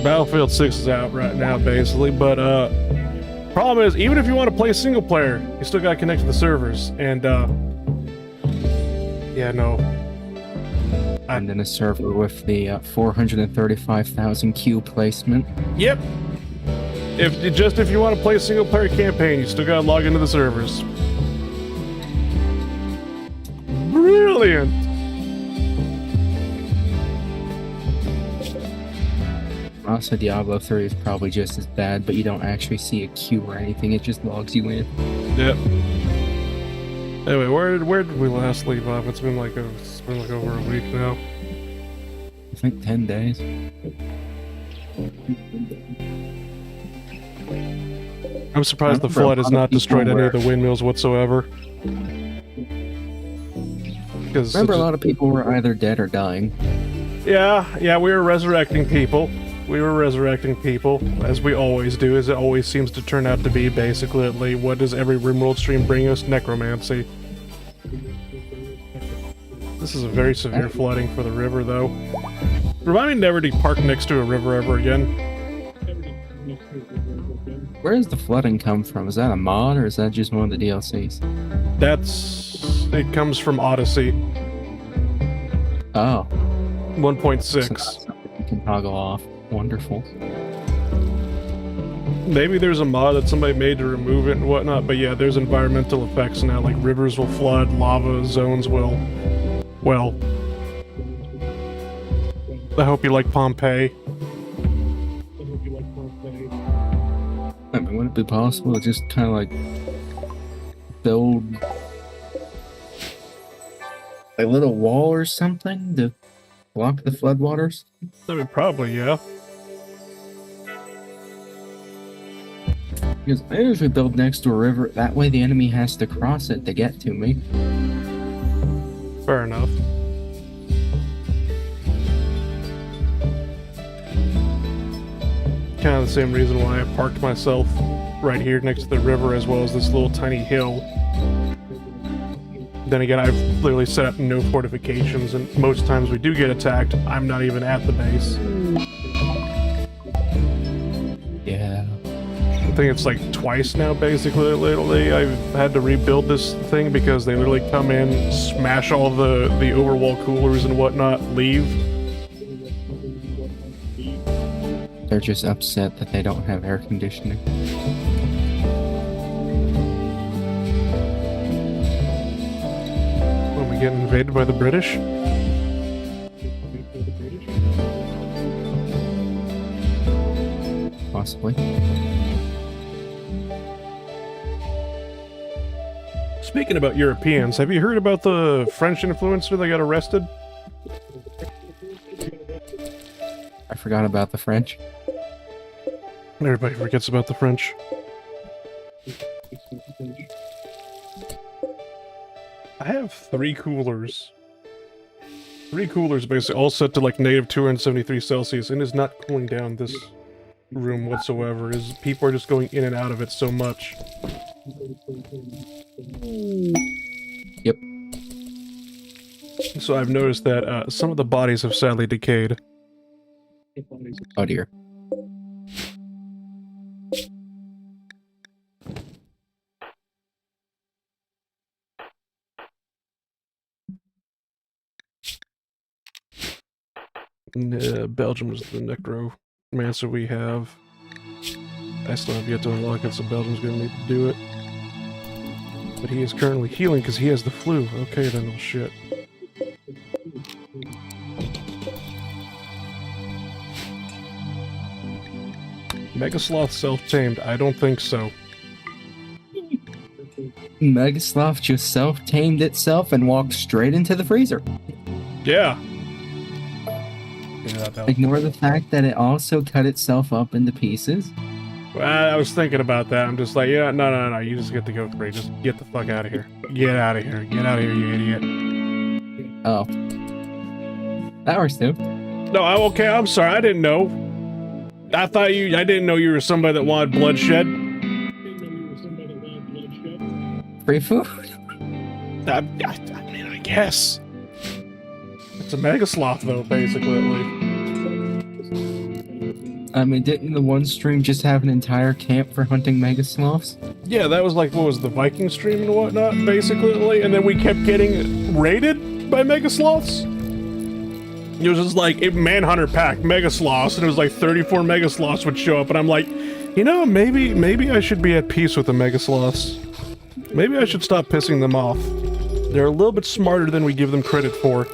Battlefield 6 is out right now, basically, but problem is, even if you want to play single player, you still gotta connect to the servers, and yeah, no. And then a server with the 435,000 queue placement. Yep. If you want to play a single player campaign, you still gotta log into the servers. Brilliant. Also, Diablo 3 is probably just as bad, but you don't actually see a queue or anything, it just logs you in. Yep. Anyway, where did we last leave off? It's been like over a week now. I think 10 days. I'm surprised the flood has not destroyed any of the windmills whatsoever. Remember, a lot of people were either dead or dying. Yeah, we were resurrecting people. As we always do, as it always seems to turn out to be, basically. What does every Rimworld stream bring us? Necromancy. This is a very severe flooding for the river, though. Remind me never to park next to a river ever again. Where does the flooding come from? Is that a mod, or is that just one of the DLCs? It comes from Odyssey. Oh. 1.6. You can toggle off. Wonderful. Maybe there's a mod that somebody made to remove it and whatnot, but yeah, there's environmental effects now, like rivers will flood, lava zones will... Well... I hope you like Pompeii. I mean, would it be possible to just kind of like build a little wall or something to block the floodwaters? I mean, probably, yeah. Because I usually build next to a river, that way the enemy has to cross it to get to me. Fair enough. Kind of the same reason why I parked myself right here next to the river as well as this little tiny hill. Then again, I've literally set up no fortifications, and most times we do get attacked, I'm not even at the base. Yeah. I think it's like twice now, basically, lately. I've had to rebuild this thing because they literally come in, smash all the overwall coolers and whatnot, leave. They're just upset that they don't have air conditioning. Are we getting invaded by the British? Possibly. Speaking about Europeans, have you heard about the French influencer that got arrested? I forgot about the French. Everybody forgets about the French. I have 3 coolers. 3 coolers basically all set to like negative 273 Celsius and is not cooling down this room whatsoever. People are just going in and out of it so much. Yep. So I've noticed that some of the bodies have sadly decayed. Oh dear. Belgium is the necromancer we have. I still have yet to unlock it, so Belgium's gonna need to do it. But he is currently healing because he has the flu. Okay then, well shit. Megasloth self-tamed? I don't think so. Megasloth just self-tamed itself and walked straight into the freezer. Yeah. Ignore the fact that it also cut itself up into pieces. Well, I was thinking about that. I'm just like, yeah, no. You just get to go 3. Just get the fuck out of here. Get out of here. Get out of here, you idiot. Oh. That works too. No, I'm okay. I'm sorry. I didn't know. I didn't know you were somebody that wanted bloodshed. Free food? I mean, I guess. It's a Megasloth, though, basically, at least. I mean, didn't the one stream just have an entire camp for hunting mega sloths? Yeah, that was like, what was the Viking stream and whatnot, basically, and then we kept getting raided by mega sloths. It was just like, a manhunter pack, mega sloths, and it was like 34 mega sloths would show up, and I'm like, you know, maybe I should be at peace with the mega sloths. Maybe I should stop pissing them off. They're a little bit smarter than we give them credit for.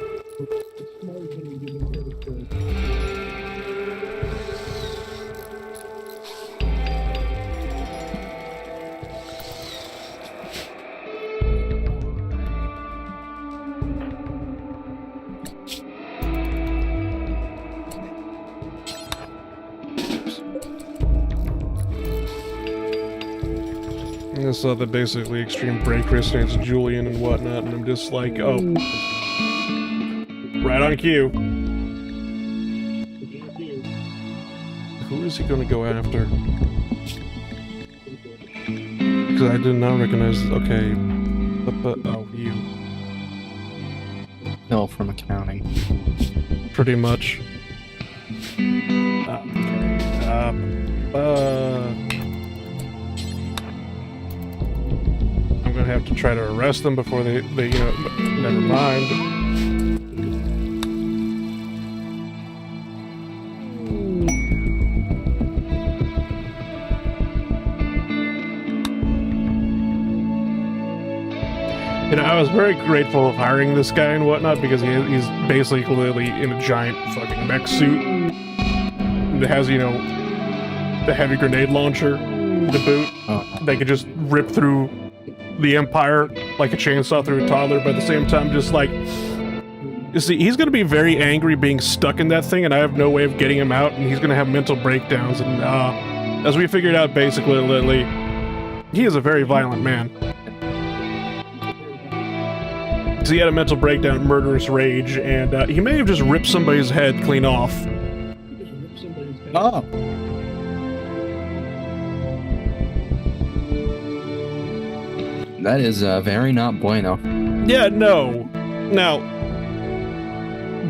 I saw that basically extreme break risk against Julian and whatnot, and I'm just like, oh. Right on cue. Who is he gonna go after? Because I did not recognize, okay. But oh, you. No, from accounting. Pretty much. I'm gonna have to try to arrest them before they you know, never mind. You know, I was very grateful of hiring this guy and whatnot because he's basically in a giant fucking mech suit that has, you know, the heavy grenade launcher to boot. They could just rip through the Empire like a chainsaw through a toddler, but at the same time, just like, you see, he's gonna be very angry being stuck in that thing, and I have no way of getting him out, and he's gonna have mental breakdowns. And as we figured out, basically, lately, he is a very violent man. So he had a mental breakdown, murderous rage, and he may have just ripped somebody's head clean off. Oh. That is very not bueno. Yeah, no. Now,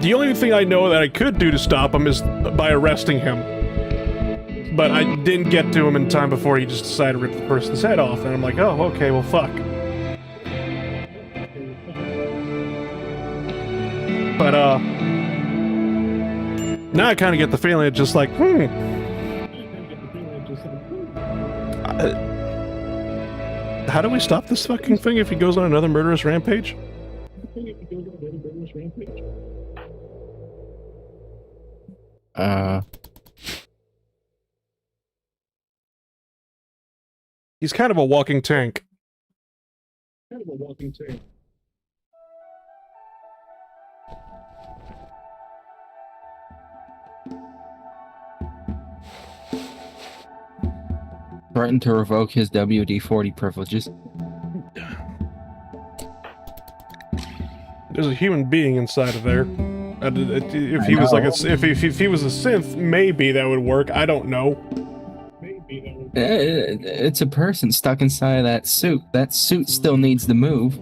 the only thing I know that I could do to stop him is by arresting him. But I didn't get to him in time before he just decided to rip the person's head off, and I'm like, oh, okay, well, fuck. But, now I kind of get the feeling it's just like, how do we stop this fucking thing if he goes on another murderous rampage? He's kind of a walking tank. Threatened to revoke his WD-40 privileges. There's a human being inside of there. If he was like if he was a synth, maybe that would work. I don't know. It's a person stuck inside of that suit. That suit still needs to move.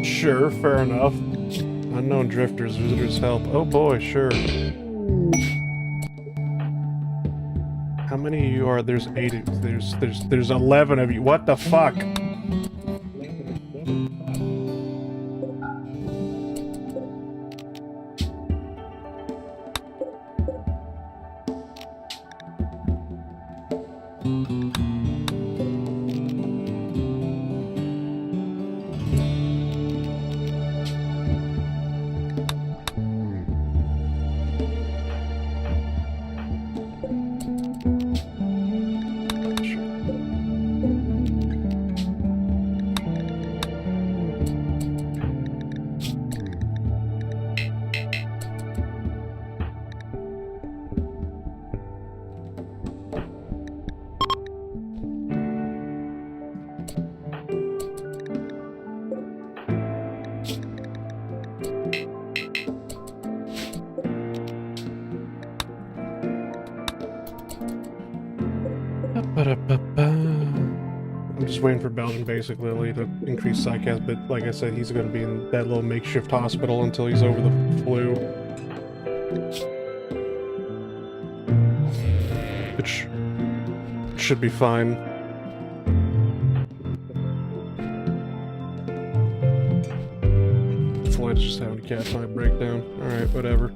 Sure, fair enough. Unknown drifters, visitors help. Oh boy, sure. How many of you are? There's 8. There's 11 of you. What the fuck? I'm just waiting for Belgium basically to increase psychas, but like I said, he's going to be in that little makeshift hospital until he's over the flu. which should be fine. Floyd's just having a catatonic breakdown. Alright, whatever.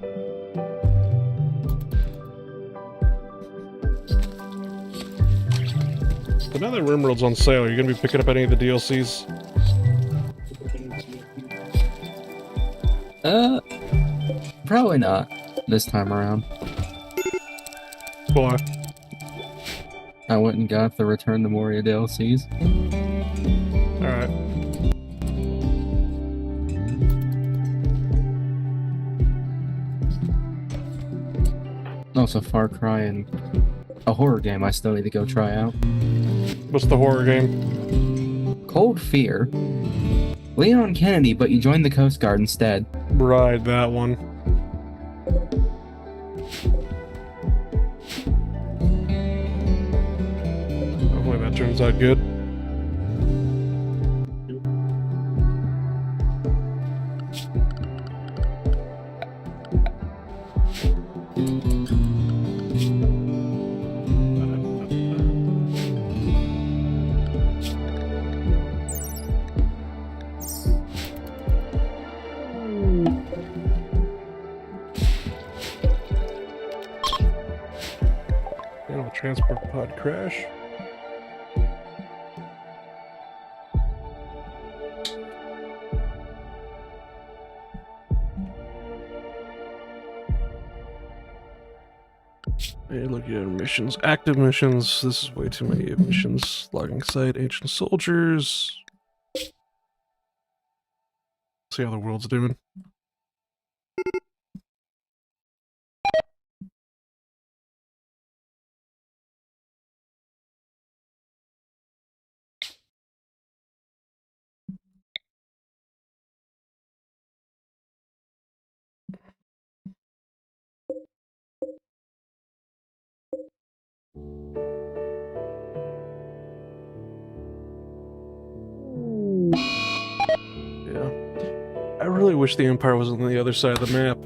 But now that Rimworld's on sale, are you gonna be picking up any of the DLCs? Probably not this time around. Why? I went and got the Return to Moria DLCs. Alright. Also, Far Cry and a horror game I still need to go try out. What's the horror game? Cold Fear. Leon Kennedy, but you joined the Coast Guard instead. Right, that one. Hopefully that turns out good. Transport pod crash. Hey, look at missions. Active missions. This is way too many missions. Logging site, ancient soldiers. See how the world's doing. Yeah. I really wish the Empire was on the other side of the map.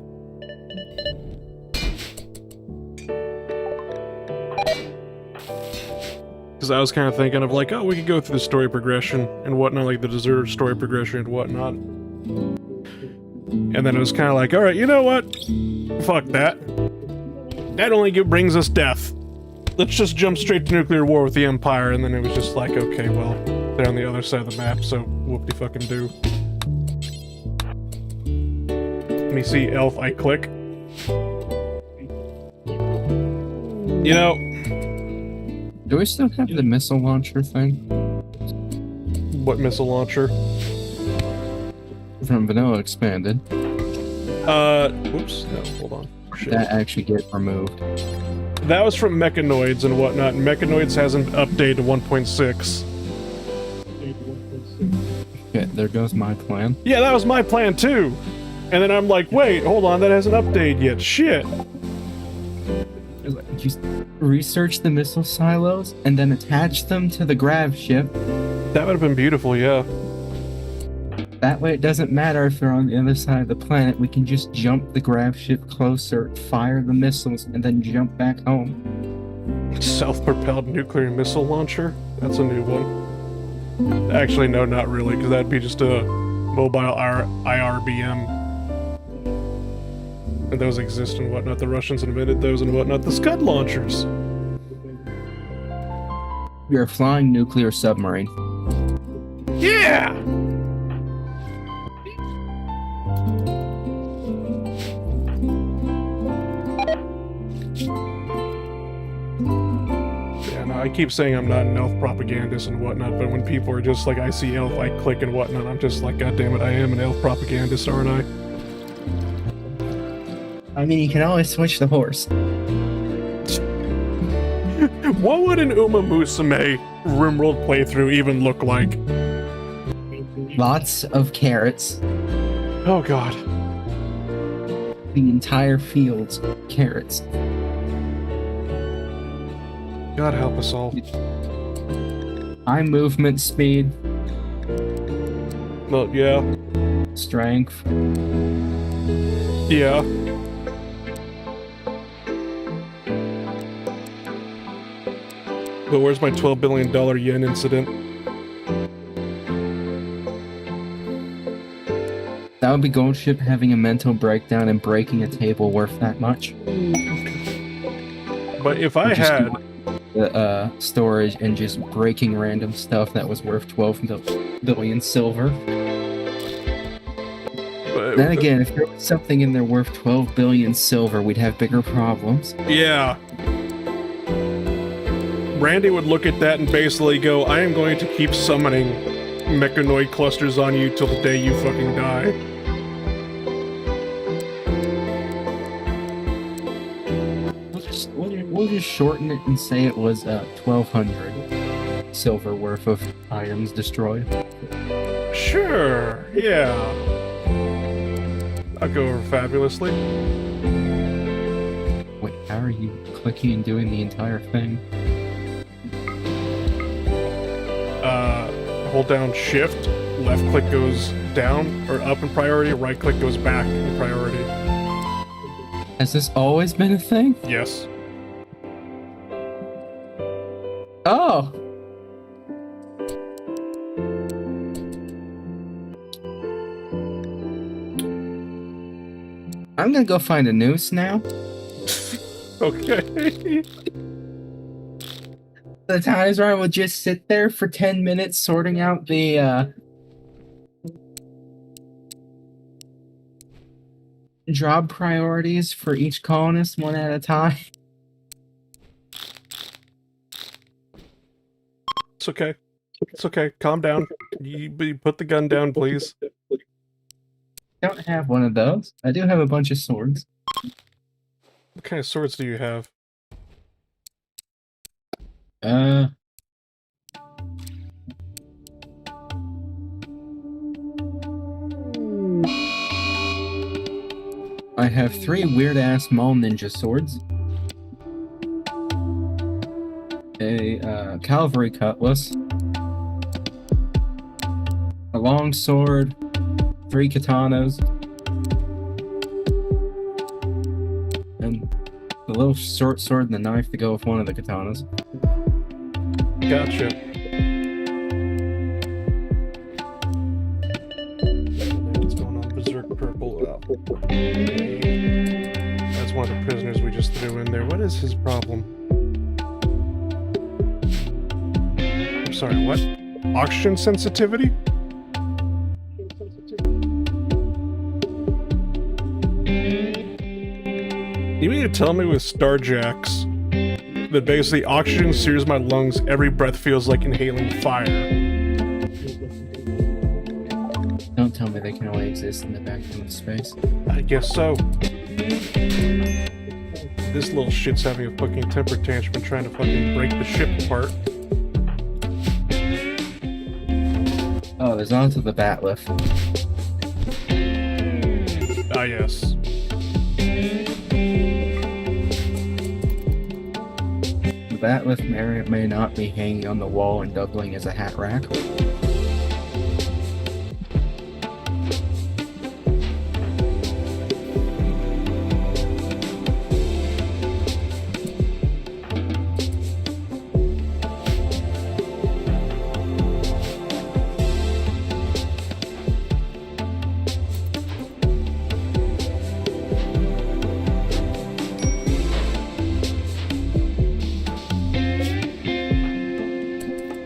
Because I was kind of thinking of like, oh, we could go through the story progression and whatnot, like the deserved story progression and whatnot. And then it was kind of like, alright, you know what? Fuck that. That only brings us death. Let's just jump straight to nuclear war with the Empire, and then it was just like, okay, well, they're on the other side of the map, so whoop-de-fucking-do. Let me see, Elf, I click. You know... Do we still have the missile launcher thing? What missile launcher? From Vanilla Expanded. Whoops, no, hold on. Shit. That actually get removed. That was from Mechanoids and whatnot, and Mechanoids hasn't updated to 1.6. Okay, there goes my plan. Yeah, that was my plan too! And then I'm like, wait, hold on, that hasn't updated yet, shit! Just research the missile silos and then attach them to the grav ship. That would have been beautiful, yeah. That way it doesn't matter if they're on the other side of the planet, we can just jump the grav ship closer, fire the missiles, and then jump back home. Self-propelled nuclear missile launcher? That's a new one. Actually, no, not really, because that'd be just a mobile IRBM. And those exist and whatnot. The Russians invented those and whatnot. The Scud launchers! You're a flying nuclear submarine. Yeah! Yeah, no, I keep saying I'm not an elf propagandist and whatnot, but when people are just like, I see elf, I click and whatnot, I'm just like, god damn it, I am an elf propagandist, aren't I? I mean, you can always switch the horse. What would an Uma Musume Rimworld playthrough even look like? Lots of carrots. Oh god. The entire field's carrots. God help us all. Eye movement speed. Well, yeah. Strength. Yeah. But where's my $12 billion yen incident? That would be Gold Ship having a mental breakdown and breaking a table worth that much. But if I had the storage and just breaking random stuff that was worth 12 billion silver. But, then again, if there was something in there worth 12 billion silver, we'd have bigger problems. Yeah. Randy would look at that and basically go, I am going to keep summoning mechanoid clusters on you till the day you fucking die. We'll just shorten it and say it was 1,200 silver worth of items destroyed. Sure, yeah. I'll go over fabulously. Wait, how are you clicking and doing the entire thing? Hold down shift, left click goes down or up in priority, right click goes back in priority. Has this always been a thing? Yes. Oh! I'm gonna go find a noose now. Okay. The times where I would just sit there for 10 minutes sorting out the job priorities for each colonist one at a time. It's okay. It's okay. Calm down. You put the gun down, please. I don't have one of those. I do have a bunch of swords. What kind of swords do you have? I have 3 weird-ass Maul Ninja swords. A cavalry cutlass. A long sword. 3 katanas. And the little short sword and the knife to go with one of the katanas. Gotcha. What's going on? Berserk purple. That's one of the prisoners we just threw in there. What is his problem? I'm sorry, what? Oxygen sensitivity? You mean to tell me with Starjacks that basically oxygen sears my lungs, every breath feels like inhaling fire? Don't tell me they can only exist in the vacuum of space. I guess so. This little shit's having a fucking temper tantrum and trying to fucking break the ship apart. Oh, there's onto the Batlift. Ah, yes. The Batlift may or may not be hanging on the wall and doubling as a hat rack.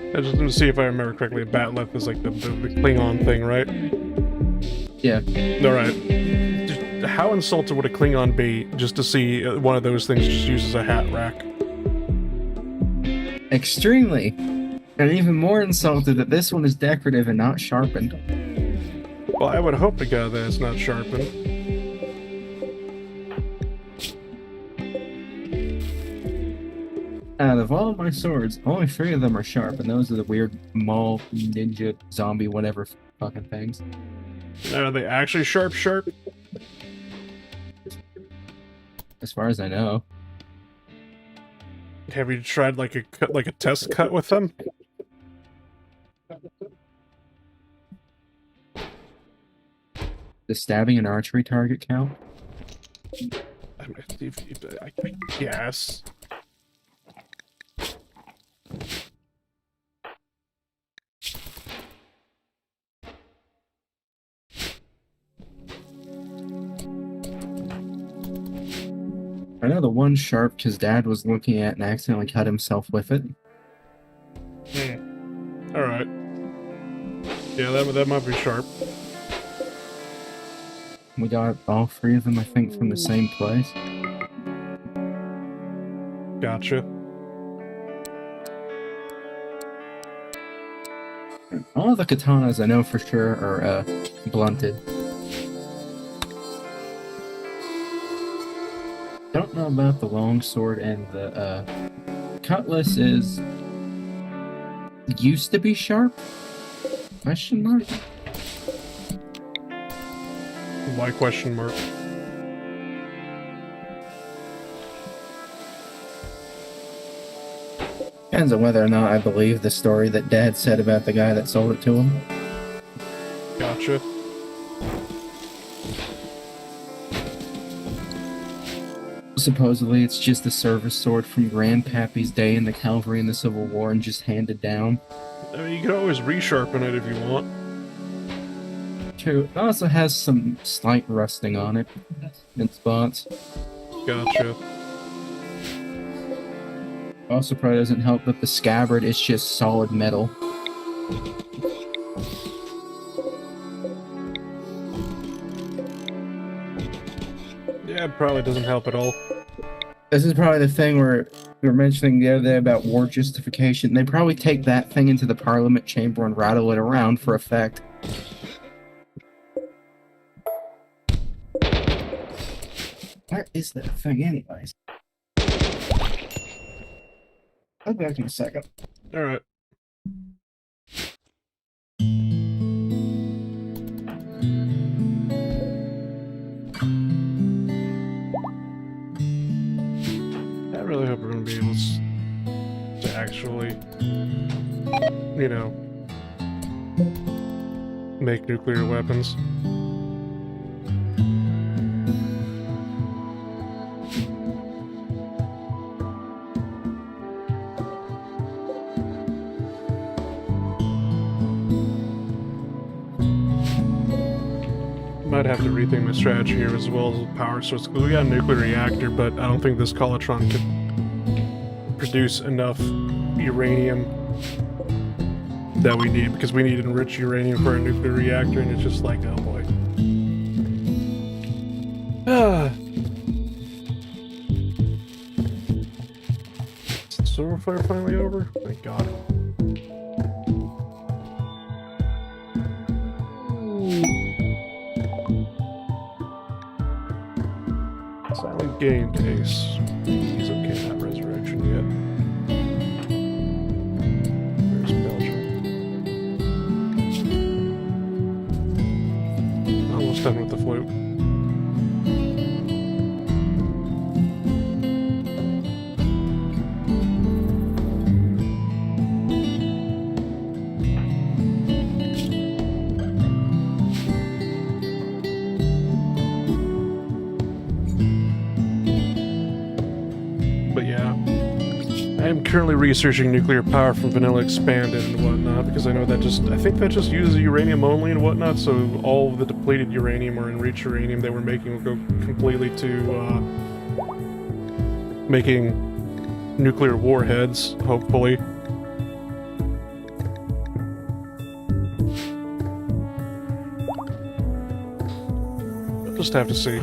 I just want to see if I remember correctly, a Batleth is like the Klingon thing, right? Yeah. Alright. How insulted would a Klingon be just to see one of those things just used as a hat rack? Extremely. And even more insulted that this one is decorative and not sharpened. Well, I would hope to God that it's not sharpened. Out of all of my swords, only 3 of them are sharp, and those are the weird Maul, ninja, zombie, whatever fucking things. Are they actually sharp? As far as I know. Have you tried like a test cut with them? Does stabbing an archery target count? I guess. I know the one sharp because Dad was looking at and accidentally cut himself with it. Alright. Yeah, that might be sharp. We got all three of them, I think, from the same place. Gotcha. All of the katanas I know for sure are blunted. Don't know about the longsword, and the cutlass is used to be sharp? Question mark? Why question mark? Depends on whether or not I believe the story that Dad said about the guy that sold it to him. Gotcha. Supposedly, it's just a service sword from Grandpappy's day in the cavalry in the Civil War and just handed down. I mean, you can always resharpen it if you want. True. It also has some slight rusting on it in spots. Gotcha. Also, probably doesn't help that the scabbard is just solid metal. Yeah, it probably doesn't help at all. This is probably the thing where we were mentioning the other day about war justification. They probably take that thing into the Parliament chamber and rattle it around for effect. Where is that thing anyways? I'll be back in a second. Alright. I really hope we're going to be able to actually, you know, make nuclear weapons. Might have to rethink my strategy here as well as the power source. We got a nuclear reactor, but I don't think this Colotron could produce enough uranium that we need, because we need enriched uranium for a nuclear reactor, and it's just like, oh boy. Is the silver flare finally over? Thank God. Silent game case. He's okay, not resurrection yet. There's Belgium. Almost done with the flute. I'm currently researching nuclear power from vanilla expanded and whatnot, because I know that I think that just uses uranium only and whatnot, so all of the depleted uranium or enriched uranium they were making will go completely to, making nuclear warheads, hopefully. We'll just have to see.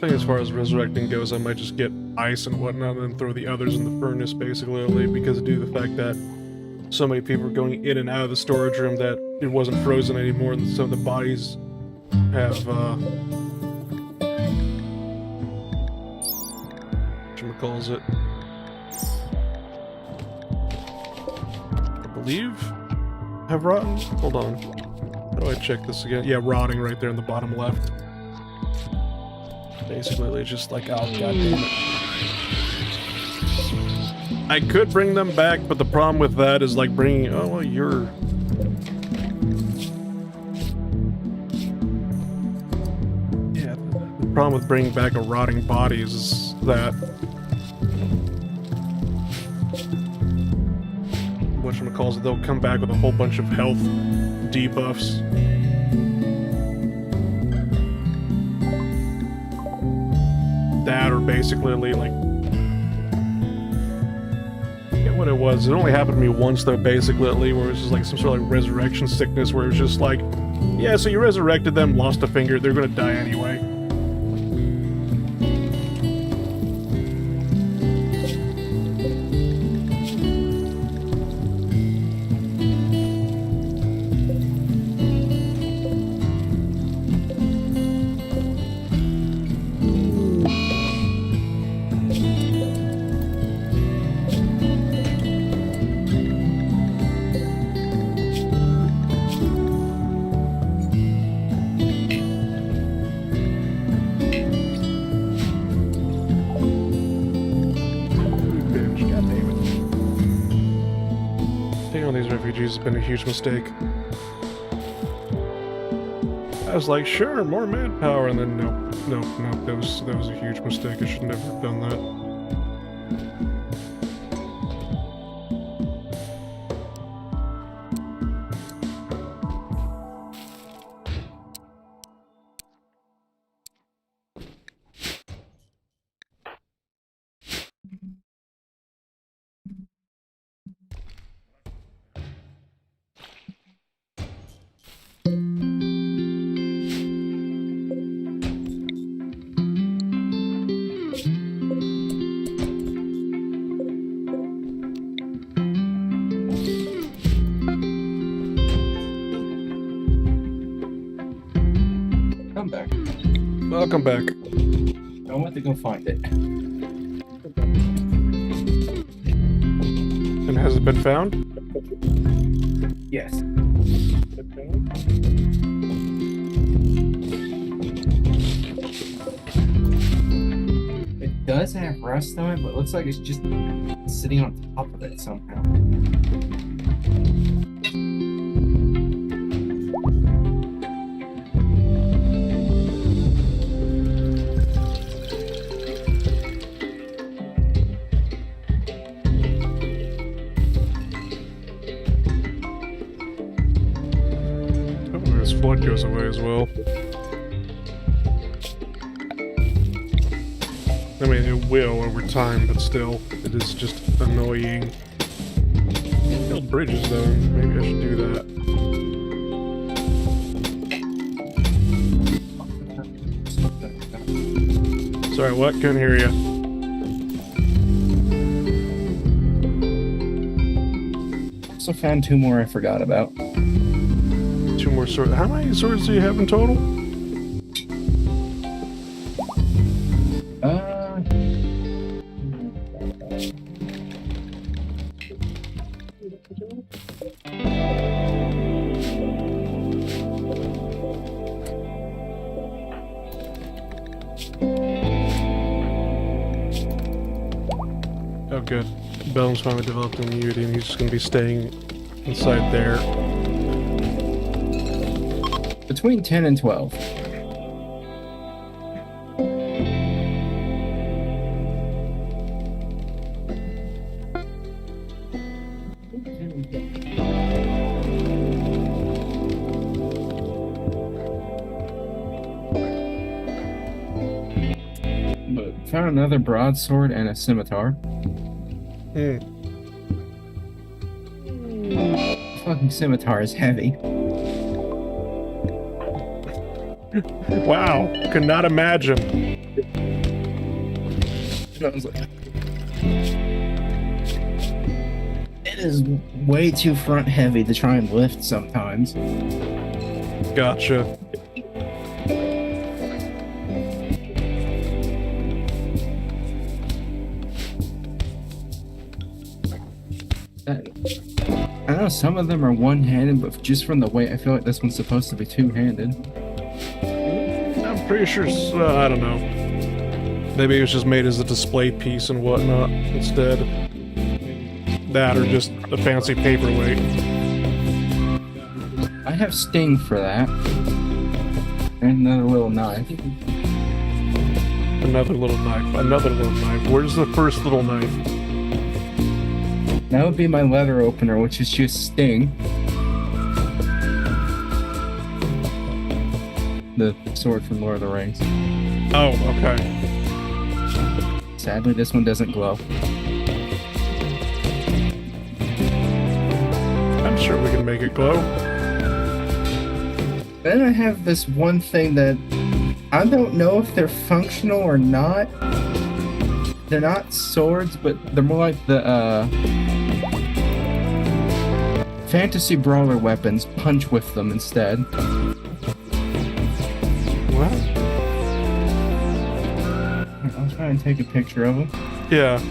As far as resurrecting goes, I might just get ice and whatnot and then throw the others in the furnace, basically, because due to the fact that so many people are going in and out of the storage room that it wasn't frozen anymore, and some of the bodies have, whatchamacalls it? I believe have rotten? Hold on. How do I check this again? Yeah, rotting right there in the bottom left. Basically, it's just like, oh, goddammit. I could bring them back, but the problem with that is, like, bringing... Oh, well, you're the problem with bringing back a rotting body is that whatchamacallit, they'll come back with a whole bunch of health debuffs. That, or basically, like, what it was. It only happened to me once, though, basically, where it was just like some sort of like resurrection sickness, where it was just like, yeah, so you resurrected them, lost a finger, they're gonna die anyway. Has been a huge mistake. I was like, sure, more manpower, and then no, that was a huge mistake. I should never have done that. Welcome back. I went to go find it. And has it been found? Yes. It does have rust on it, but it looks like it's just sitting on top of it somehow. Flood goes away as well. I mean, it will over time, but still, it is just annoying. Build bridges, though. Maybe I should do that. Sorry, what? Couldn't hear you. Also found 2 more I forgot about. 2 more swords. How many swords do you have in total? Oh, good. Bellum's finally developed immunity, and he's just going to be staying inside there. Between 10 and 12. But found another broadsword and a scimitar. Fucking scimitar is heavy. Wow, could not imagine. I was like, it is way too front heavy to try and lift sometimes. Gotcha. I know some of them are one-handed, but just from the weight, I feel like this one's supposed to be two-handed. I'm pretty sure, I don't know. Maybe it was just made as a display piece and whatnot instead. That or just a fancy paperweight. I have Sting for that. And another little knife. Another little knife. Another little knife. Where's the first little knife? That would be my letter opener, which is just Sting. The sword from Lord of the Rings. Oh, okay. Sadly, this one doesn't glow. I'm sure we can make it glow. Then I have this one thing that I don't know if they're functional or not. They're not swords, but they're more like the fantasy brawler weapons. Punch with them instead. What? I'll try and take a picture of them. Yeah.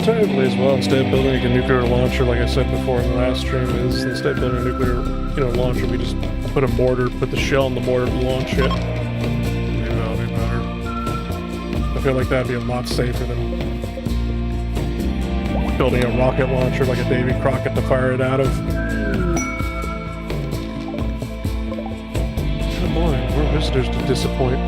Alternatively as well, instead of building like a nuclear launcher, like I said before in the last stream, is instead of building a nuclear, launcher, we just put a mortar, put the shell in the mortar to launch it. Maybe that'll be better. I feel like that'd be a lot safer than building a rocket launcher like a Davy Crockett to fire it out of. Oh boy, more visitors to disappoint.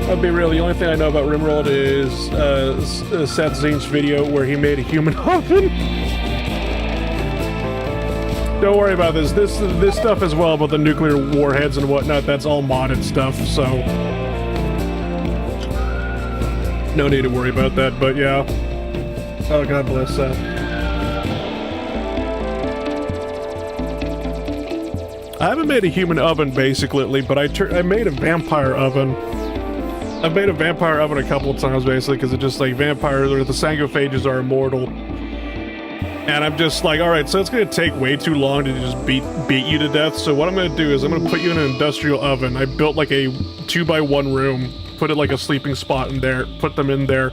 I'll be real, the only thing I know about Rimworld is Seth Zing's video where he made a human oven. Don't worry about this. This stuff as well about the nuclear warheads and whatnot, that's all modded stuff, so no need to worry about that, but yeah. Oh, God bless Seth. I haven't made a human oven basically lately, but I made a vampire oven. I've made a vampire oven a couple of times, basically, because it's just like vampires or the sangophages are immortal. And I'm just like, alright, so it's going to take way too long to just beat you to death, so what I'm going to do is I'm going to put you in an industrial oven. I built like a 2x1 room, put it like a sleeping spot in there, put them in there,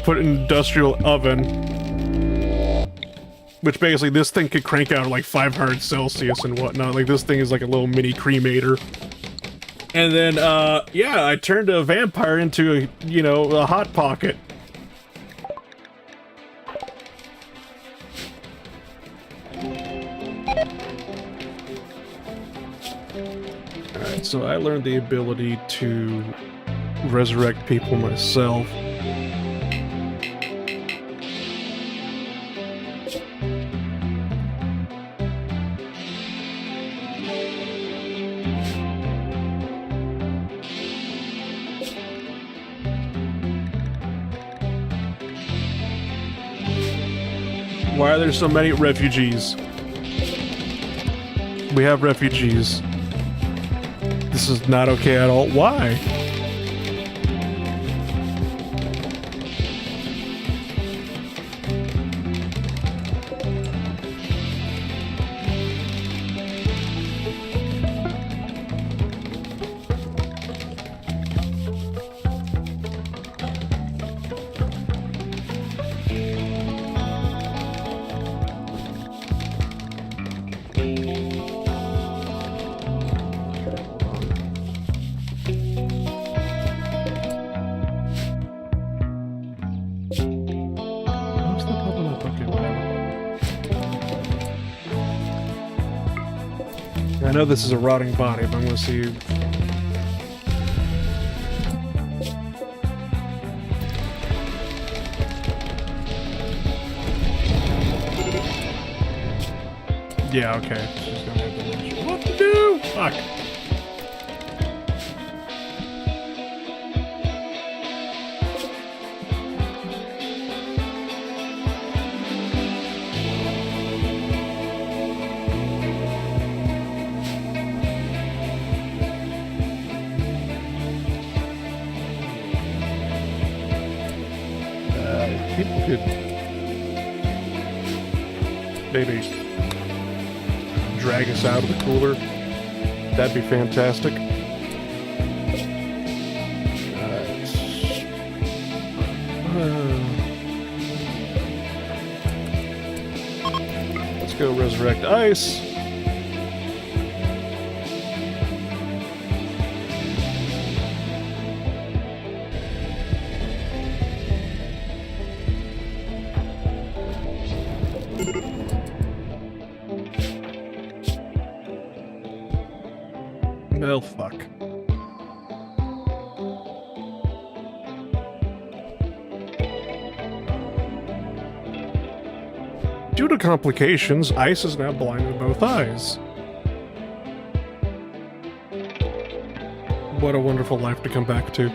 put an industrial oven, which basically this thing could crank out like 500 Celsius and whatnot. Like this thing is like a little mini cremator. And then, yeah, I turned a vampire into a hot pocket. Alright, so I learned the ability to resurrect people myself. Why are there so many refugees? We have refugees. This is not okay at all. Why? know this is a rotting body, but I'm gonna see. Yeah, okay. She's gonna have to mention what to do. Fuck. People could maybe drag us out of the cooler. That'd be fantastic. Let's go resurrect ice. Oh, fuck. Due to complications, Ice is now blind in both eyes. What a wonderful life to come back to.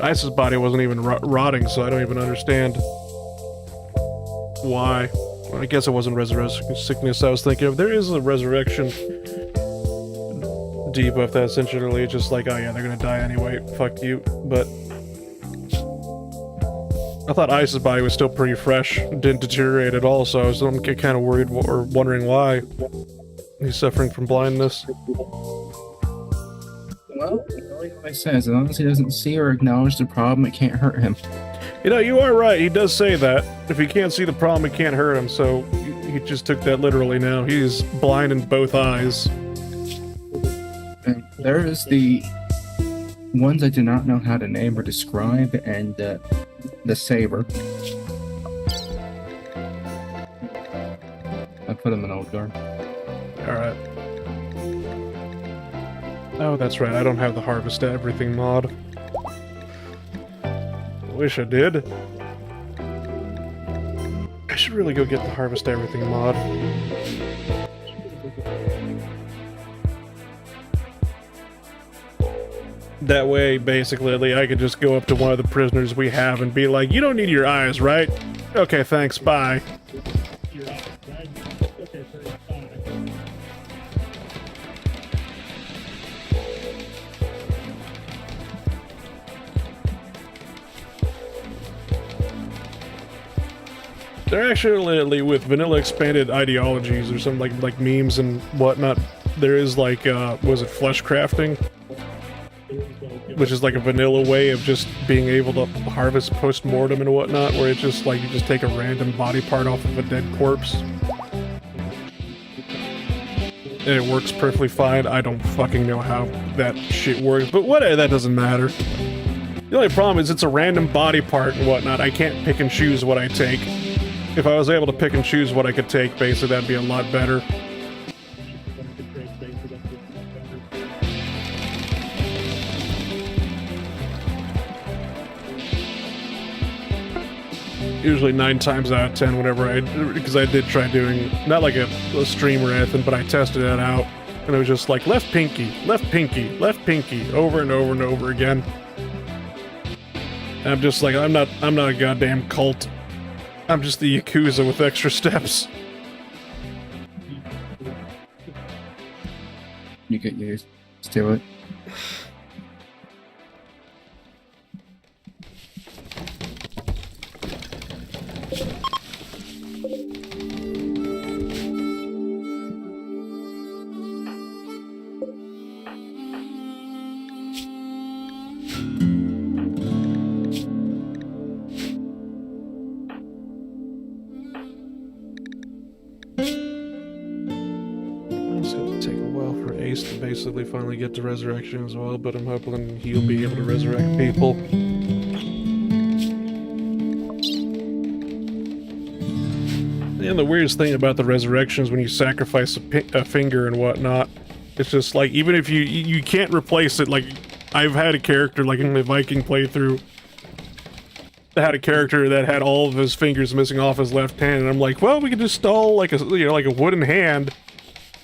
Ice's body wasn't even rotting, so I don't even understand why. Well, I guess it wasn't resurrection sickness I was thinking of. There is a resurrection debuff that's essentially just like, oh yeah, they're gonna die anyway, fuck you. But I thought Ice's body was still pretty fresh, didn't deteriorate at all, so I was kind of worried or wondering why he's suffering from blindness. Well, like I said, as long as he doesn't see or acknowledge the problem, it can't hurt him. You know, you are right. He does say that. If he can't see the problem, it can't hurt him, so he just took that literally now. He's blind in both eyes. And there is the ones I do not know how to name or describe, and the saber. I put him in old guard. Alright. Oh, that's right. I don't have the Harvest Everything mod. Wish I did. I should really go get the Harvest Everything mod. That way, basically, I could just go up to one of the prisoners we have and be like, you don't need your eyes, right? Okay, thanks, bye. They're actually with vanilla expanded ideologies or something like memes and whatnot. There is like was it flesh crafting, which is like a vanilla way of just being able to harvest post-mortem and whatnot, where it's just like you just take a random body part off of a dead corpse and it works perfectly fine. I don't fucking know how that shit works, but whatever, that doesn't matter. The only problem is it's a random body part and whatnot. I can't pick and choose what I take. If I was able to pick and choose what I could take, basically, that'd be a lot better. Usually 9 times out of 10, whenever because I did try doing, not like a stream or anything, but I tested it out, and it was just like, left pinky, left pinky, left pinky, over and over and over again. And I'm just like, I'm not a goddamn cult. I'm just the Yakuza with extra steps. You get used to it. basically finally get to resurrection as well, but I'm hoping he'll be able to resurrect people. And the weirdest thing about the resurrection is when you sacrifice a finger and whatnot, it's just like, even if you can't replace it. Like, I've had a character, like in the Viking playthrough, that had a character that had all of his fingers missing off his left hand, and I'm like, well, we could install like a, you know, like a wooden hand.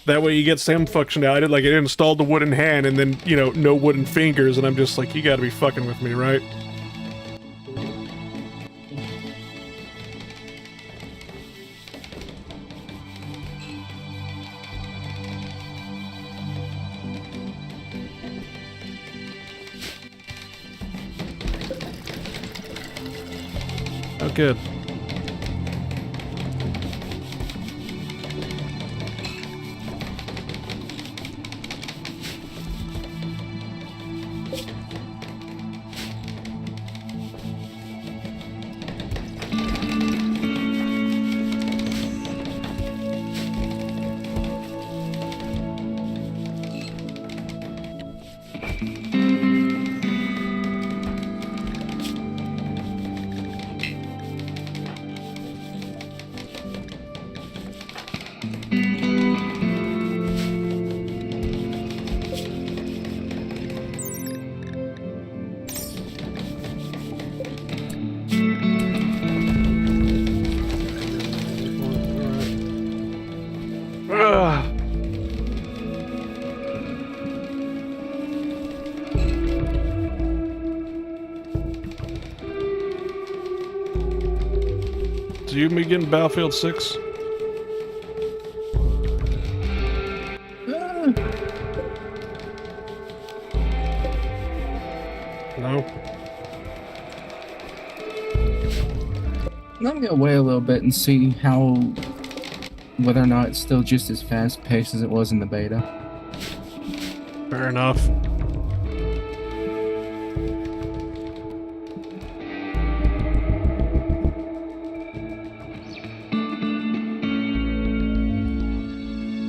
That way you get same functionality. Like, it installed the wooden hand and then, you know, no wooden fingers, and I'm just like, you gotta be fucking with me, right? Oh, good. Do you begin Battlefield 6? No. I'm gonna wait a little bit and see how, whether or not it's still just as fast paced as it was in the beta. Fair enough.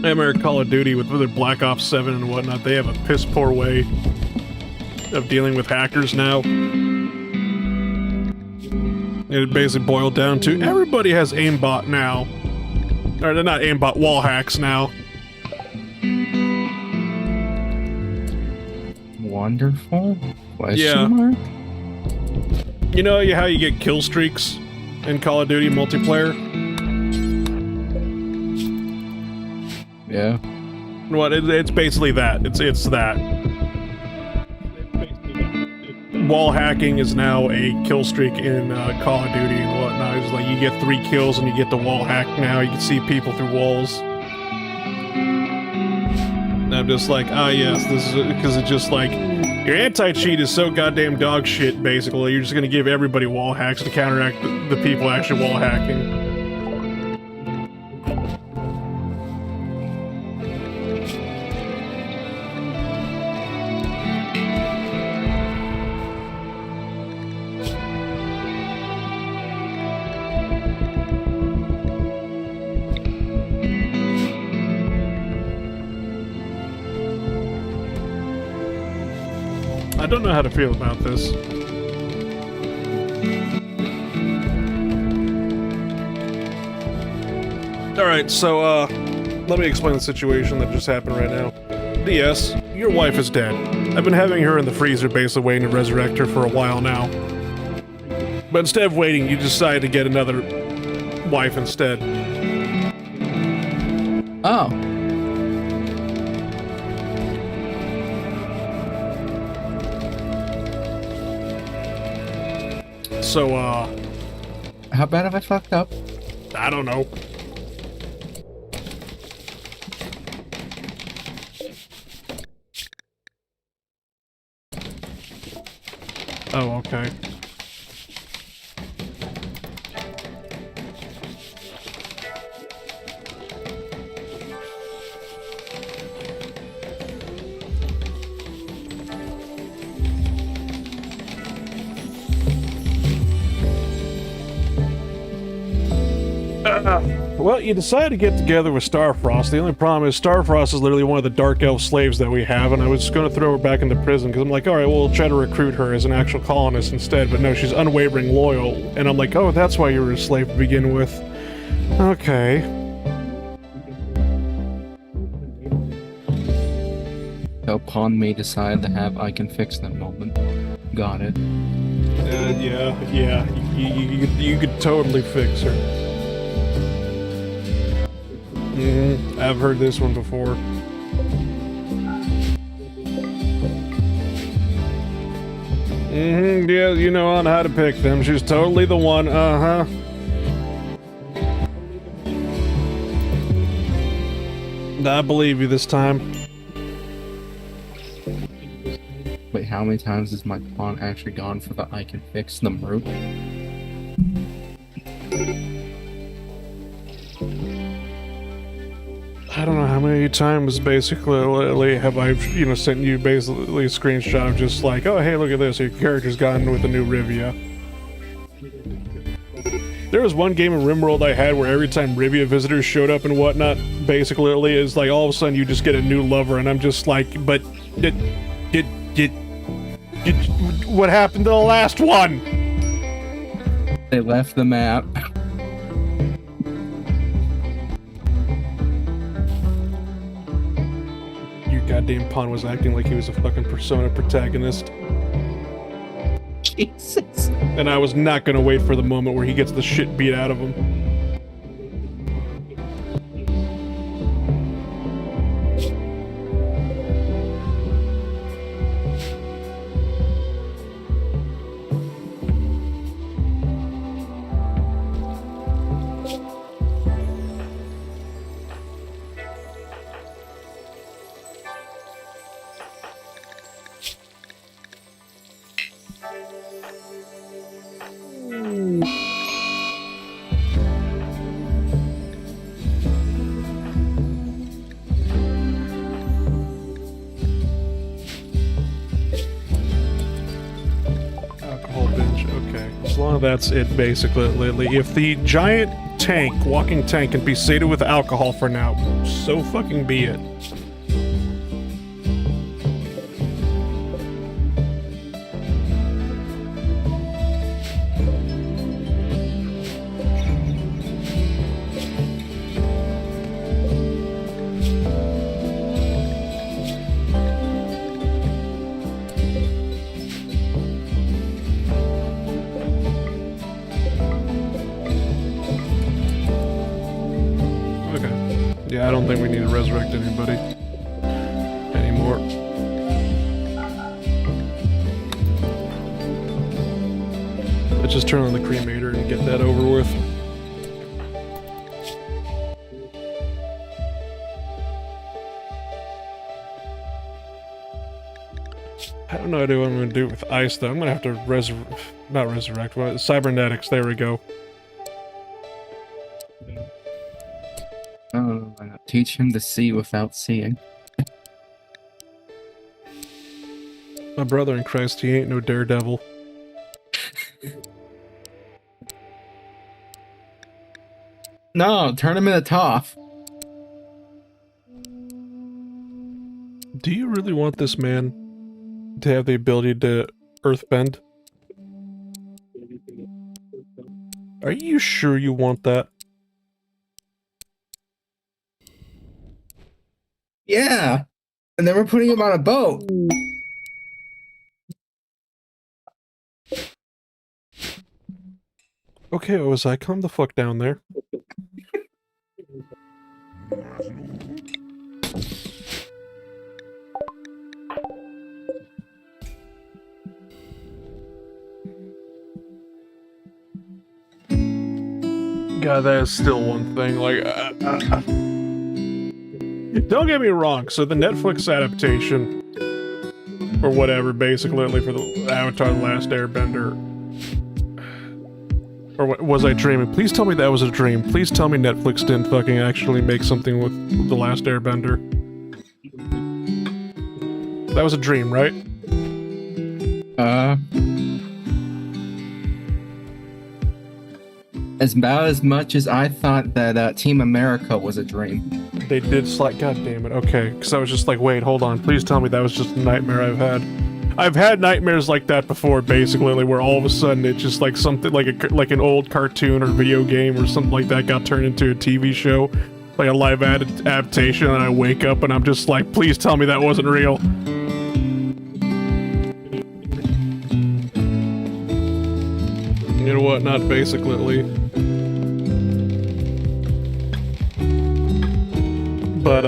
I remember Call of Duty with their Black Ops 7 and whatnot, they have a piss poor way of dealing with hackers now. It basically boiled down to everybody has aimbot now. Or they're not aimbot, wall hacks now. Wonderful? Question mark? You know how you get kill streaks in Call of Duty multiplayer? Yeah. What? It's basically that. It's that. Wall hacking is now a kill streak in Call of Duty and whatnot. It's like you get 3 kills and you get the wall hack now. You can see people through walls. And I'm just like, ah, yes, this is because it's just like your anti-cheat is so goddamn dog shit. Basically, you're just gonna give everybody wall hacks to counteract the people actually wall hacking. I don't know how to feel about this. Alright, so, let me explain the situation that just happened right now. DS, your wife is dead. I've been having her in the freezer basically waiting to resurrect her for a while now. But instead of waiting, you decided to get another wife instead. Oh. So, How bad have I fucked up? I don't know. Oh, okay. Well, you decided to get together with Starfrost. The only problem is Starfrost is literally one of the Dark Elf slaves that we have, and I was going to throw her back into prison, because I'm like, alright, we'll try to recruit her as an actual colonist instead, but no, she's unwavering loyal. And I'm like, oh, that's why you were a slave to begin with. Okay. So upon me decide to have I can fix them moment. Got it. Yeah, you could totally fix her. I've heard this one before. Yeah, you know on how to pick them. She's totally the one, uh-huh. I believe you this time. Wait, how many times has my pawn actually gone for the I can fix them route? I don't know how many times basically have I, sent you basically a screenshot of just like, oh hey, look at this, your character's gotten with a new Rivia. There was one game in Rimworld I had where every time Rivia visitors showed up and whatnot, basically it's like all of a sudden you just get a new lover, and I'm just like, but what happened to the last one? They left the map. Your goddamn pawn was acting like he was a fucking Persona protagonist. Jesus. And I was not gonna wait for the moment where he gets the shit beat out of him. That's it, basically. If the giant tank, walking tank, can be sated with alcohol for now, so fucking be it. Yeah, I don't think we need to resurrect anybody anymore. Let's just turn on the cremator and get that over with. I have no idea what I'm going to do with ice, though. I'm going to have to not resurrect, cybernetics, there we go. Oh, teach him to see without seeing. My brother in Christ, he ain't no daredevil. No, turn him into Toph. Do you really want this man to have the ability to earthbend? Are you sure you want that? Yeah, and then we're putting him on a boat. Okay, Ozai, calm the fuck down there. God, that is still one thing, like, don't get me wrong, so the Netflix adaptation, or whatever, basically, for the Avatar The Last Airbender, or what, was I dreaming? Please tell me that was a dream. Please tell me Netflix didn't fucking actually make something with The Last Airbender. That was a dream, right? As about as much as I thought that Team America was a dream. They did God damn it. Okay, because I was just like, wait, hold on. Please tell me that was just a nightmare I've had. I've had nightmares like that before, basically, like, where all of a sudden it's just like something like an old cartoon or video game or something like that got turned into a TV show, like a live adaptation, and I wake up and I'm just like, please tell me that wasn't real. You know what? Not basically. But,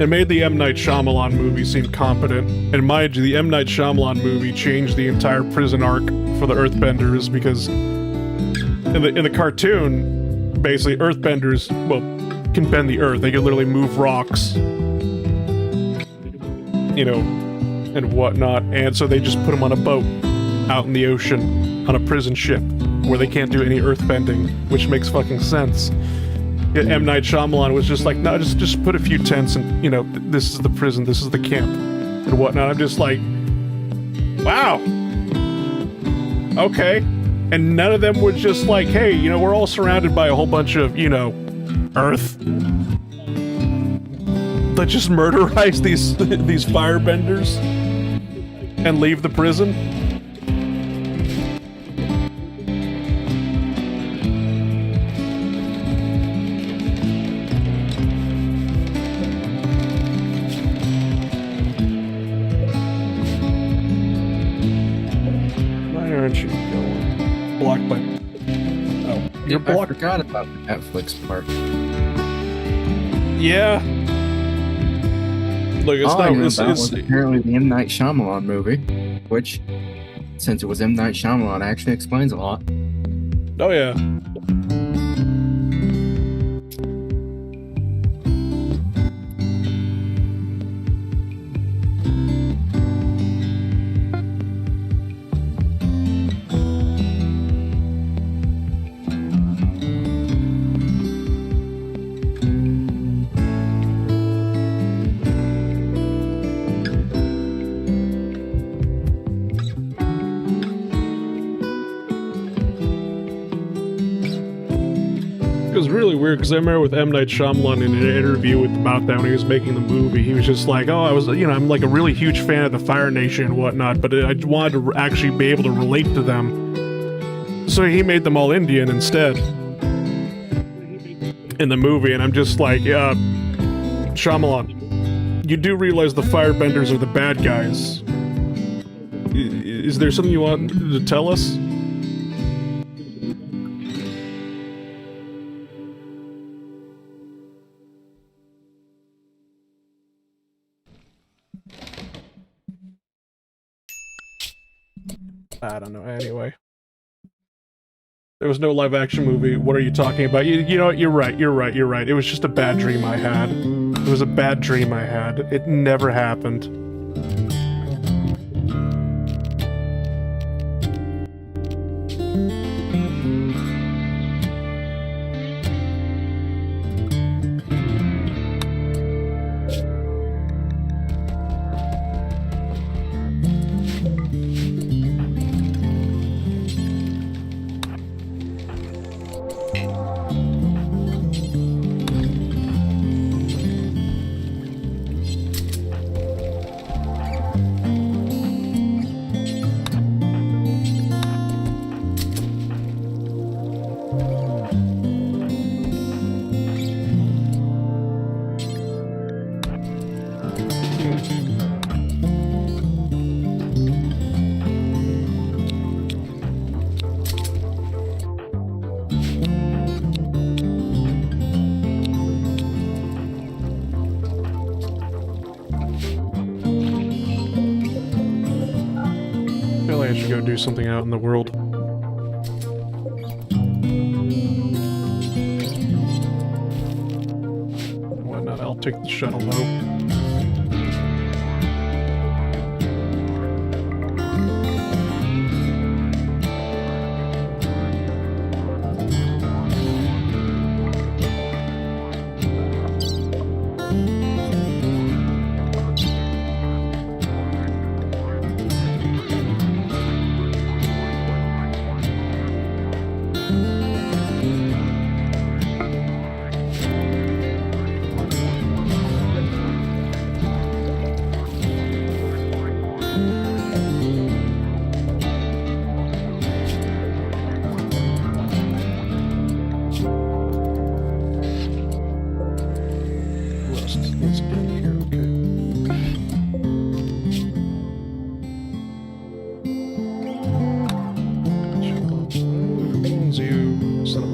it made the M. Night Shyamalan movie seem competent. And mind you, the M. Night Shyamalan movie changed the entire prison arc for the Earthbenders, because in the cartoon, basically, Earthbenders, well, can bend the Earth. They can literally move rocks, you know, and whatnot. And so they just put them on a boat out in the ocean on a prison ship where they can't do any earthbending, which makes fucking sense. Yet M. Night Shyamalan was just like, no, just put a few tents and, you know, this is the prison, this is the camp, and whatnot. I'm just like, wow. Okay. And none of them were just like, hey, you know, we're all surrounded by a whole bunch of, you know, Earth. Let's just murderize these firebenders and leave the prison. Blocked by... Oh. You're blocked. I forgot about the Netflix part. Yeah. Look, it's All not... I knew It's about was apparently the M. Night Shyamalan movie, which, since it was M. Night Shyamalan, actually explains a lot. Oh, yeah. It was really weird, because I remember with M. Night Shyamalan in an interview about that when he was making the movie, he was just like, oh, I'm like a really huge fan of the Fire Nation and whatnot, but I wanted to actually be able to relate to them. So he made them all Indian instead in the movie, and I'm just like, Shyamalan, you do realize the Firebenders are the bad guys. Is there something you want to tell us? I don't know. Anyway, there was no live action movie. What are you talking about? You know what? You're right. It was just a bad dream I had. It was a bad dream I had. It never happened. I should go do something out in the world. Why not? I'll take the shuttle though.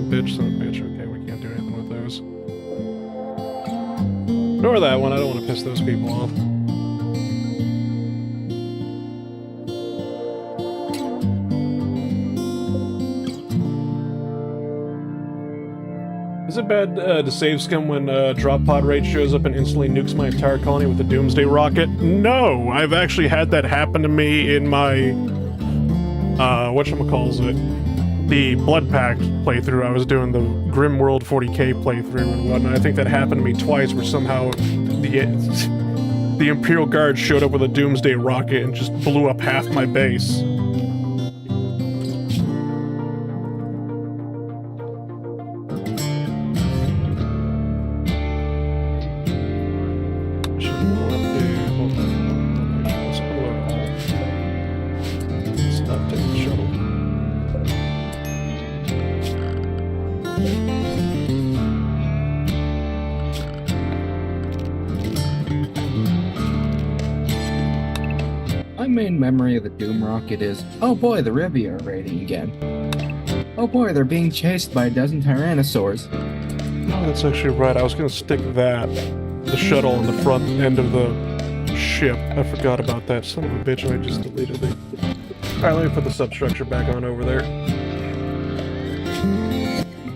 bitch, son of a bitch. Okay, we can't do anything with those. Nor that one, I don't want to piss those people off. Is it bad to save scum when drop pod raid shows up and instantly nukes my entire colony with a doomsday rocket? No! I've actually had that happen to me in my, whatchamacallit, the Blood Pact playthrough. I was doing the Rimworld 40k playthrough and whatnot. I think that happened to me twice where somehow the Imperial Guard showed up with a doomsday rocket and just blew up half my base. My main memory of the Doom Rocket is, oh boy, the Rivia are raiding again. Oh boy, they're being chased by a dozen Tyrannosaurs. Oh, that's actually right. I was gonna stick the shuttle on the front end of the ship. I forgot about that. Son of a bitch, and I just deleted it. Alright, let me put the substructure back on over there.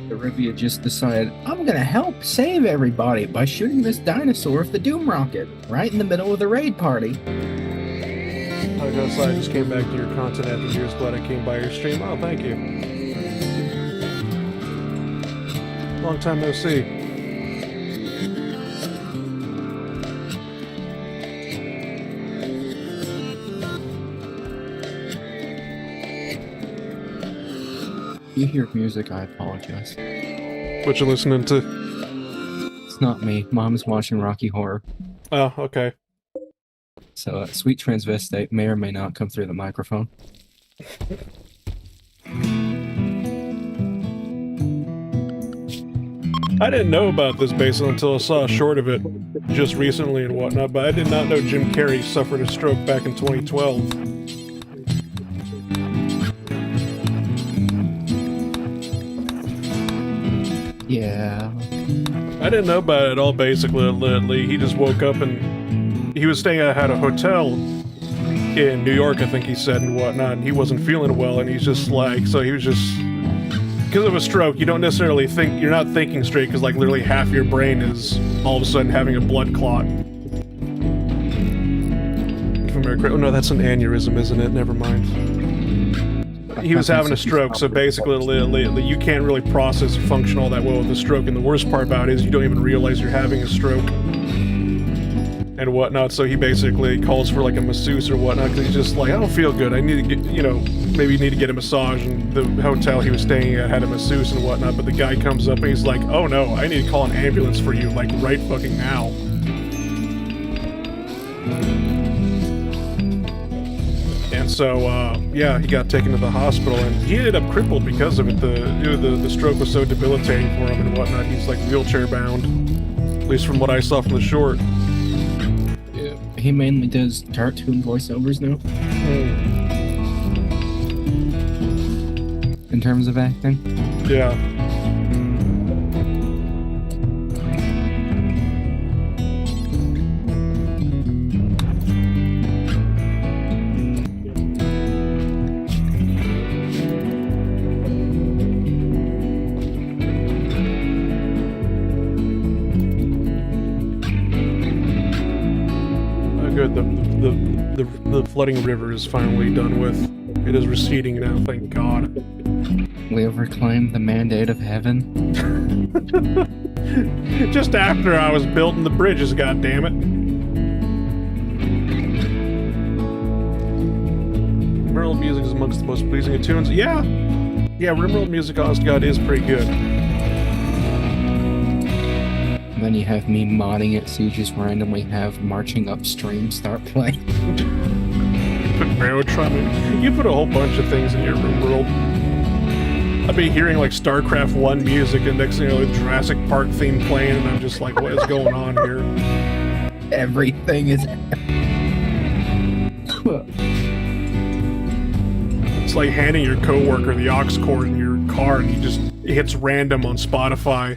The Rivia just decided, I'm gonna help save everybody by shooting this dinosaur with the Doom Rocket, right in the middle of the raid party. I guess I just came back to your content after years. Glad I came by your stream. Oh, thank you. Long time no see. If you hear music, I apologize. What you listening to? It's not me. Mom's watching Rocky Horror. Oh, okay. So, sweet transvestite may or may not come through the microphone. I didn't know about this base until I saw a short of it just recently and whatnot, but I did not know Jim Carrey suffered a stroke back in 2012. Yeah. I didn't know about it at all, basically. He just woke up and he was staying at a hotel in New York, I think he said, and whatnot, and he wasn't feeling well, and he's just like, so he was just, because of a stroke, you don't necessarily think, you're not thinking straight, because like literally half your brain is all of a sudden having a blood clot. Oh no, that's an aneurysm, isn't it? Never mind. He was having a stroke, so basically you can't really process or function all that well with a stroke, and the worst part about it is you don't even realize you're having a stroke and whatnot, so he basically calls for like a masseuse or whatnot, because he's just like, I don't feel good, I need to get, you know, maybe you need to get a massage, and the hotel he was staying at had a masseuse and whatnot, but the guy comes up and he's like, oh no, I need to call an ambulance for you, like right fucking now. And so, yeah, he got taken to the hospital, and he ended up crippled because of it. The stroke was so debilitating for him and whatnot. He's like wheelchair bound, at least from what I saw from the short. Yeah, he mainly does cartoon voiceovers now. In terms of acting. Yeah. Good. The flooding river is finally done with. It is receding now, thank God. We have reclaimed the mandate of heaven. Just after I was building the bridges, goddammit. Rimworld music is amongst the most pleasing of tunes. Yeah! Yeah, Rimworld music, honest to God, is pretty good. And then you have me modding it, so you just randomly have Marching Upstream start playing. Put Barotron. You put a whole bunch of things in your Rimworld. I'd be hearing like StarCraft 1 music, and next thing you know, the Jurassic Park theme playing, and I'm just like, what is going on here? Everything is... It's like handing your coworker the aux cord in your car and he just hits random on Spotify.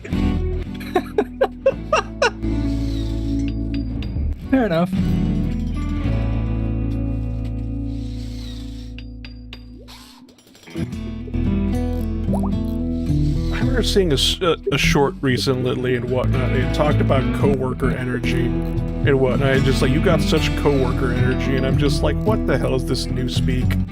Fair enough. I remember seeing a short recently and whatnot. It talked about coworker energy and whatnot. And just like, you got such coworker energy, and I'm just like, what the hell is this newspeak?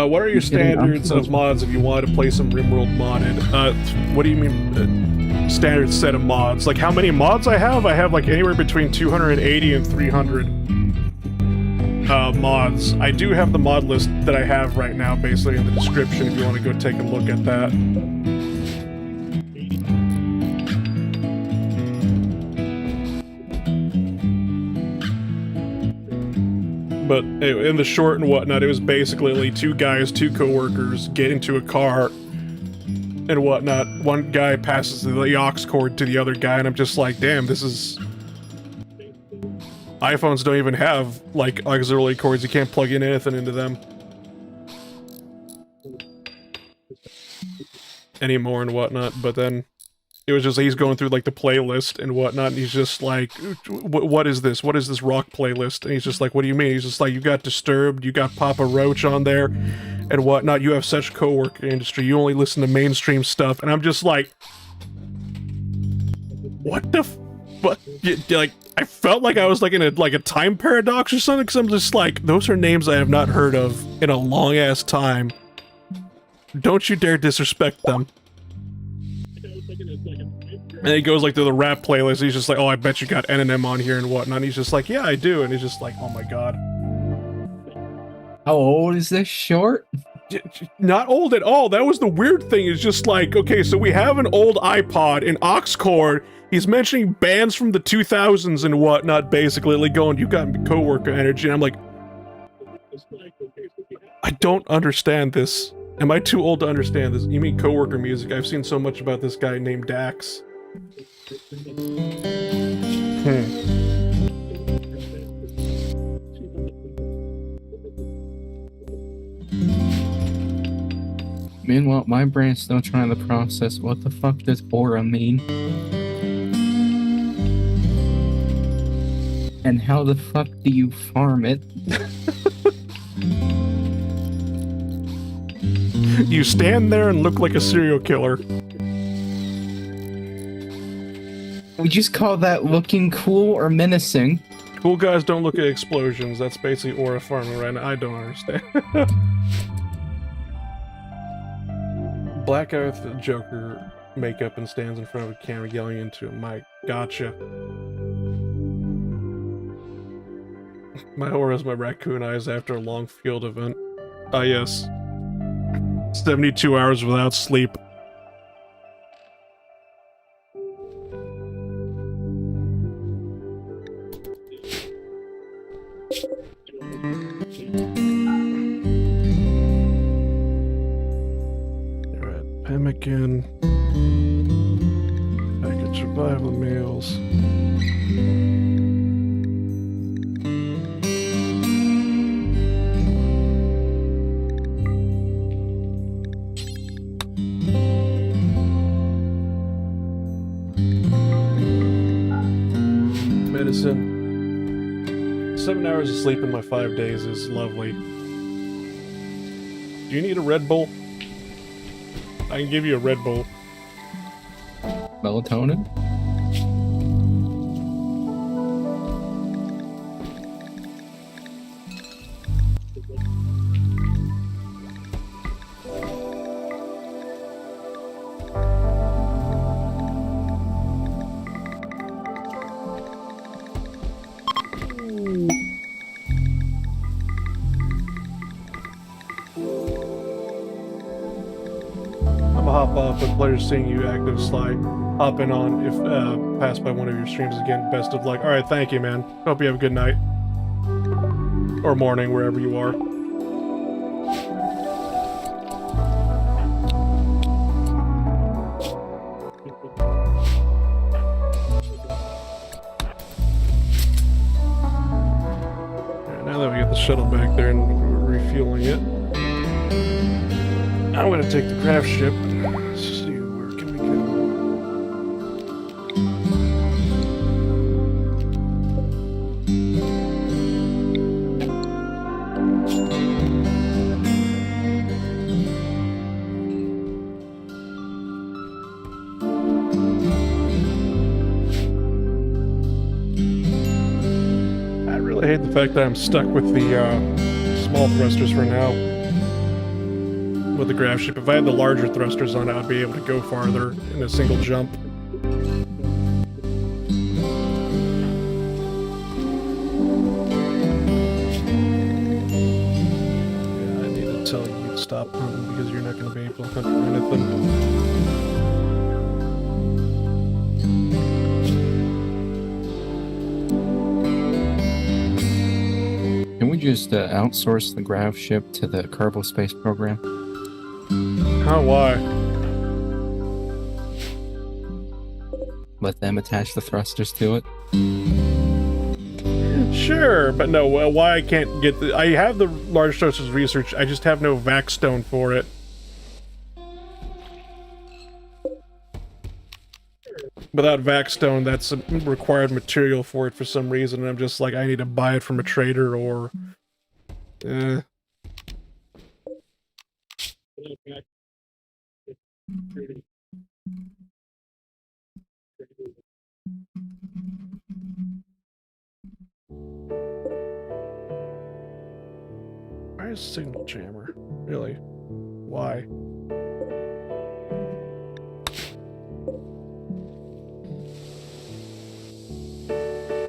What are your standards of mods if you wanted to play some Rimworld modded? What do you mean, standard set of mods? Like, how many mods I have? I have, like, anywhere between 280 and 300 mods. I do have the mod list that I have right now, basically, in the description, if you want to go take a look at that. But anyway, in the short and whatnot, it was basically like two guys, two coworkers get into a car and whatnot. One guy passes the aux cord to the other guy, and I'm just like, damn, this is... iPhones don't even have, like, auxiliary cords. You can't plug in anything into them anymore and whatnot. But then it was just, he's going through, like, the playlist and whatnot, and he's just like, what is this? What is this rock playlist? And he's just like, what do you mean? He's just like, you got Disturbed, you got Papa Roach on there, and whatnot. You have such co-worker industry. You only listen to mainstream stuff. And I'm just like, what the fuck? Like, I felt like I was, like, in a time paradox or something, because I'm just like, those are names I have not heard of in a long-ass time. Don't you dare disrespect them. And he goes, like, to the rap playlist, he's just like, oh, I bet you got Eminem on here and whatnot. And he's just like, yeah, I do. And he's just like, oh my god. How old is this short? Not old at all. That was the weird thing. It's just like, okay, so we have an old iPod, an aux cord. He's mentioning bands from the 2000s and whatnot, basically, like going, you got coworker energy. And I'm like, I don't understand this. Am I too old to understand this? You mean coworker music? I've seen so much about this guy named Dax. Meanwhile, my brain's still trying to process what the fuck does aura mean? And how the fuck do you farm it? You stand there and look like a serial killer. We just call that looking cool or menacing. Cool guys don't look at explosions. That's basically aura farming right now. I don't understand. Black Earth Joker makeup and stands in front of a camera yelling into a mic. Gotcha. My aura's my raccoon eyes after a long field event. Ah, yes. 72 hours without sleep. Alright, pemmican. Package survival meals. Medicine. 7 hours of sleep in my 5 days is lovely. Do you need a Red Bull? I can give you a Red Bull. Melatonin? But pleasure seeing you active, Sly. Hopping on if passed by one of your streams again. Best of luck. Alright, thank you, man. Hope you have a good night. Or morning, wherever you are. Alright, now Now that we got the shuttle back there and we're refueling it, I'm gonna take the craft ship. Let's see, where can we go? I really hate the fact that I'm stuck with the small thrusters for now. With the grav ship. If I had the larger thrusters on, I would be able to go farther in a single jump. Yeah, I need to tell you to stop hunting because you're not going to be able to hunt for anything. Can we just outsource the grav ship to the Kerbal Space Program? How? Why? Let them attach the thrusters to it? Sure, but no, why I can't get the... I have the large thrusters research, I just have no vac stone for it. Without vac stone, that's a required material for it for some reason, and I'm just like, I need to buy it from a trader or... Why is signal jammer? Really? Why?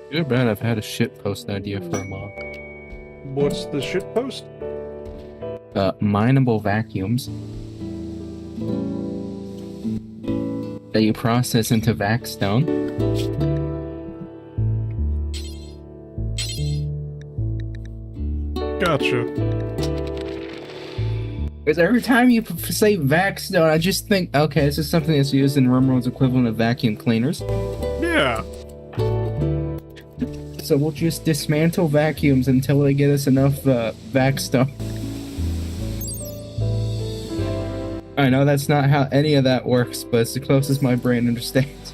Good or bad, I've had a shitpost idea for a mob. What's the shitpost? Mineable vacuums that you process into vac stone. Gotcha. Because every time you say vac stone, I just think, okay, this is something that's used in Rimworld's equivalent of vacuum cleaners. Yeah. So we'll just dismantle vacuums until they get us enough vac stone. I know that's not how any of that works, but it's the closest my brain understands.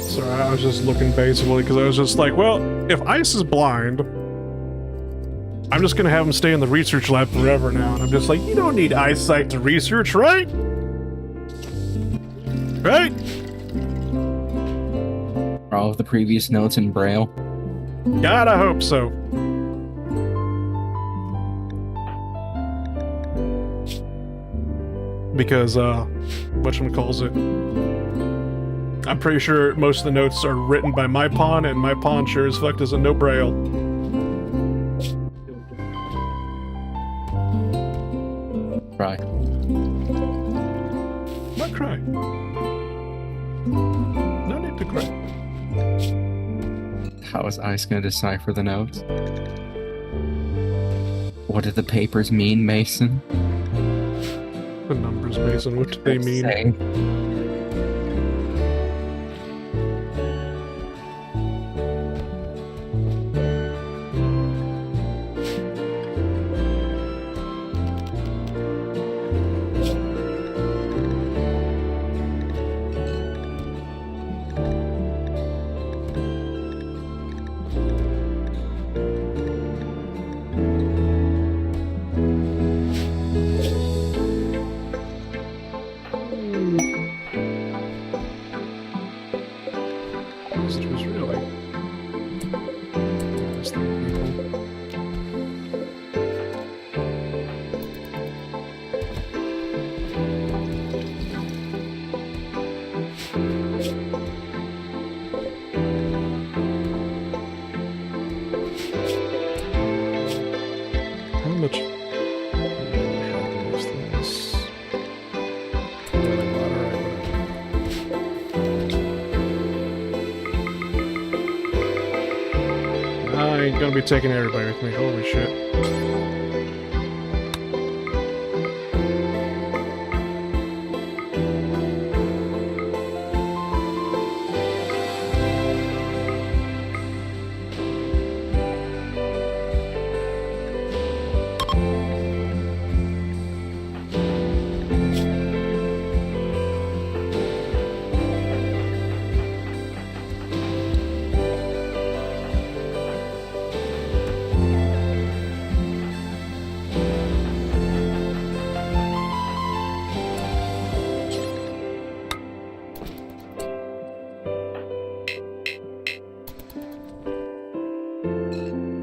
So I was just looking basically because I was just like, well, if Ice is blind, I'm just gonna have him stay in the research lab forever now. And I'm just like, you don't need eyesight to research, right? Right? Are all of the previous notes in Braille? Gotta hope so. Because, whatchamacallit, I'm pretty sure most of the notes are written by my pawn, and my pawn sure as fuck doesn't know Braille. Cry. Not cry. No need to cry. How is Ice gonna decipher the notes? What do the papers mean, Mason? The numbers, Mason, what do they mean? Say. I ain't gonna be taking everybody with me. Holy shit.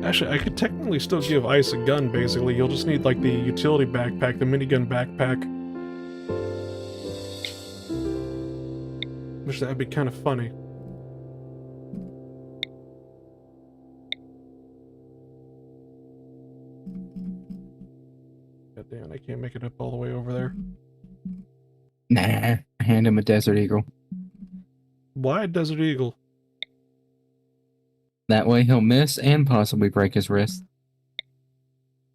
Actually, I could technically still give Ice a gun, basically. You'll just need, like, the utility backpack, the minigun backpack. Which that'd be kind of funny. God damn, I can't make it up all the way over there. Nah, hand him a Desert Eagle. Why a Desert Eagle? That way he'll miss and possibly break his wrist.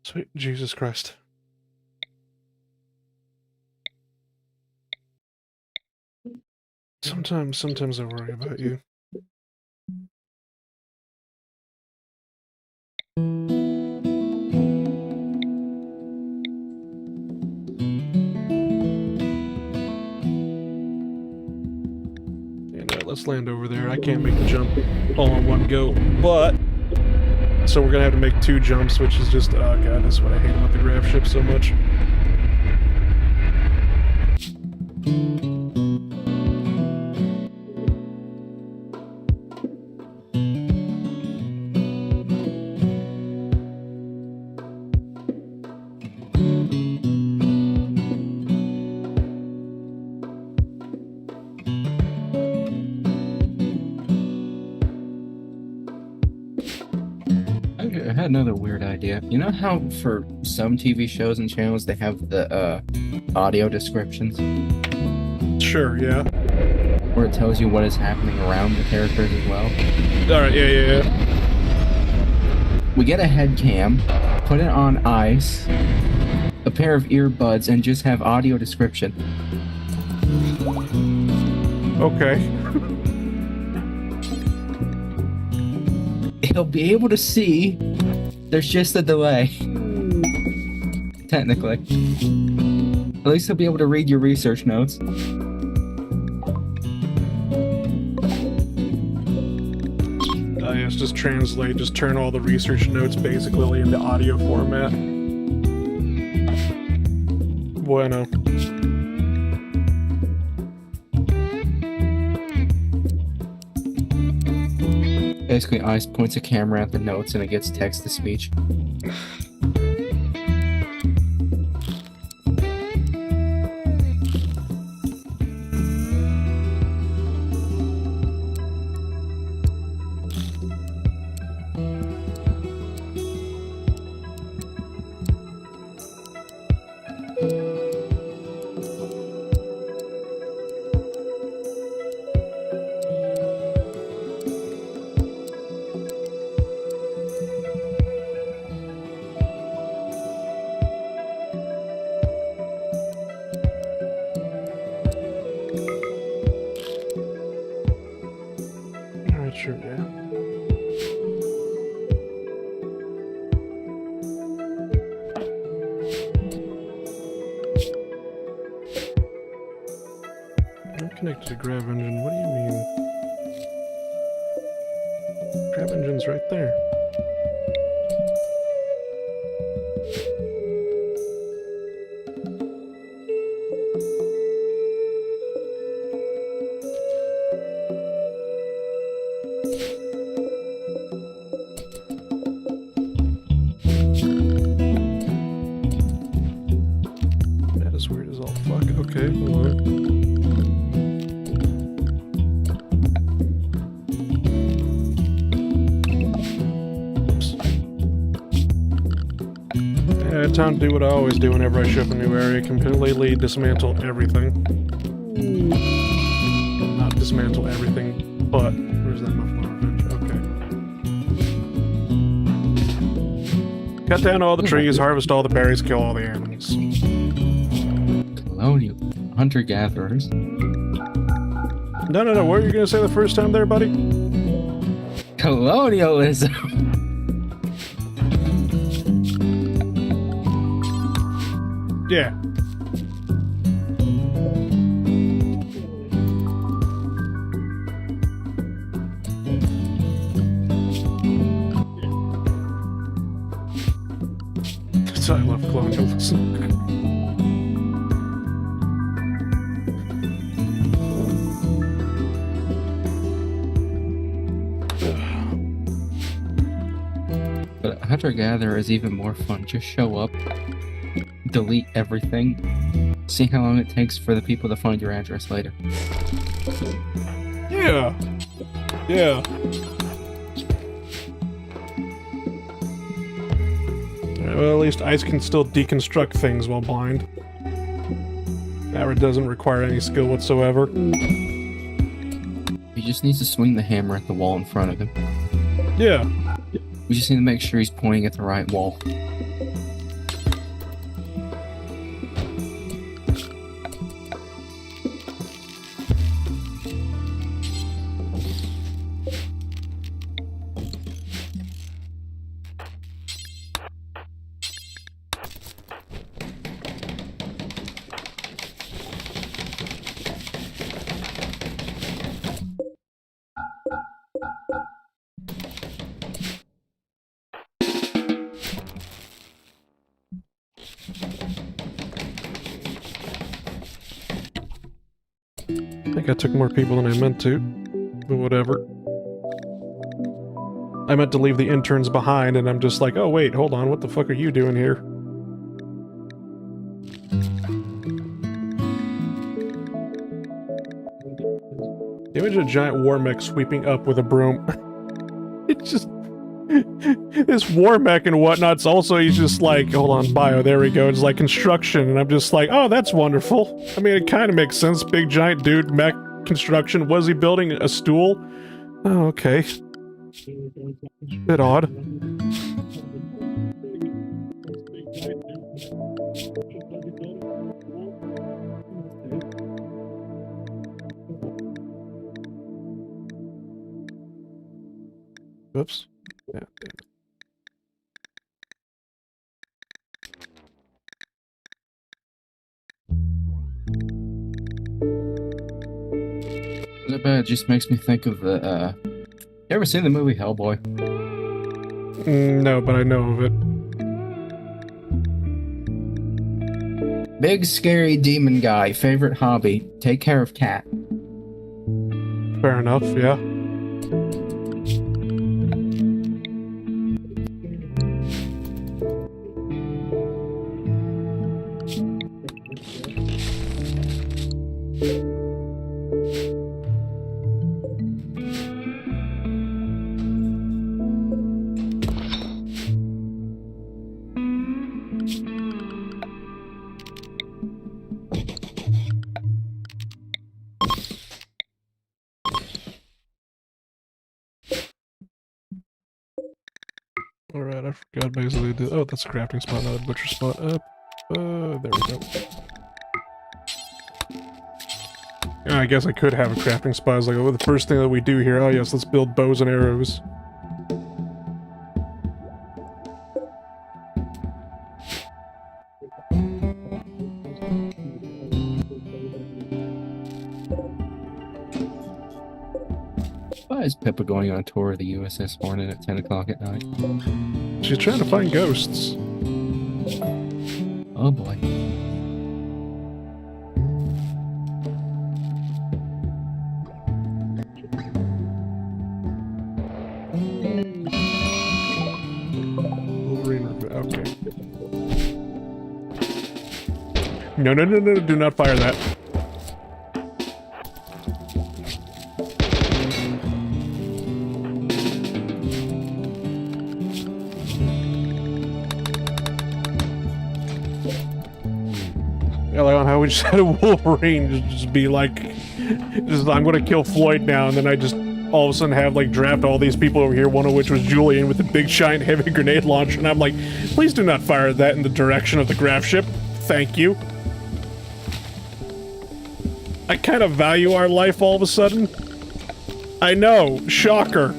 Sweet Jesus Christ. Sometimes I worry about you. Let's land over there. I can't make the jump all in one go, but so we're gonna have to make 2 jumps, which is just, oh god, that's what I hate about the grav ship so much. I had another weird idea. You know how for some TV shows and channels they have the audio descriptions? Sure, yeah. Where it tells you what is happening around the characters as well? Alright, yeah. We get a head cam, put it on Ice, a pair of earbuds, and just have audio description. Okay. He'll be able to see. There's just a delay. Technically. At least he'll be able to read your research notes. Yes, just translate, just turn all the research notes basically into audio format. Bueno. Basically, Ice points a camera at the notes and it gets text-to-speech. Sure, yeah. I'm connected to grav engine. What do you mean? Grav engine's right there. Okay, hold on. Oops. Yeah, time to do what I always do whenever I show up a new area. Completely dismantle everything. Not dismantle everything, but... Where's that muffler? Okay. Cut down all the trees, harvest all the berries, kill all the animals. Colonial hunter-gatherers. No, what were you gonna say the first time there, buddy? Colonialism. Yeah. I love colonialism. But hunter-gatherer is even more fun. Just show up, delete everything, see how long it takes for the people to find your address later. Yeah. Yeah. Well, at least ice can still deconstruct things while blind. That doesn't require any skill whatsoever. He just needs to swing the hammer at the wall in front of him. Yeah. We just need to make sure he's pointing at the right wall. I think I took more people than I meant to, but whatever. I meant to leave the interns behind, and I'm just like, oh wait, hold on, what the fuck are you doing here? Image a giant war mech sweeping up with a broom. It's just... this war mech and whatnot's also, he's just like, hold on, bio, there we go, it's like construction, and I'm just like, oh, that's wonderful. I mean, it kind of makes sense, big giant dude, mech construction. Was he building a stool? Oh, okay. Bit odd. Oops. Yeah, damn it. It just makes me think of the, you ever seen the movie Hellboy? No, but I know of it. Big scary demon guy, favorite hobby, take care of cat. Fair enough, yeah. Alright, I forgot basically the... Oh, that's a crafting spot, not a butcher spot. Up. There we go. I guess I could have a crafting spot. I was like, oh, the first thing that we do here, oh yes, let's build bows and arrows. Why is Pippa going on a tour of the USS Hornet at 10 o'clock at night? She's trying to find ghosts. Oh boy. Okay. No, do not fire that. I like how we just had a Wolverine just be like, I'm gonna kill Floyd now, and then I just all of a sudden have, like, draft all these people over here, one of which was Julian with the big giant heavy grenade launcher, and I'm like, please do not fire that in the direction of the graph ship. Thank you. I kind of value our life all of a sudden. I know, shocker.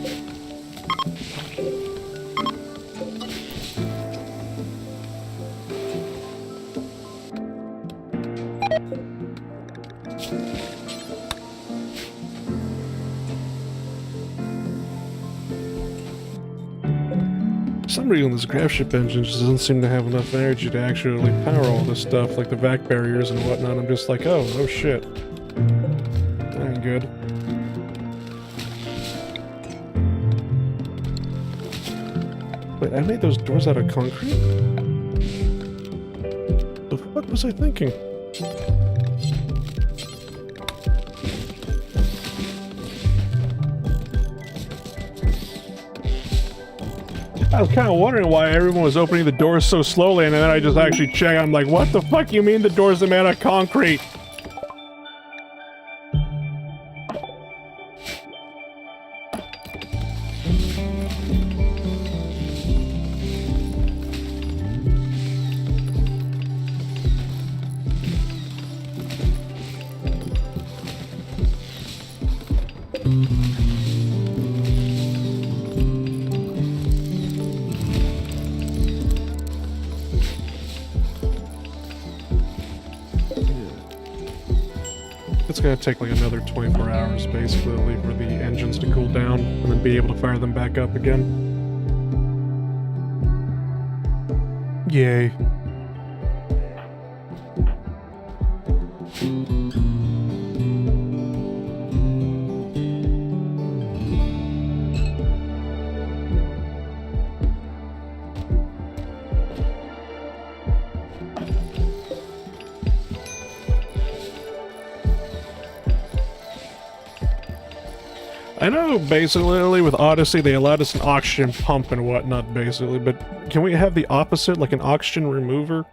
For some reason, this graph ship engine just doesn't seem to have enough energy to actually power all this stuff, like the vac barriers and whatnot. I'm just like, oh, no shit. That ain't good. Wait, I made those doors out of concrete? The fuck was I thinking? I was kind of wondering why everyone was opening the doors so slowly, and then I just actually checked. I'm like, what the fuck you mean the doors are made out of concrete? It's gonna take like another 24 hours basically for the engines to cool down and then be able to fire them back up again. Yay. I know, basically, with Odyssey, they allowed us an oxygen pump and whatnot, basically, but can we have the opposite, like an oxygen remover?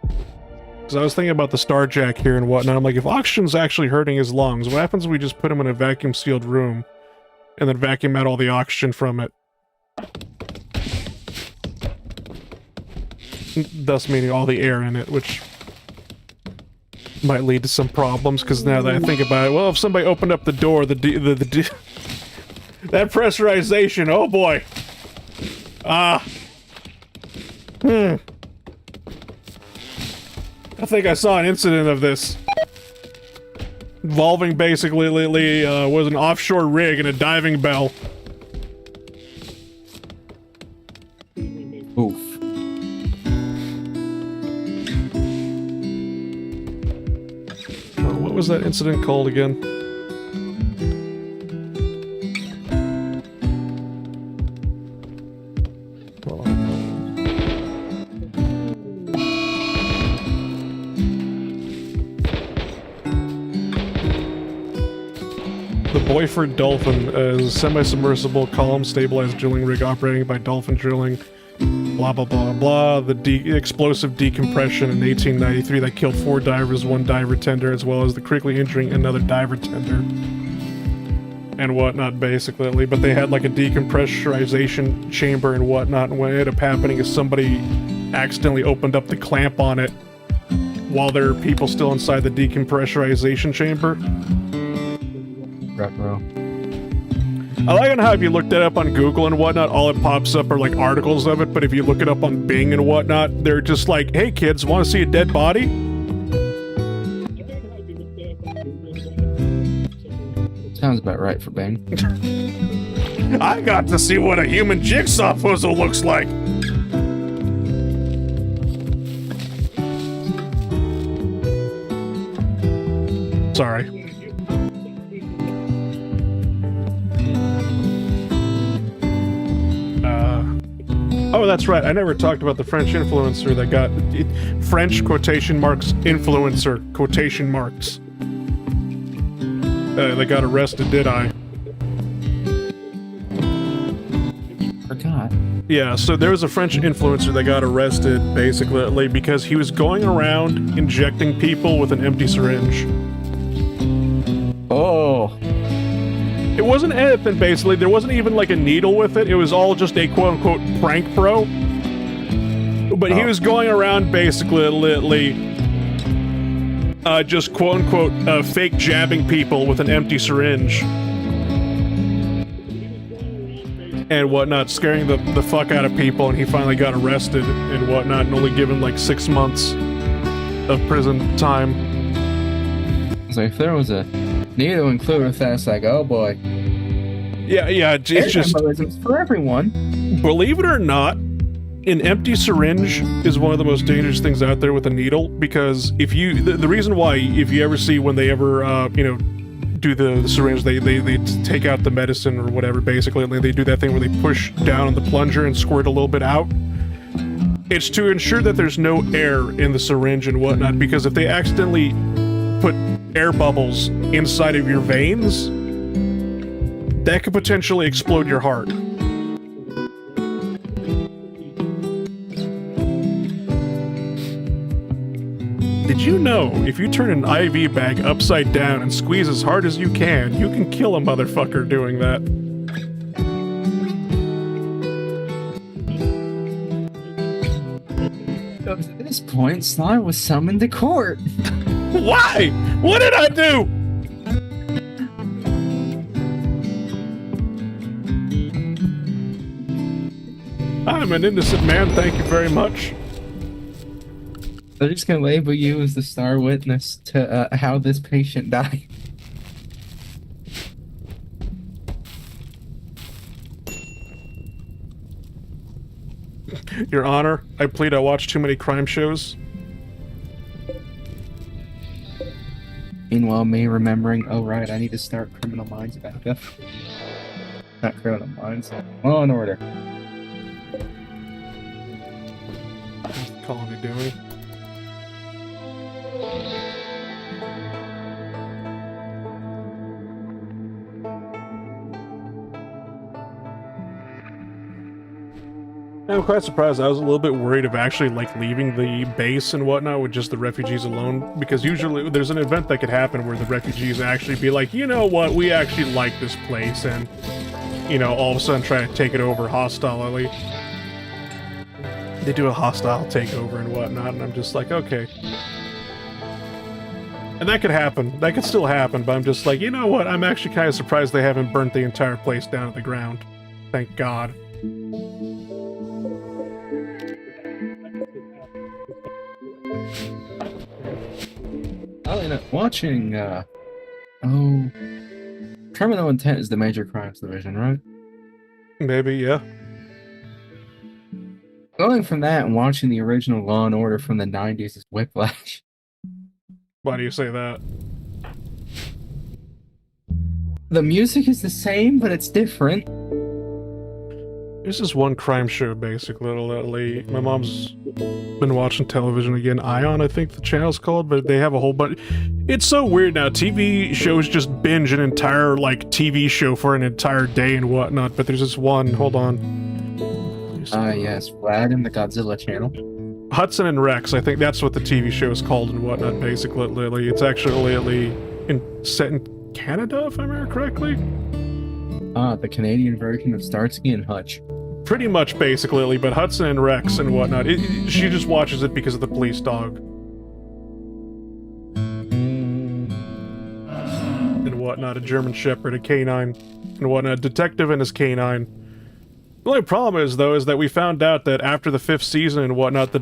Because I was thinking about the Starjack here and whatnot. I'm like, if oxygen's actually hurting his lungs, what happens if we just put him in a vacuum-sealed room and then vacuum out all the oxygen from it? Thus meaning all the air in it, which might lead to some problems, because now that I think about it, well, if somebody opened up the door, that pressurization, oh boy. I think I saw an incident of this. Involving basically, was an offshore rig and a diving bell. Oof. What was that incident called again? Boyford Dolphin is a semi-submersible column-stabilized drilling rig operating by Dolphin Drilling. Blah blah blah blah. The explosive decompression in 1893 that killed 4 divers, 1 diver tender, as well as the critically injuring another diver tender. And whatnot, basically. But they had like a decompressurization chamber and whatnot, and what ended up happening is somebody accidentally opened up the clamp on it while there are people still inside the decompressurization chamber. Bro. I like how if you look that up on Google and whatnot, all it pops up are like articles of it, but if you look it up on Bing and whatnot, they're just like, hey kids, want to see a dead body? Sounds about right for Bing. I got to see what a human jigsaw puzzle looks like! Sorry. Oh, that's right. I never talked about the French influencer that got French quotation marks influencer quotation marks. They got arrested, did I? Forgot. Yeah, so there was a French influencer that got arrested, basically, because he was going around injecting people with an empty syringe. Oh. It It wasn't anything, basically. There wasn't even like a needle with it. It was all just a quote-unquote prank bro. But he was going around basically just quote-unquote fake jabbing people with an empty syringe. And whatnot, scaring the fuck out of people, and he finally got arrested and whatnot, and only given like 6 months of prison time. So if there was a needle included with that, it's like, oh boy. Yeah, it's just... It's for everyone. Believe it or not, an empty syringe is one of the most dangerous things out there with a needle, because if you... The reason why, if you ever see when they ever, do the syringe, they take out the medicine or whatever, basically, and they do that thing where they push down on the plunger and squirt a little bit out. It's to ensure that there's no air in the syringe and whatnot, because if they accidentally put air bubbles inside of your veins, that could potentially explode your heart. Did you know, if you turn an IV bag upside down and squeeze as hard as you can kill a motherfucker doing that? At this point, Sly was summoned to court. Why? What did I do? I'm an innocent man, thank you very much. They're just gonna label you as the star witness to how this patient died. Your Honor, I plead I watch too many crime shows. Meanwhile, me remembering, oh right, I need to start Criminal Minds back up. Not Criminal Minds. Law and Order. What's the colony doing? I'm quite surprised. I was a little bit worried of actually like leaving the base and whatnot with just the refugees alone, because usually there's an event that could happen where the refugees actually be like, you know what, we actually like this place, and all of a sudden try to take it over hostilely. They do a hostile takeover and whatnot, and I'm just like, okay. And that could happen. That could still happen, but I'm just like, you know what, I'm actually kind of surprised they haven't burnt the entire place down to the ground. Thank God. I ended up watching, Criminal Intent is the Major Crimes Division, right? Maybe, yeah. Going from that and watching the original Law and Order from the 90s is whiplash. Why do you say that? The music is the same, but it's different. This is one crime show, basically, lately. My mom's been watching television again. Ion, I think the channel's called, but they have a whole bunch. It's so weird now. TV shows just binge an entire, like, TV show for an entire day and whatnot, but there's this one. Hold on. Yes, Vlad and the Godzilla channel. Hudson and Rex, I think that's what the TV show is called and whatnot, basically, lately. It's actually set in Canada, if I remember correctly. The Canadian version of Starsky and Hutch. Pretty much, basically, but Hudson and Rex and whatnot. She just watches it because of the police dog. And whatnot, a German Shepherd, a canine, and whatnot, a detective and his canine. The only problem is, though, is that we found out that after the 5th season and whatnot, I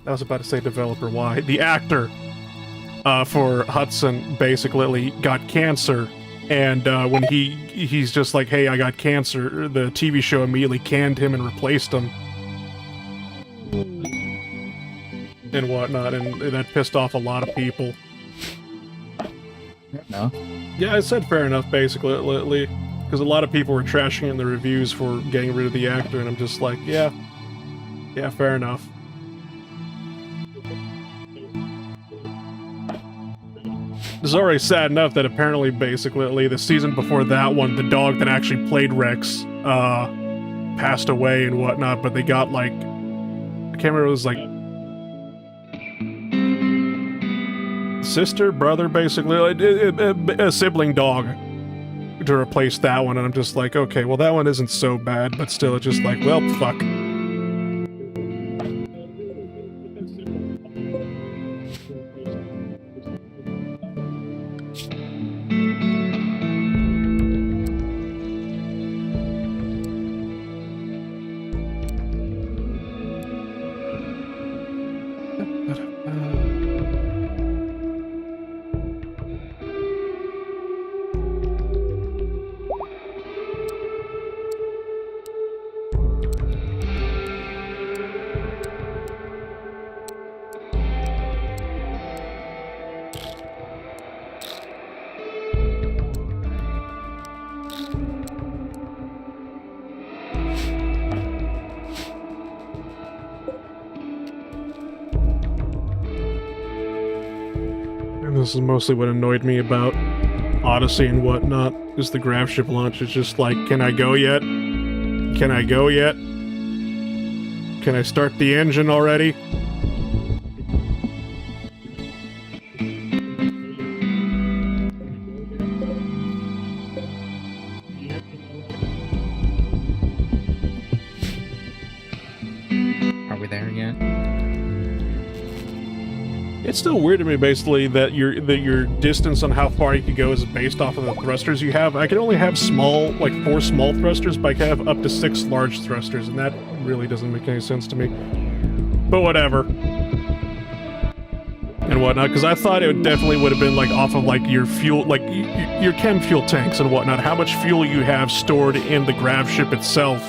was about to say developer, why? The actor for Hudson basically got cancer. And when he's just like, hey, I got cancer, the TV show immediately canned him and replaced him. And whatnot, and that pissed off a lot of people. No. Yeah, I said fair enough, basically, because a lot of people were trashing in the reviews for getting rid of the actor, and I'm just like, yeah, fair enough. It's already sad enough that apparently, basically, the season before that one, the dog that actually played Rex, passed away and whatnot, but they got, like, I can't remember, it was, like, sister, brother, basically, a sibling dog. to replace that one, and I'm just like, okay, well that one isn't so bad, but still, it's just like, well, fuck. This is mostly what annoyed me about Odyssey and whatnot, is the grav ship launch. It's just like, can I go yet? Can I go yet? Can I start the engine already? Are we there yet? It's still weird to me, basically, that your distance on how far you can go is based off of the thrusters you have. I can only have small, like 4 small thrusters, but I can have up to 6 large thrusters, and that really doesn't make any sense to me. But whatever. And whatnot, because I thought it definitely would have been, like, off of, like, your fuel, like, your chem fuel tanks and whatnot, how much fuel you have stored in the grav ship itself.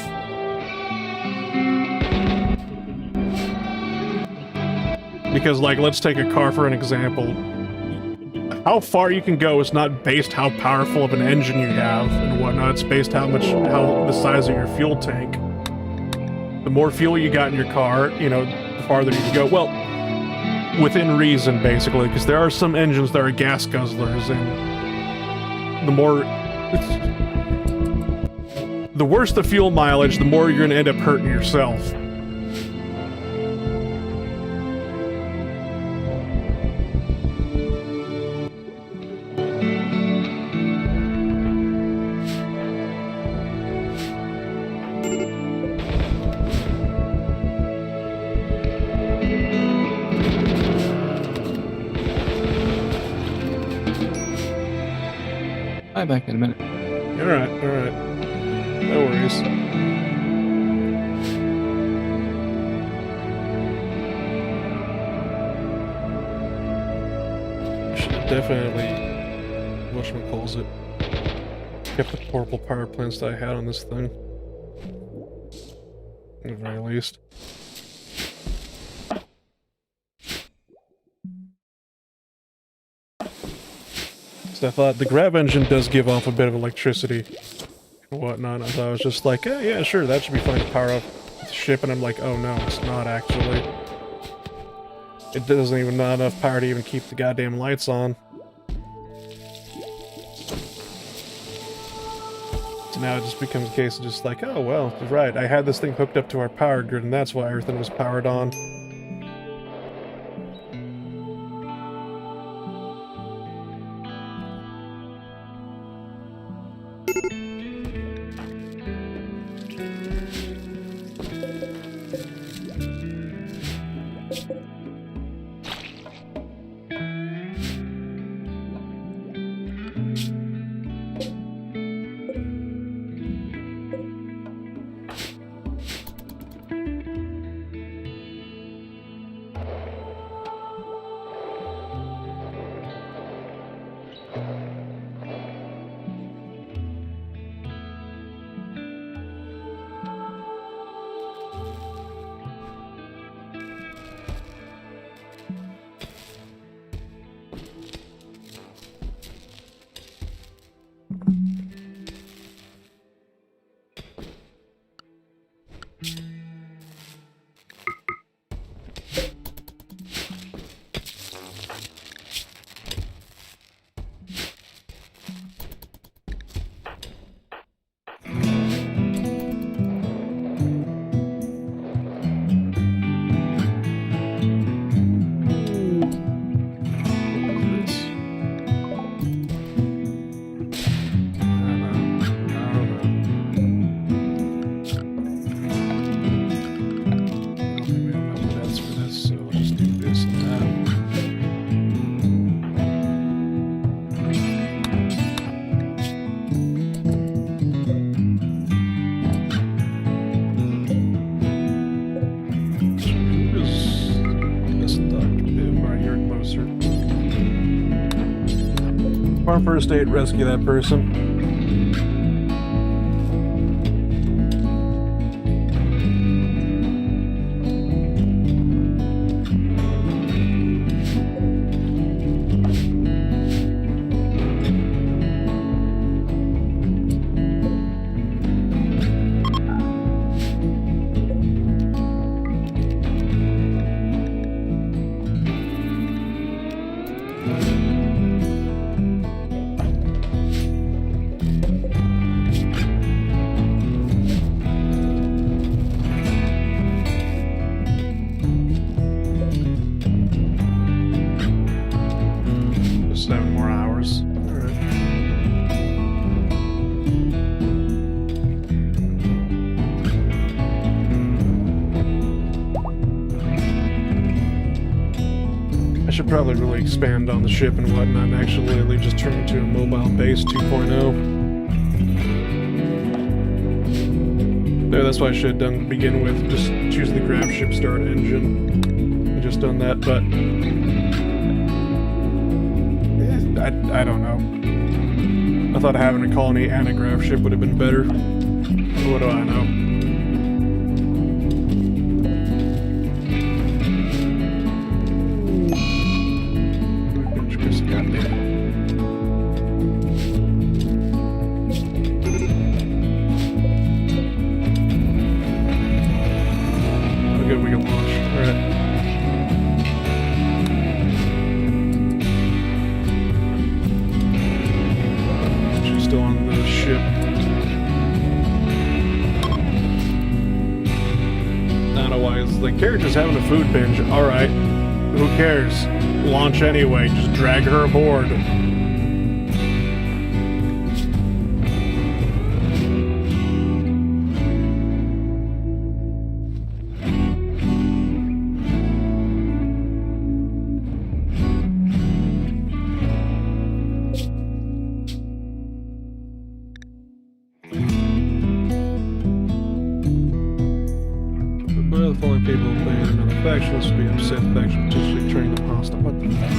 Because, like, let's take a car for an example. How far you can go is not based how powerful of an engine you have and whatnot. It's based how the size of your fuel tank. The more fuel you got in your car, you know, the farther you can go. Well, within reason, basically, because there are some engines that are gas guzzlers, and the worse the fuel mileage, the more you're going to end up hurting yourself. I'll be back in a minute. Alright, alright. No worries. Should have definitely, whatchamacallit, kept the portable power plants that I had on this thing. At the very least. So I thought the grav engine does give off a bit of electricity and whatnot. I thought I was just like, yeah, sure, that should be fine to power up the ship, and I'm like, oh no, it's not actually. It doesn't even have enough power to even keep the goddamn lights on. So now it just becomes a case of just like, oh well, right, I had this thing hooked up to our power grid, and that's why everything was powered on. armed first aid, rescue that person. Should probably really expand on the ship and whatnot and actually just turn it into a mobile base 2.0. Yeah, that's what I should have done to begin with. Just choose the grab ship start engine. And just done that, but I don't know. I thought having a colony and a grab ship would have been better. What do I know? Character's having a food binge. Alright. Who cares? Launch anyway. Just drag her aboard. Factions would be upset. Faction potentially trained them hostile. What the fuck?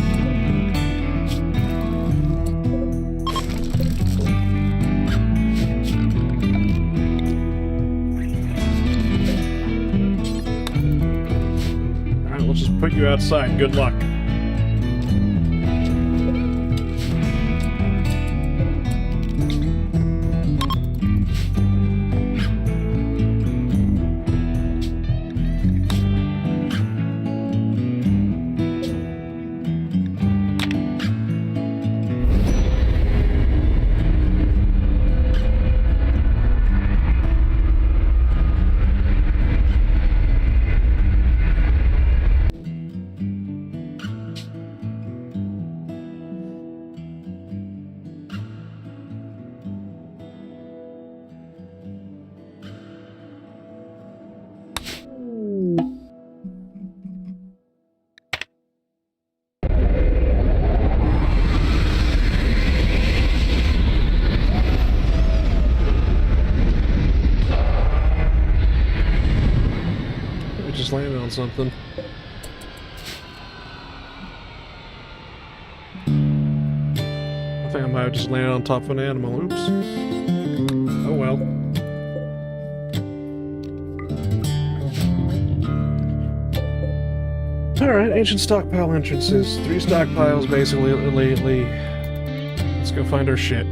Alright, we'll just put you outside. Good luck. Landed on something. I think I might have just landed on top of an animal. Oops. Oh well. Alright, ancient stockpile entrances. 3 stockpiles basically lately. Let's go find our shit.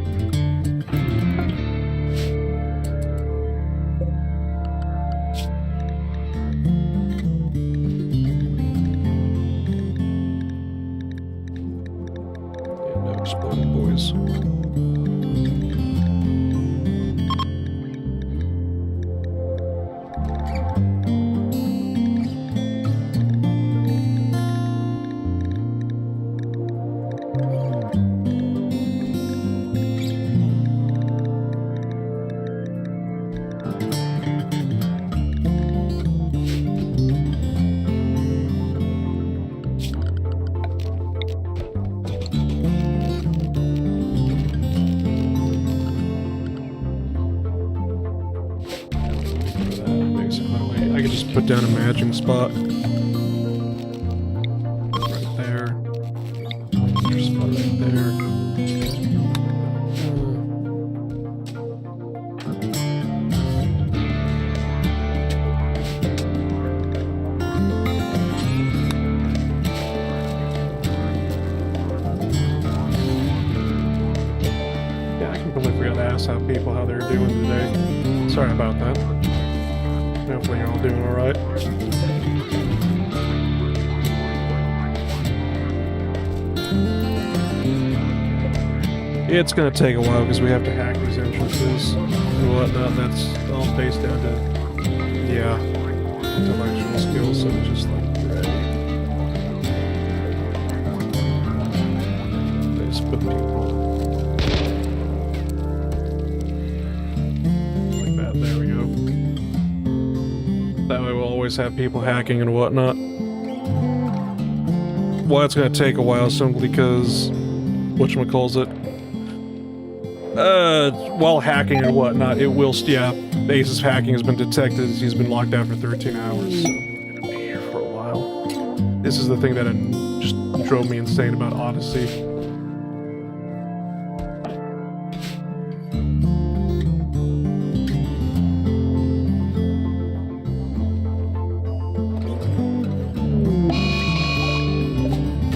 Put down a matching spot. Right there. Spot right there. Sorry about that. Hopefully you're all doing alright. It's gonna take a while because we have to hack these entrances and whatnot. That's all based down to, yeah, intellectual skills, so it's just like, they just put people like that. There we go. That way we'll always have people hacking and whatnot. Why it's gonna take a while simply because, whatchamacallit, while hacking and whatnot, it will, yeah, Ace's hacking has been detected. He's been locked out for 13 hours, so we're gonna be here for a while. This is the thing that just drove me insane about Odyssey.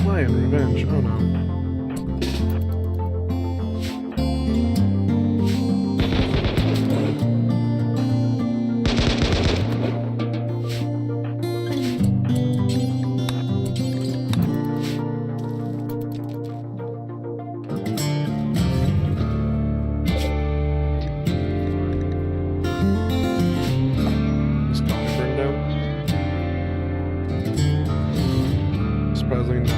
Lion Revenge, oh no. Surprisingly, no.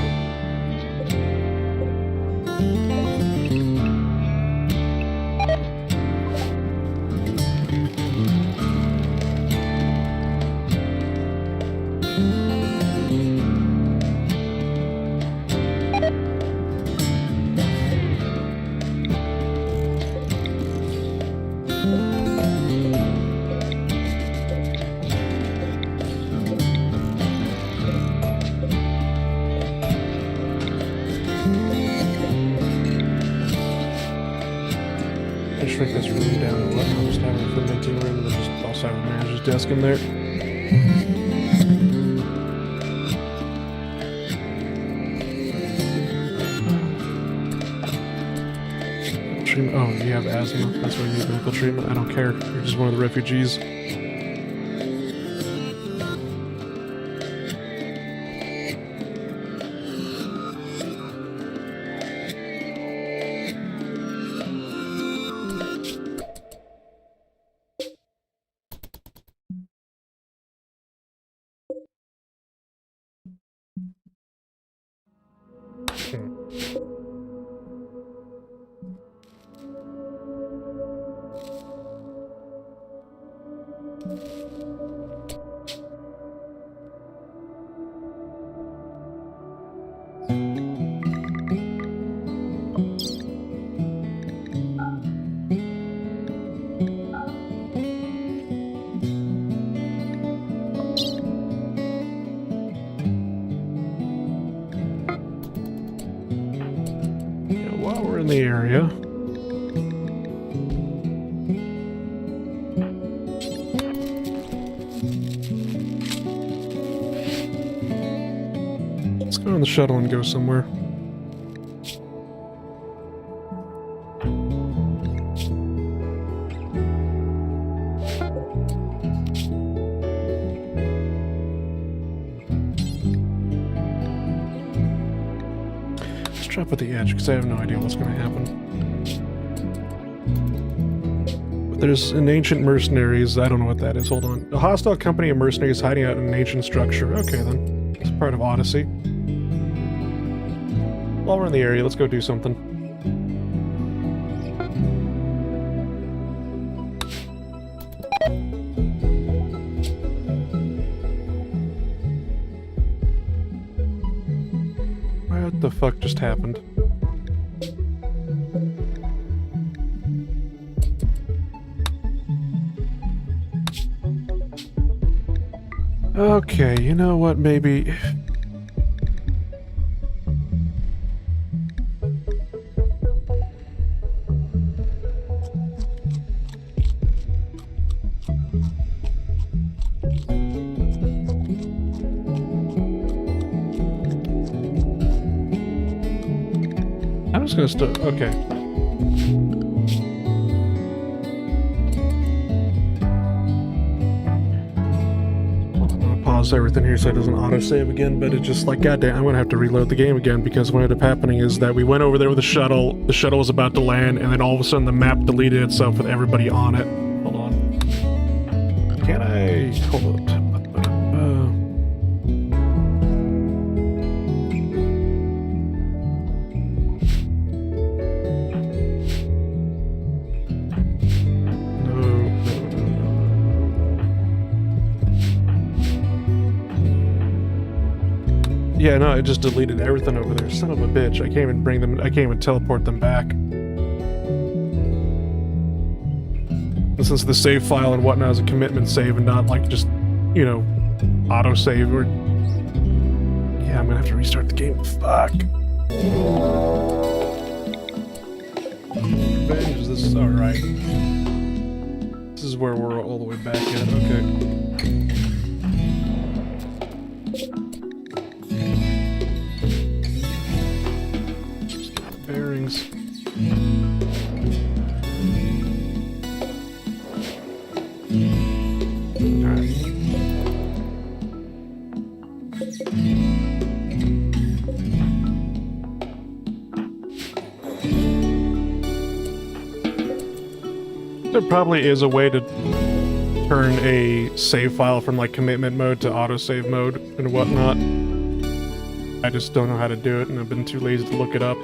I shrink this room down and let me just have a fermenting room and then just also have a manager's desk in there. Treatment. Oh, you have asthma. That's why you need medical treatment. I don't care. You're just one of the refugees. While we're in the area, let's go on the shuttle and go somewhere. Drop at the edge because I have no idea what's going to happen. But there's an ancient mercenaries. I don't know what that is. Hold on. A hostile company of mercenaries hiding out in an ancient structure. Okay then. It's part of Odyssey. While we're in the area, let's go do something. What the fuck just happened? Okay, you know what, maybe... I'm just gonna start. Okay. pause everything here so it doesn't autosave again, but it's just like, goddamn, I'm gonna have to reload the game again, because what ended up happening is that we went over there with the shuttle was about to land, and then all of a sudden the map deleted itself with everybody on it. Hold on. Can I... hold on. Yeah, no, it just deleted everything over there. Son of a bitch. I can't even teleport them back. And since the save file and whatnot is a commitment save and not like just, you know, autosave or... Yeah, I'm gonna have to restart the game. Fuck. Revenge, is this... alright. This is where we're all the way back at, okay. Bearings. Alright. There probably is a way to turn a save file from like commitment mode to autosave mode and whatnot. I just don't know how to do it, and I've been too lazy to look it up.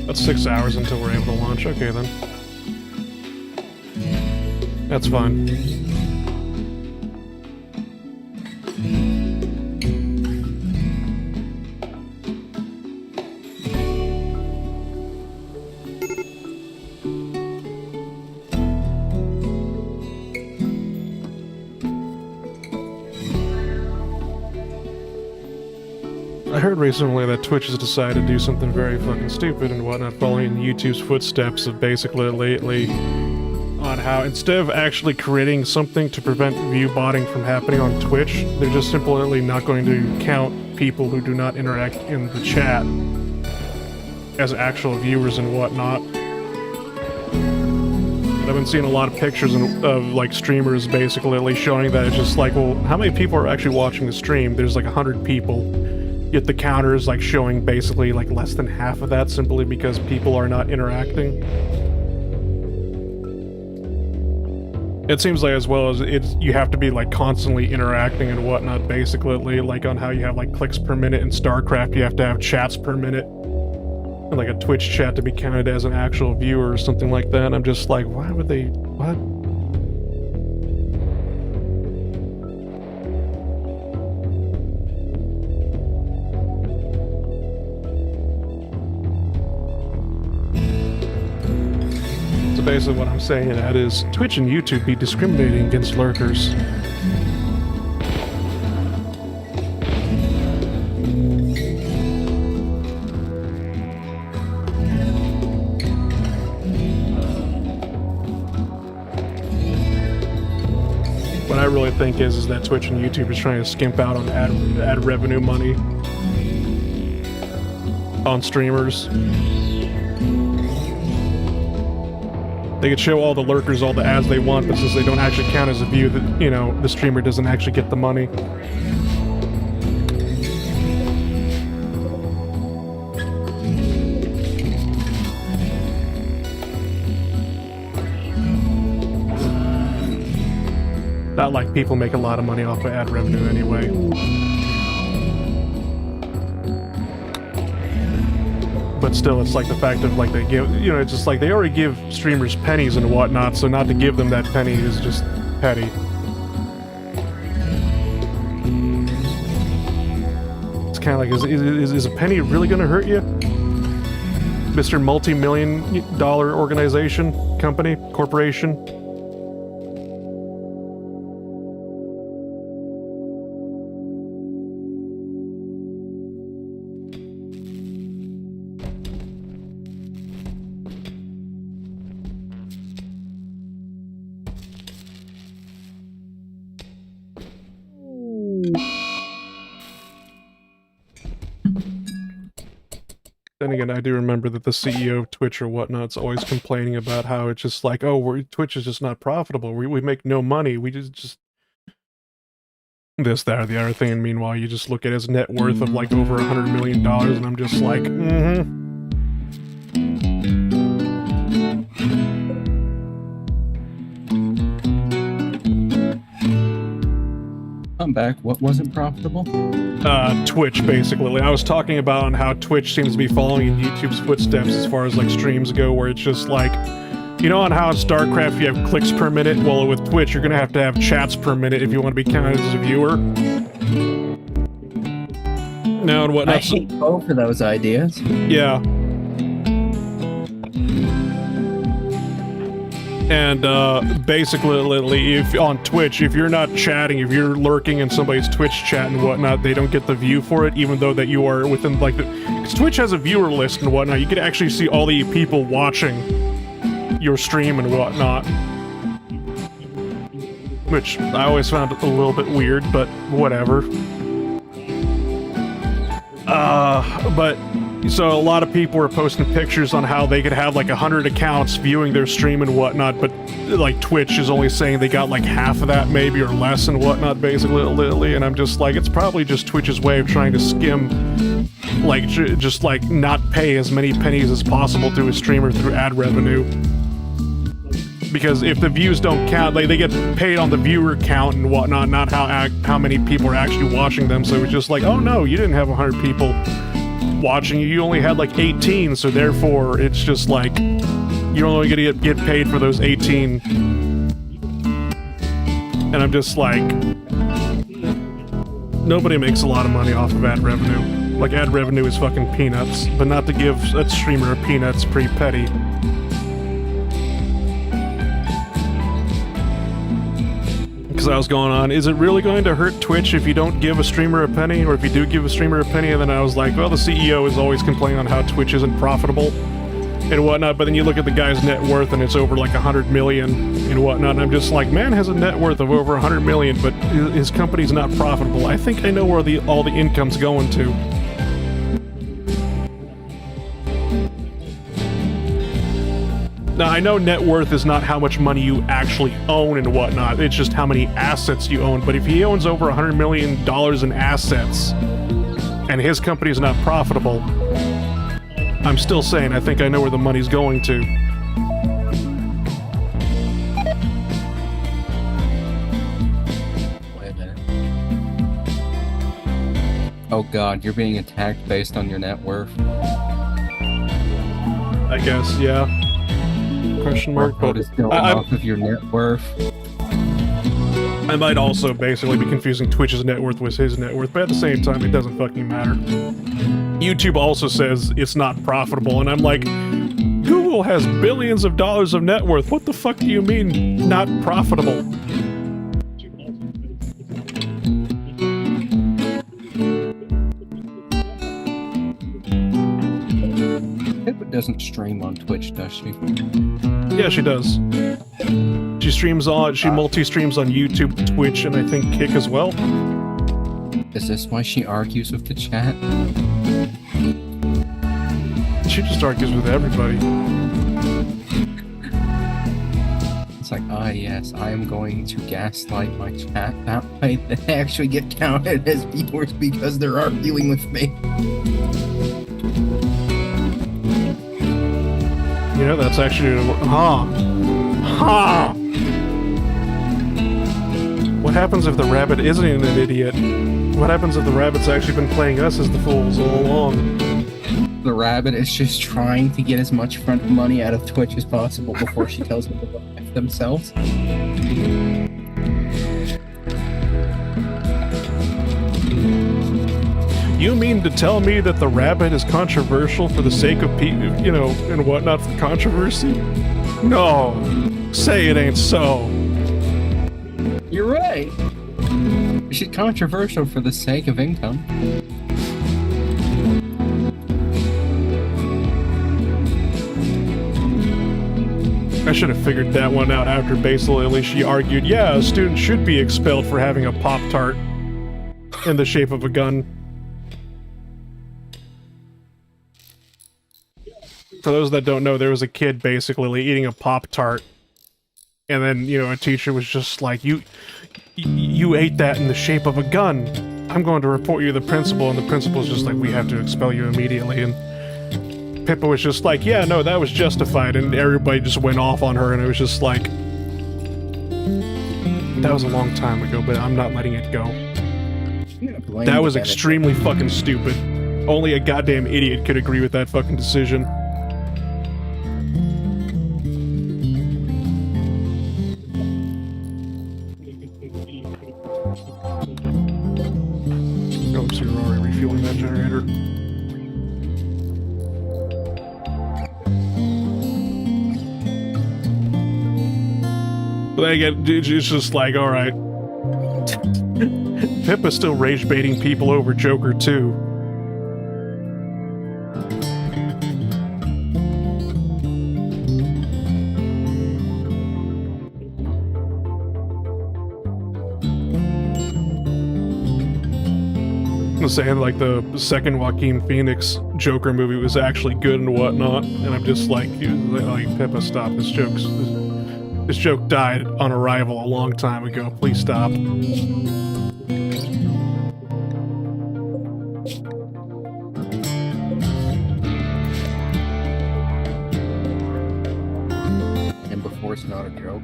That's 6 hours until we're able to launch. Okay, then. That's fine. I heard recently that Twitch has decided to do something very fucking stupid and whatnot, following YouTube's footsteps of basically lately on how instead of actually creating something to prevent view botting from happening on Twitch, they're just simply not going to count people who do not interact in the chat as actual viewers and whatnot. And I've been seeing a lot of pictures of like streamers basically showing that it's just like, well, how many people are actually watching the stream? There's like 100 people. Yet the counter is like showing basically like less than half of that simply because people are not interacting. It seems like as well as you have to be like constantly interacting and whatnot basically, like on how you have like clicks per minute in StarCraft, you have to have chats per minute. And like a Twitch chat to be counted as an actual viewer or something like that. I'm just like, why would they, what? Basically what I'm saying that is Twitch and YouTube be discriminating against lurkers. What I really think is that Twitch and YouTube is trying to skimp out on ad revenue money on streamers. They could show all the lurkers all the ads they want, but since they don't actually count as a view, that, you know, the streamer doesn't actually get the money. Not like people make a lot of money off of ad revenue anyway. But still, it's like the fact of like they give, you know, it's just like they already give streamers pennies and whatnot, so not to give them that penny is just petty. It's kind of like, is a penny really gonna hurt you? Mr. Multi-million-dollar organization, company, corporation? Then again, I do remember that the CEO of Twitch or whatnot's always complaining about how it's just like, oh, Twitch is just not profitable. We make no money. We just this, that, or the other thing. And meanwhile, you just look at his net worth of like over $100 million, and I'm just like, I'm back. What wasn't profitable? Twitch, basically. I was talking about on how Twitch seems to be following in YouTube's footsteps as far as like streams go, where it's just like, you know, on how in StarCraft you have clicks per minute. Well, with Twitch, you're gonna have to have chats per minute if you want to be counted as a viewer. Now and whatnot. I hate both of those ideas. Yeah. And basically, if on Twitch, if you're not chatting, if you're lurking in somebody's Twitch chat and whatnot, they don't get the view for it, even though that you are within like the. Because Twitch has a viewer list and whatnot. You can actually see all the people watching your stream and whatnot, which I always found a little bit weird, but whatever. But. So a lot of people were posting pictures on how they could have like 100 accounts viewing their stream and whatnot, but like Twitch is only saying they got like half of that maybe or less and whatnot, basically. And I'm just like, it's probably just Twitch's way of trying to skim, like just like not pay as many pennies as possible to a streamer through ad revenue. Because if the views don't count, like they get paid on the viewer count and whatnot, not how many people are actually watching them. So it's just like, oh no, you didn't have 100 people watching you, only had like 18, so therefore it's just like you're only gonna get paid for those 18. And I'm just like, nobody makes a lot of money off of ad revenue. Like, ad revenue is fucking peanuts, but not to give a streamer a peanut's pretty petty. Because I was going on, is it really going to hurt Twitch if you don't give a streamer a penny, or if you do give a streamer a penny? And then I was like, well, the CEO is always complaining on how Twitch isn't profitable and whatnot, but then you look at the guy's net worth and it's over like 100 million and whatnot, and I'm just like, man has a net worth of over 100 million, but his company's not profitable. I think I know where all the income's going to. Now, I know net worth is not how much money you actually own and whatnot, it's just how many assets you own, but if he owns over $100 million in assets, and his company's not profitable, I'm still saying I think I know where the money's going to. Wait a minute. Oh god, you're being attacked based on your net worth. I guess, yeah. Question mark, but is going off of your net worth. I might also basically be confusing Twitch's net worth with his net worth, but at the same time, it doesn't fucking matter. YouTube also says it's not profitable, and I'm like, Google has billions of dollars of net worth. What the fuck do you mean not profitable? Pippa doesn't stream on Twitch, does she? Yeah, she does. She streams on, she multi-streams on YouTube, Twitch, and I think Kick as well. Is this why she argues with the chat? She just argues with everybody. It's like, ah yes, I am going to gaslight my chat. That way they actually get counted as viewers because they're arguing with me. You know, that's actually... What happens if the rabbit isn't an idiot? What happens if the rabbit's actually been playing us as the fools all along? The rabbit is just trying to get as much front money out of Twitch as possible before she tells them to go F themselves. You mean to tell me that the rabbit is controversial for the sake of people, you know, and whatnot for controversy? No. Say it ain't so. You're right. She's controversial for the sake of income. I should have figured that one out after basically she argued, yeah, a student should be expelled for having a Pop-Tart in the shape of a gun. For those that don't know, there was a kid basically eating a Pop-Tart, and then, you know, a teacher was just like, you ate that in the shape of a gun. I'm going to report you to the principal, and the principal's just like, we have to expel you immediately, and Pippa was just like, yeah, no, that was justified, and everybody just went off on her, and it was just like, that was a long time ago, but I'm not letting it go. That was extremely fucking stupid. Only a goddamn idiot could agree with that fucking decision. Oh, so you're already refueling that generator. But then again, it's just like, alright. Pippa's still rage baiting people over Joker too. I'm saying, like, the second Joaquin Phoenix Joker movie was actually good and whatnot, and I'm just like, Pippa, stop, this joke died on arrival a long time ago, please stop. And before it's not a joke?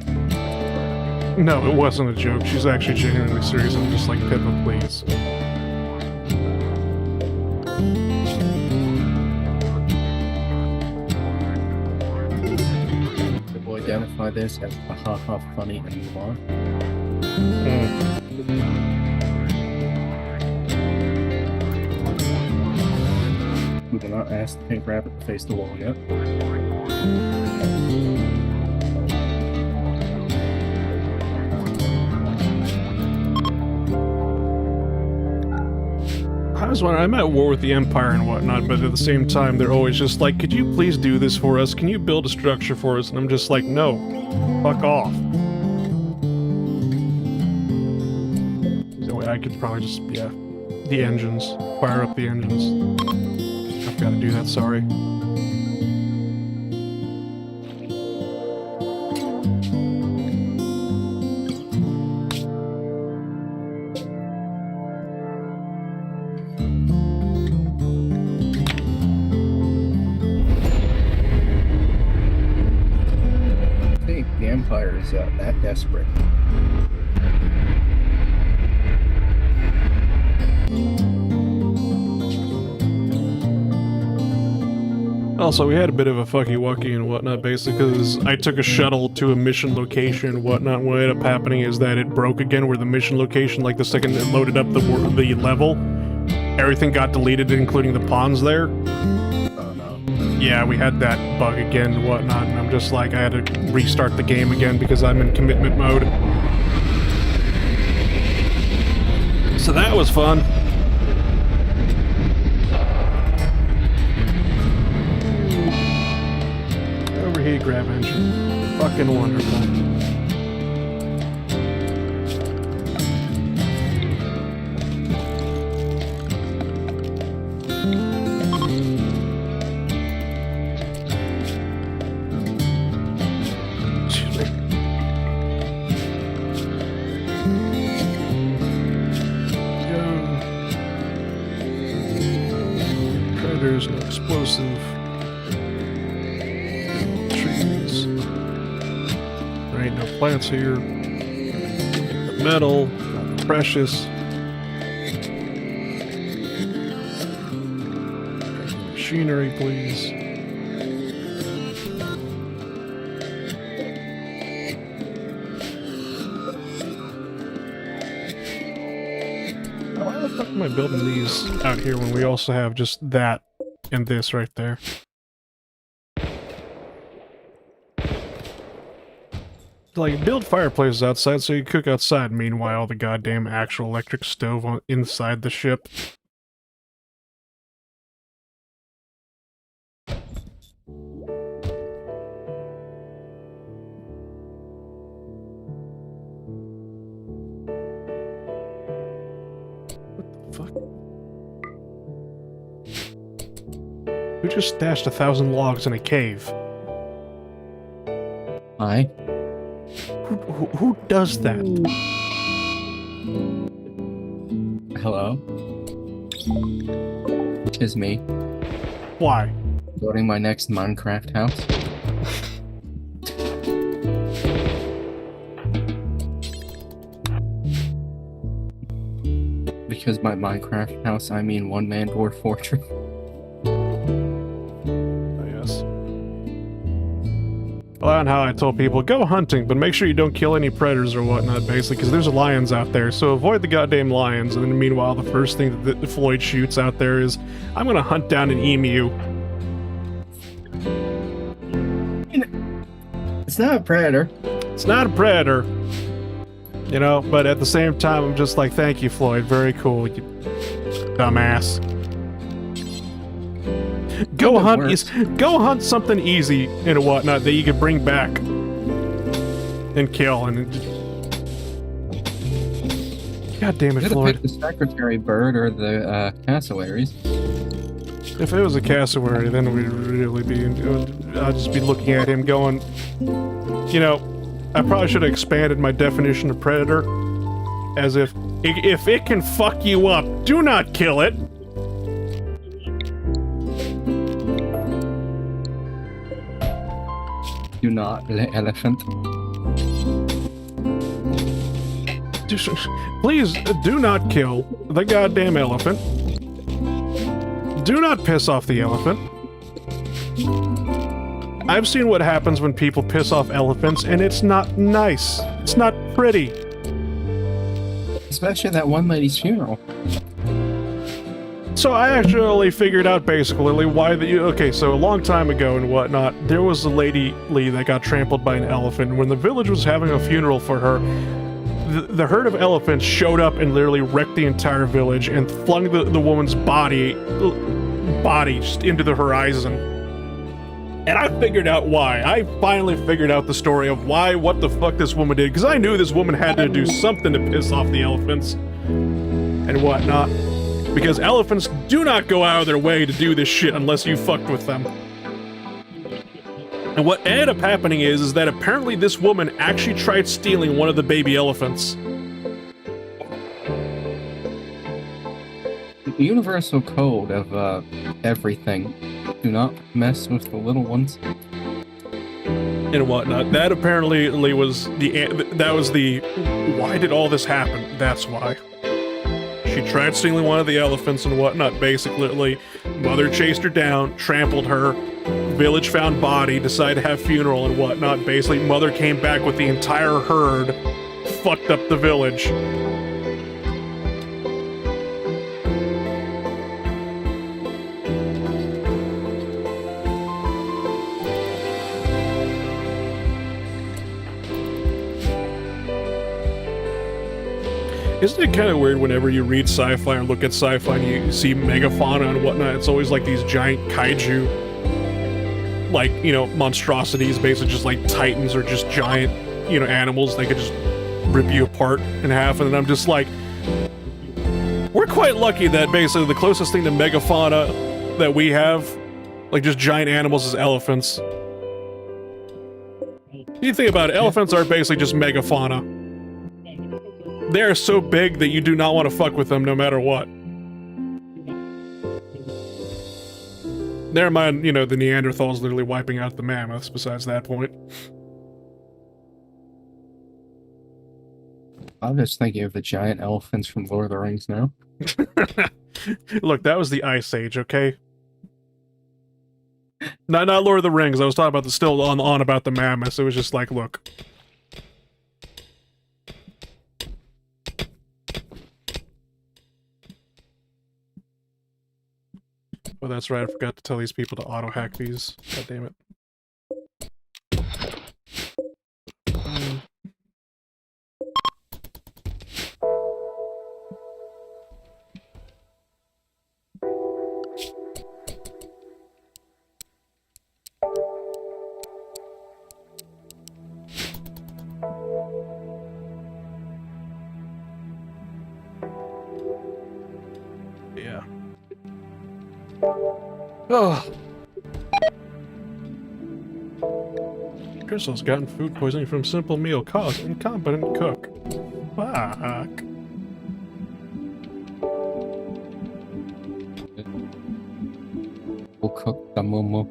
No, it wasn't a joke, she's actually genuinely serious, I'm just like, Pippa, please. We'll identify this as ha funny and move on. We will not ask the pink rabbit to face the wall yet. I was wondering, I'm at war with the Empire and whatnot, but at the same time, they're always just like, could you please do this for us? Can you build a structure for us? And I'm just like, no. Fuck off. So I could probably just, yeah. The engines. Fire up the engines. I've got to do that, sorry. Empire is that desperate. Also, we had a bit of a fucky-wucky and whatnot, basically, because I took a shuttle to a mission location and whatnot. What ended up happening is that it broke again, where the mission location, like the second it loaded up the level, everything got deleted, including the pawns there. Yeah, we had that bug again and whatnot, and I'm just like, I had to restart the game again because I'm in commitment mode. So that was fun. Overheat grab engine. Fucking wonderful. No explosive. No trees. There ain't no plants here. The metal, not the precious. Machinery, please. Why the fuck am I building these out here when we also have just that and this right there? Like, build fireplaces outside so you cook outside, meanwhile the goddamn actual electric stove inside the ship. What the fuck? Who Who just stashed 1,000 logs in a cave? Hi. Who does that? Hello. Tis me. Why? Building my next Minecraft house. Because by Minecraft house, I mean one-man dwarf fortress. Oh, yes. Well, and how I told people, go hunting, but make sure you don't kill any predators or whatnot, basically, because there's lions out there, so avoid the goddamn lions. And then meanwhile, the first thing that Floyd shoots out there is, I'm gonna hunt down an emu. It's not a predator. It's not a predator. You know, but at the same time, I'm just like, thank you, Floyd. Very cool, you dumbass. Go hunt something easy and whatnot that you can bring back and kill. And God damn it, You gotta Floyd! pick the secretary bird or the cassowaries. If it was a cassowary, then we'd really be. I'd just be looking at him, going, you know, I probably should have expanded my definition of predator, as if it can fuck you up, do not kill it. Do not le elephant. Please do not kill the goddamn elephant. Do not piss off the elephant. I've seen what happens when people piss off elephants, and it's not nice. It's not pretty. Especially that one lady's funeral. So I actually figured out basically why okay, so a long time ago and whatnot, there was a lady that got trampled by an elephant. When the village was having a funeral for her, the herd of elephants showed up and literally wrecked the entire village and flung the woman's body just into the horizon. And I figured out why. I finally figured out the story of what the fuck this woman did, because I knew this woman had to do something to piss off the elephants and whatnot. Because elephants do not go out of their way to do this shit unless you fucked with them. And what ended up happening is that apparently this woman actually tried stealing one of the baby elephants. The universal code of everything. Do not mess with the little ones. And whatnot. That apparently was the why did all this happen? That's why. She tried stealing one of the elephants and whatnot, basically. Mother chased her down, trampled her, village found body, decided to have funeral and whatnot. Basically, mother came back with the entire herd, fucked up the village. Isn't it kind of weird whenever you read sci-fi or look at sci-fi and you see megafauna and whatnot? It's always like these giant kaiju, like, you know, monstrosities, basically just like titans or just giant, you know, animals. They could just rip you apart in half. And then I'm just like, we're quite lucky that basically the closest thing to megafauna that we have, like just giant animals, is elephants. You think about it, elephants are basically just megafauna. They are so big that you do not want to fuck with them no matter what. Never mind, you know, the Neanderthals literally wiping out the mammoths besides that point. I'm just thinking of the giant elephants from Lord of the Rings now. Look, that was the Ice Age, okay? Not Lord of the Rings. I was talking about still on about the mammoths. It was just like, look. Oh, that's right. I forgot to tell these people to auto-hack these. God damn it. Yeah. Oh, Crystal's gotten food poisoning from simple meal caused incompetent cook. Fuck. We'll cook the momo.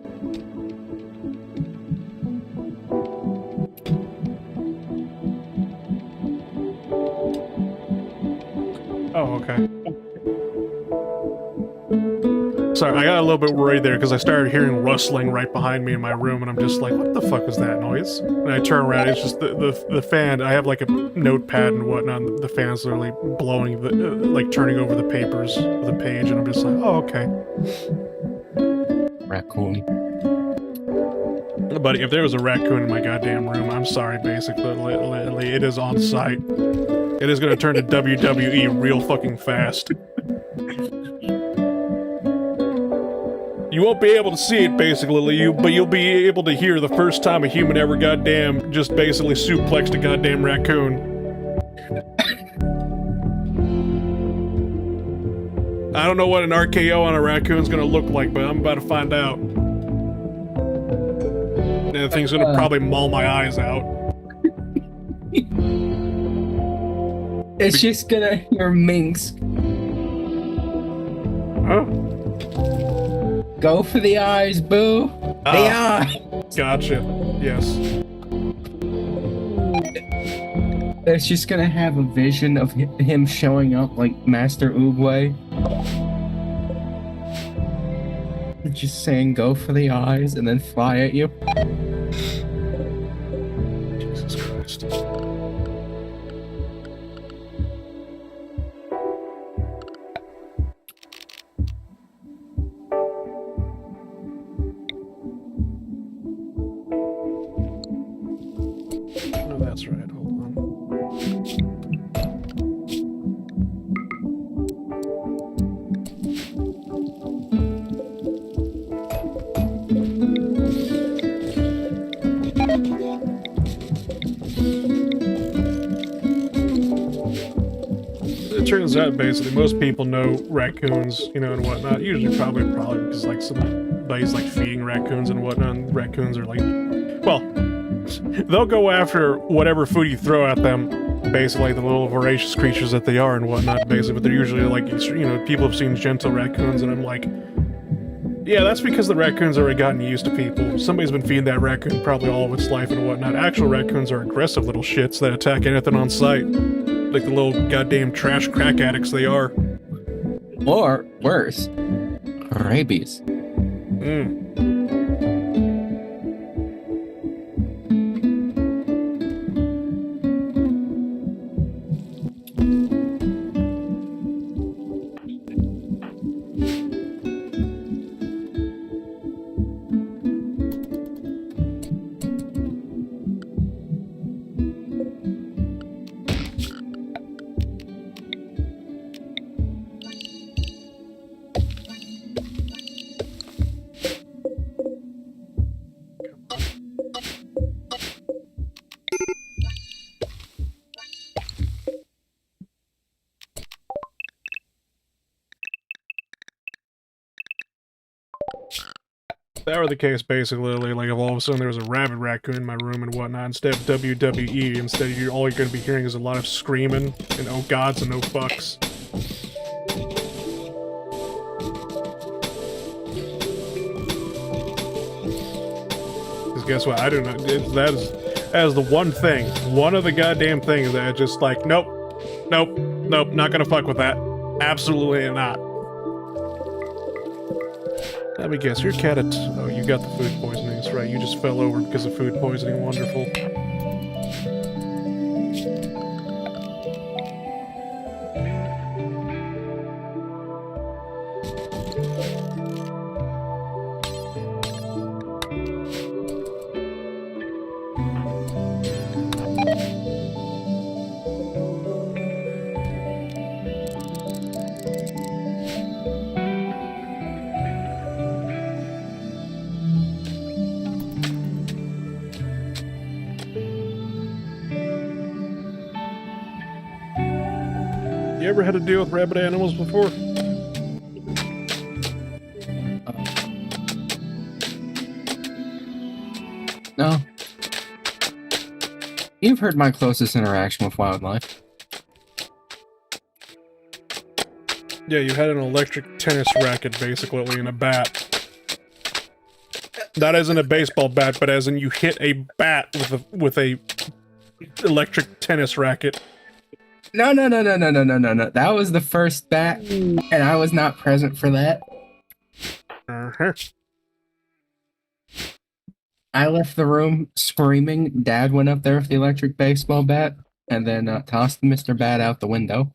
Oh, okay. Sorry, I got a little bit worried there because I started hearing rustling right behind me in my room, and I'm just like, what the fuck was that noise? And I turn around, it's just the fan. I have like a notepad and whatnot, and the fan's literally blowing, like turning over the papers of the page, and I'm just like, oh, okay. Raccoon. But if there was a raccoon in my goddamn room, I'm sorry, basically, it is on site. It is going to turn to WWE real fucking fast. You won't be able to see it, basically, but you'll be able to hear the first time a human ever goddamn just basically suplexed a goddamn raccoon. I don't know what an RKO on a raccoon's gonna look like, but I'm about to find out. And the thing's gonna probably maul my eyes out. It's just gonna hear minks. Huh? Go for the eyes, boo! The eye! Gotcha. Yes. It's just gonna have a vision of him showing up like Master Oogway. Just saying, go for the eyes, and then fly at you. Jesus Christ. Oh, that's right. Hold on. It turns out, basically, most people know raccoons, you know, and whatnot. Usually, probably because, like, somebody's, like, feeding raccoons and whatnot. And raccoons are, like, well, they'll go after whatever food you throw at them, basically, the little voracious creatures that they are and whatnot, basically. But they're usually, like, you know, people have seen gentle raccoons, and I'm like, yeah, that's because the raccoon's already gotten used to people. Somebody's been feeding that raccoon probably all of its life and whatnot. Actual raccoons are aggressive little shits that attack anything on sight. Like the little goddamn trash crack addicts they are. Or, worse, rabies. If that were the case, basically, like if all of a sudden there was a rabid raccoon in my room and whatnot, instead of WWE, instead all you're going to be hearing is a lot of screaming and oh gods and oh fucks. Because guess what? I do not. That is the one thing. One of the goddamn things that I just like, nope, not gonna fuck with that. Absolutely not. Let me guess, your cat oh, you got the food poisoning, that's right, you just fell over because of food poisoning, wonderful. You ever had to deal with rabid animals before? No. You've heard my closest interaction with wildlife. Yeah, you had an electric tennis racket, basically, and a bat. Not as in a baseball bat, but as in you hit a bat with a electric tennis racket. No. That was the first bat, and I was not present for that. Uh-huh. I left the room screaming. Dad went up there with the electric baseball bat, and then tossed Mr. Bat out the window.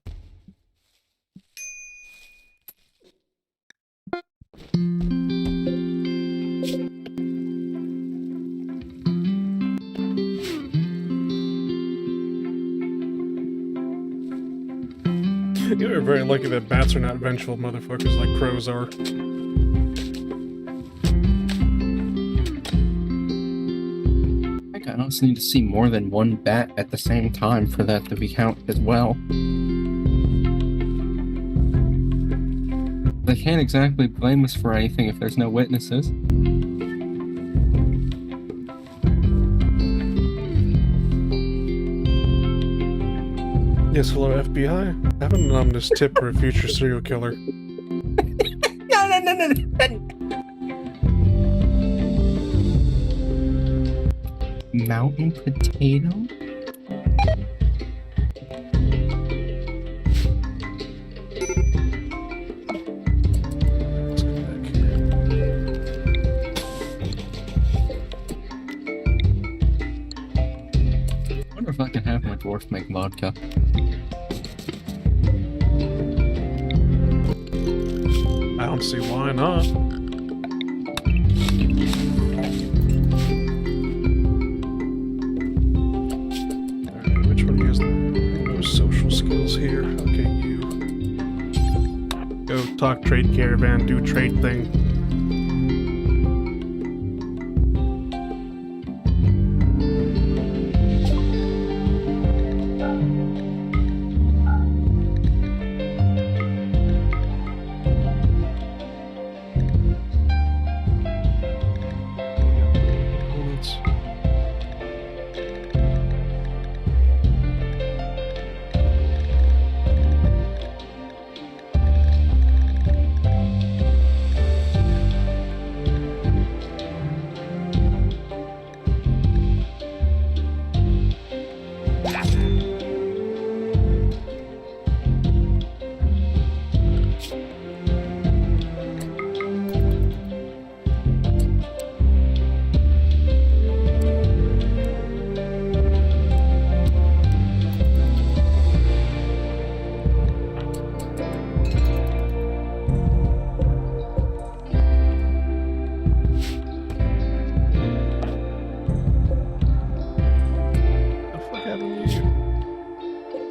You are very lucky that bats are not vengeful motherfuckers like crows are. I think I also need to see more than one bat at the same time for that to be counted as well. They can't exactly blame us for anything if there's no witnesses. Yes, hello FBI. I have an anonymous tip for a future serial killer. No. Mountain potato? Let's get back here. I wonder if I can have my dwarf make vodka. I don't see why not. Alright, which one has the most social skills here? Okay, you. Go talk trade caravan, do trade thing.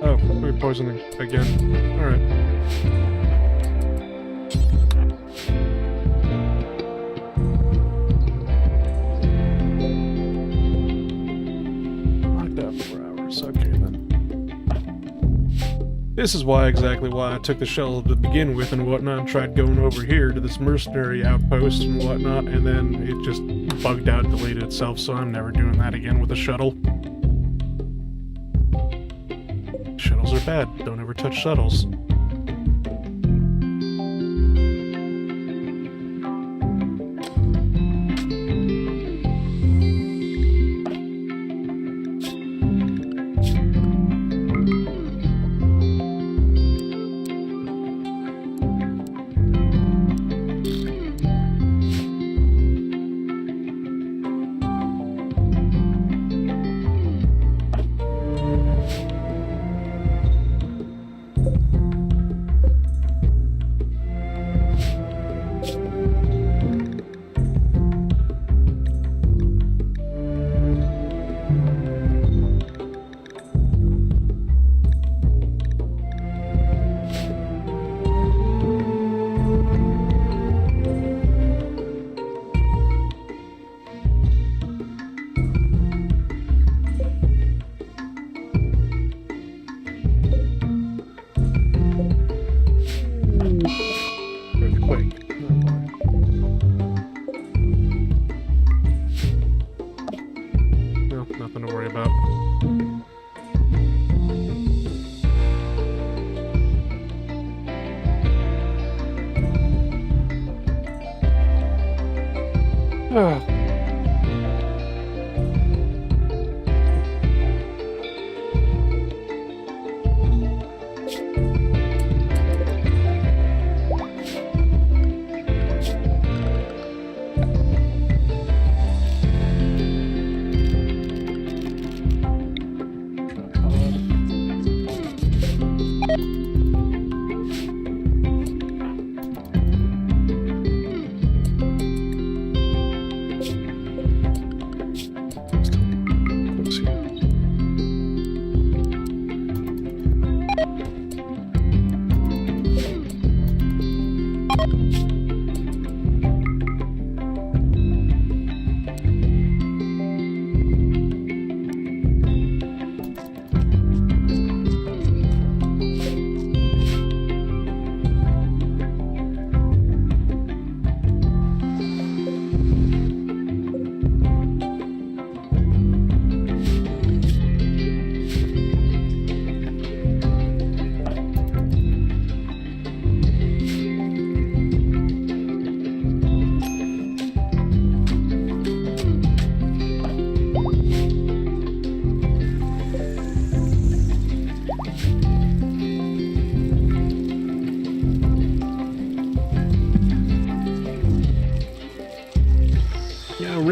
Oh, we're poisoning again. Alright. Locked out 4 hours. Okay then. This is exactly why I took the shuttle to begin with and whatnot and tried going over here to this mercenary outpost and whatnot, and then it just bugged out and deleted itself, so I'm never doing that again with a shuttle. Shuttles are bad. Don't ever touch shuttles.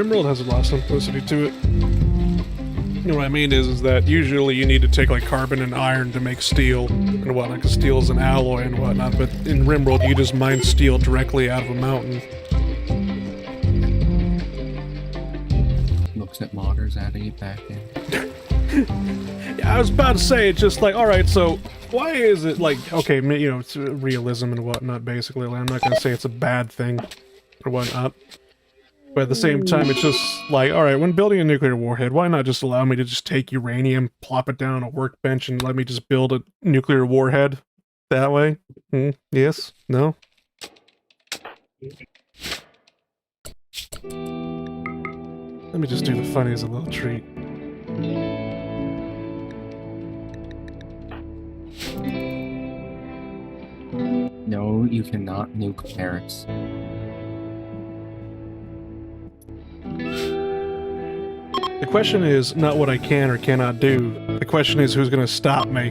Rimworld has a lot of simplicity to it. You know what I mean is that usually you need to take like carbon and iron to make steel and whatnot, because steel is an alloy and whatnot, but in Rimworld you just mine steel directly out of a mountain. Looks at modders adding it back in. Yeah, I was about to say, it's just like, alright, so why is it like, okay, you know, it's realism and whatnot, basically. Like, I'm not gonna say it's a bad thing or whatnot. But at the same time, it's just like, alright, when building a nuclear warhead, why not just allow me to just take uranium, plop it down on a workbench, and let me just build a nuclear warhead that way? Yes? No? Let me just do the funny as a little treat. No, you cannot nuke Paris. The question is not what I can or cannot do. The question is who's gonna stop me.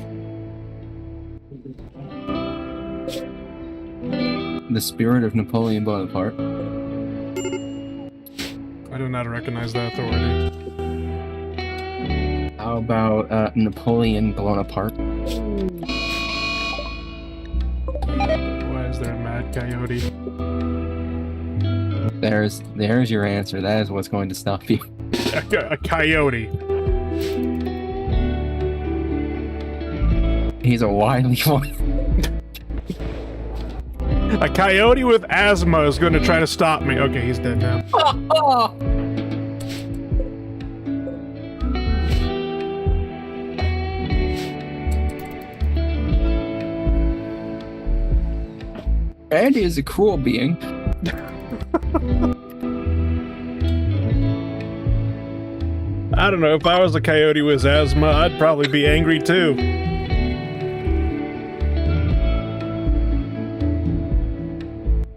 The spirit of Napoleon Bonaparte. I do not recognize that authority. How about Napoleon Bonaparte? Why is there a mad coyote? There's your answer. That is what's going to stop you. A coyote. He's a wily one. A coyote with asthma is going to try to stop me. Okay, he's dead now. Andy is a cruel being. I don't know, if I was a coyote with asthma, I'd probably be angry too.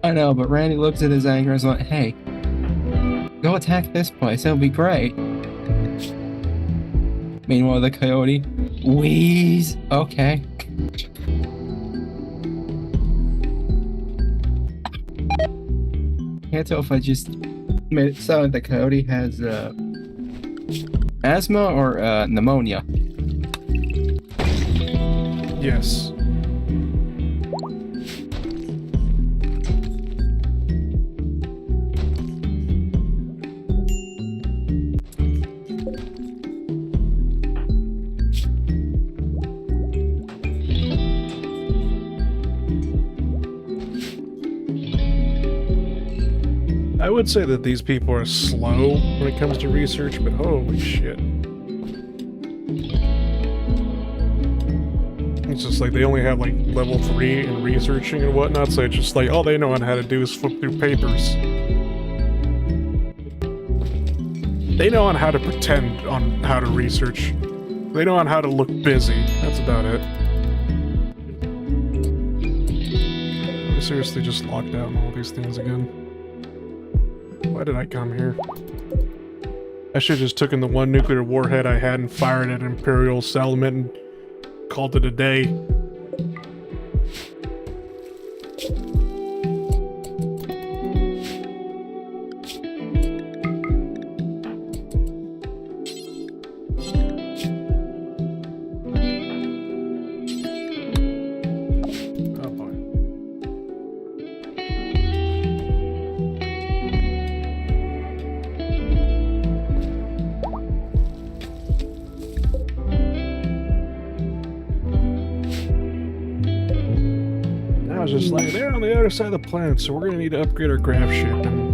I know, but Randy looks at his anger and is like, hey, go attack this place, it'll be great. Meanwhile, the coyote, wheeze, okay. Can't tell if I just made it sound like the coyote has asthma or pneumonia. Yes. I would say that these people are slow when it comes to research, but holy shit. It's just like they only have like level 3 in researching and whatnot, so it's just like all they know on how to do is flip through papers. They know on how to pretend on how to research. They know on how to look busy. That's about it. I seriously just locked out on all these things again. Why did I come here? I should've just taken the one nuclear warhead I had and fired at Imperial settlement and called it a day. Oh boy. I was just like, they're on the other side of the planet, so we're gonna need to upgrade our craft ship and...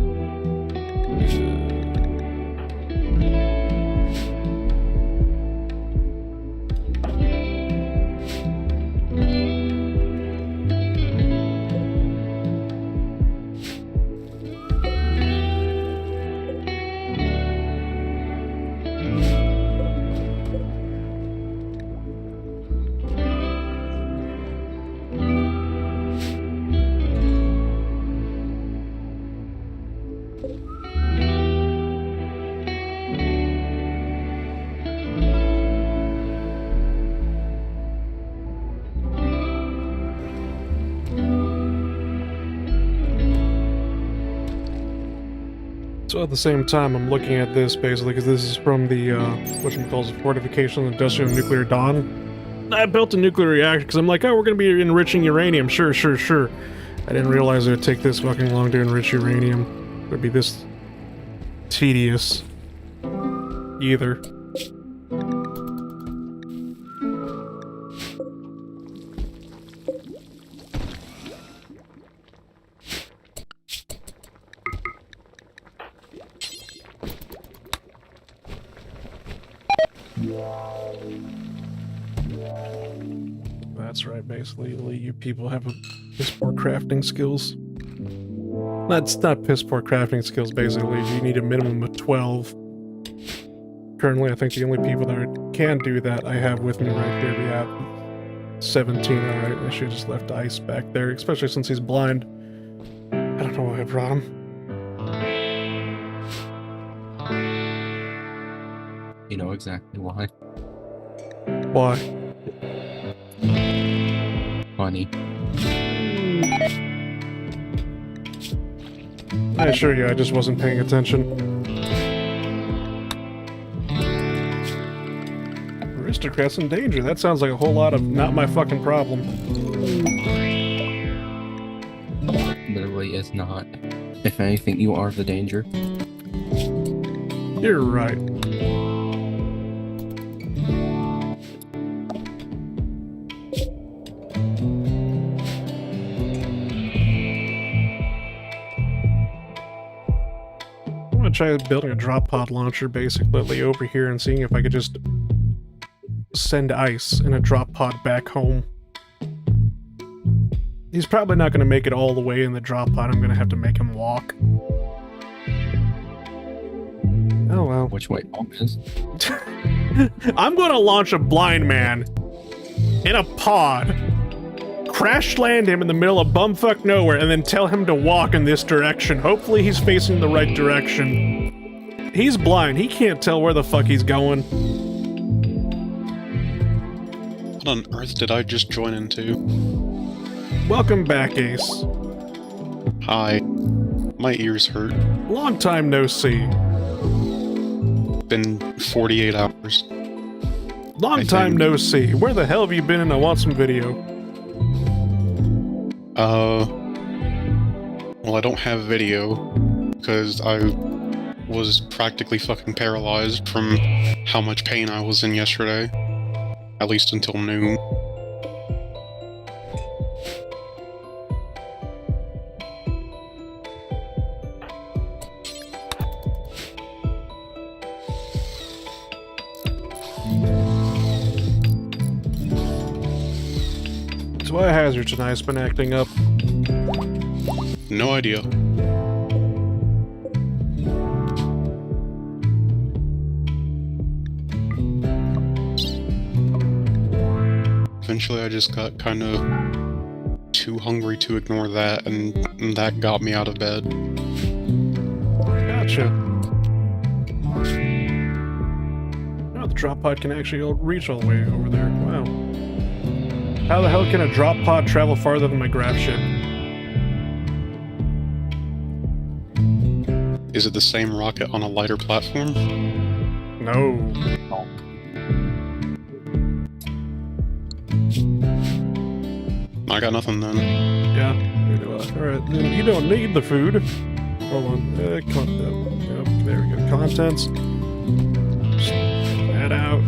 So at the same time, I'm looking at this basically because this is from the whatchamacallit, Fortification of Industrial Nuclear Dawn. I built a nuclear reactor because I'm like, oh, we're gonna be enriching uranium. Sure, sure, sure. I didn't realize it would take this fucking long to enrich uranium. It would be this tedious. Either. That's right, basically, you people have piss poor crafting skills. That's not piss poor crafting skills, basically. You need a minimum of 12. Currently, I think the only people that can do that I have with me right here, we have 17. Alright, I should have just left Ice back there, especially since he's blind. I don't know why I brought him. You know exactly why. Why? Funny. I assure you, I just wasn't paying attention. Aristocrats in danger. That sounds like a whole lot of not my fucking problem. Literally is not. If anything, you are the danger. You're right. I'm gonna try building a drop pod launcher basically over here and seeing if I could just send Ice in a drop pod back home. He's probably not going to make it all the way in the drop pod. I'm going to have to make him walk. Oh well. Which way home is? I'm going to launch a blind man in a pod, crash land him in the middle of bumfuck nowhere, and then tell him to walk in this direction. Hopefully he's facing the right direction. He's blind. He can't tell where the fuck he's going. What on earth did I just join into? Welcome back, Ace. Hi. My ears hurt. Long time no see. Been 48 hours. Long time no see. Where the hell have you been? And I want some video. Well, I don't have video because I was practically fucking paralyzed from how much pain I was in yesterday. At least until noon. So why Hazard tonight's been acting up? No idea. Eventually I just got kind of too hungry to ignore that, and that got me out of bed. Gotcha. Oh, the drop pod can actually reach all the way over there. Wow. How the hell can a drop pod travel farther than my grav ship? Is it the same rocket on a lighter platform? No. I got nothing then. Yeah. Alright, then you don't need the food. Hold on. Yep, there we go. Contents. Just that out.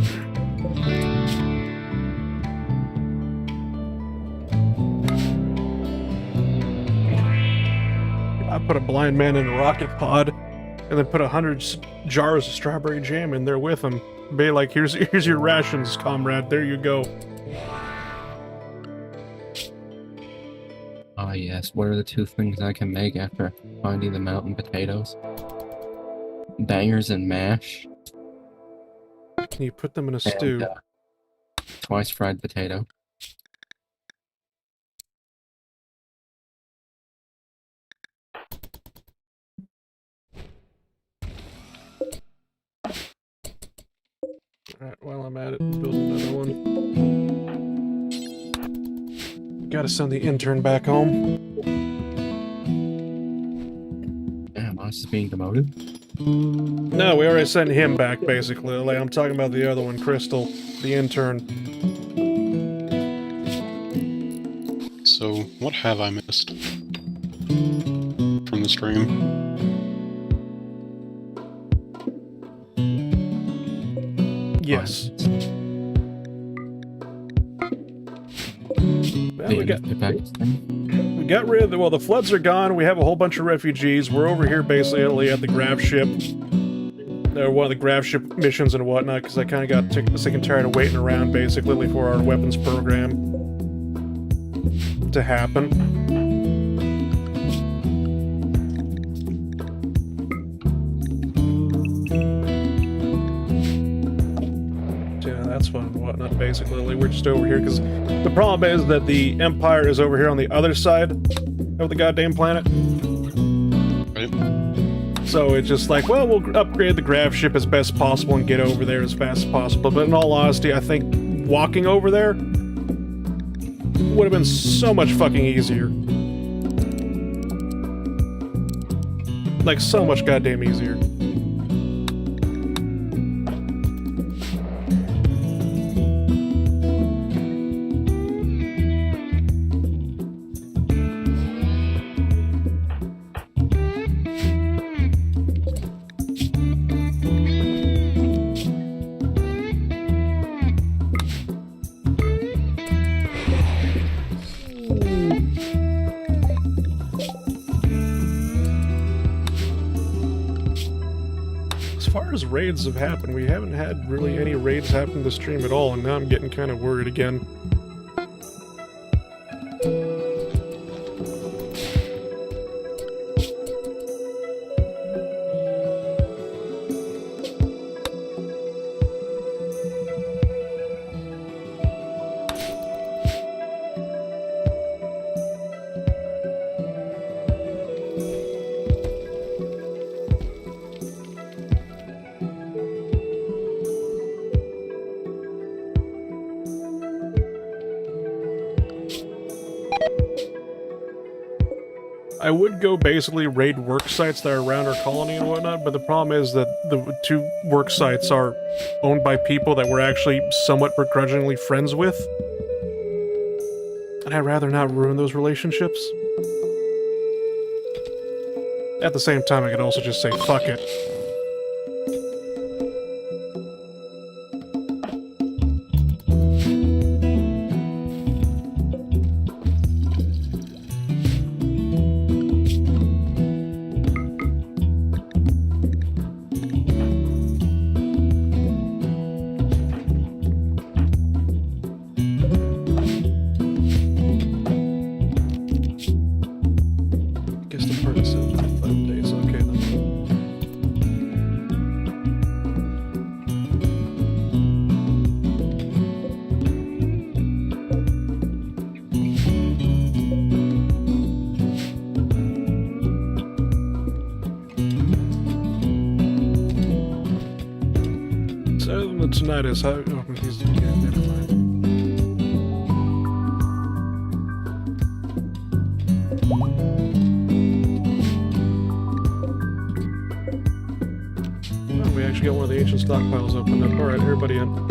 I put a blind man in a rocket pod and then put 100 jars of strawberry jam in there with him. Be like, here's your rations, comrade. There you go. Ah, yes. What are the two things I can make after finding the mountain potatoes? Bangers and mash. Can you put them in a stew? And, twice fried potato. Alright, while I'm at it, build another one. Gotta send the intern back home. Damn, boss is being demoted? No, we already sent him back, basically. Like, I'm talking about the other one, Crystal, the intern. So, what have I missed from the stream? Yes. Well, we got rid of the, well, the floods are gone. We have a whole bunch of refugees. We're over here basically at the grav ship. One of the grav ship missions and whatnot, because I kind of got sick and tired of waiting around, basically, for our weapons program to happen. Yeah, that's fun and whatnot, basically. We're just over here, because the problem is that the Empire is over here on the other side of the goddamn planet. Right? So it's just like, well, we'll upgrade the grav ship as best possible and get over there as fast as possible. But in all honesty, I think walking over there would have been so much fucking easier. Like, so much goddamn easier. Raids have happened. We haven't had really any raids happen to stream at all, and now I'm getting kind of worried again. I would go basically raid work sites that are around our colony and whatnot, but the problem is that the two work sites are owned by people that we're actually somewhat begrudgingly friends with. And I'd rather not ruin those relationships. At the same time, I could also just say, fuck it. Tonight is how. Oh, he's. Yeah, never mind. Oh, we actually got one of the ancient stockpiles opened up. Alright, everybody in.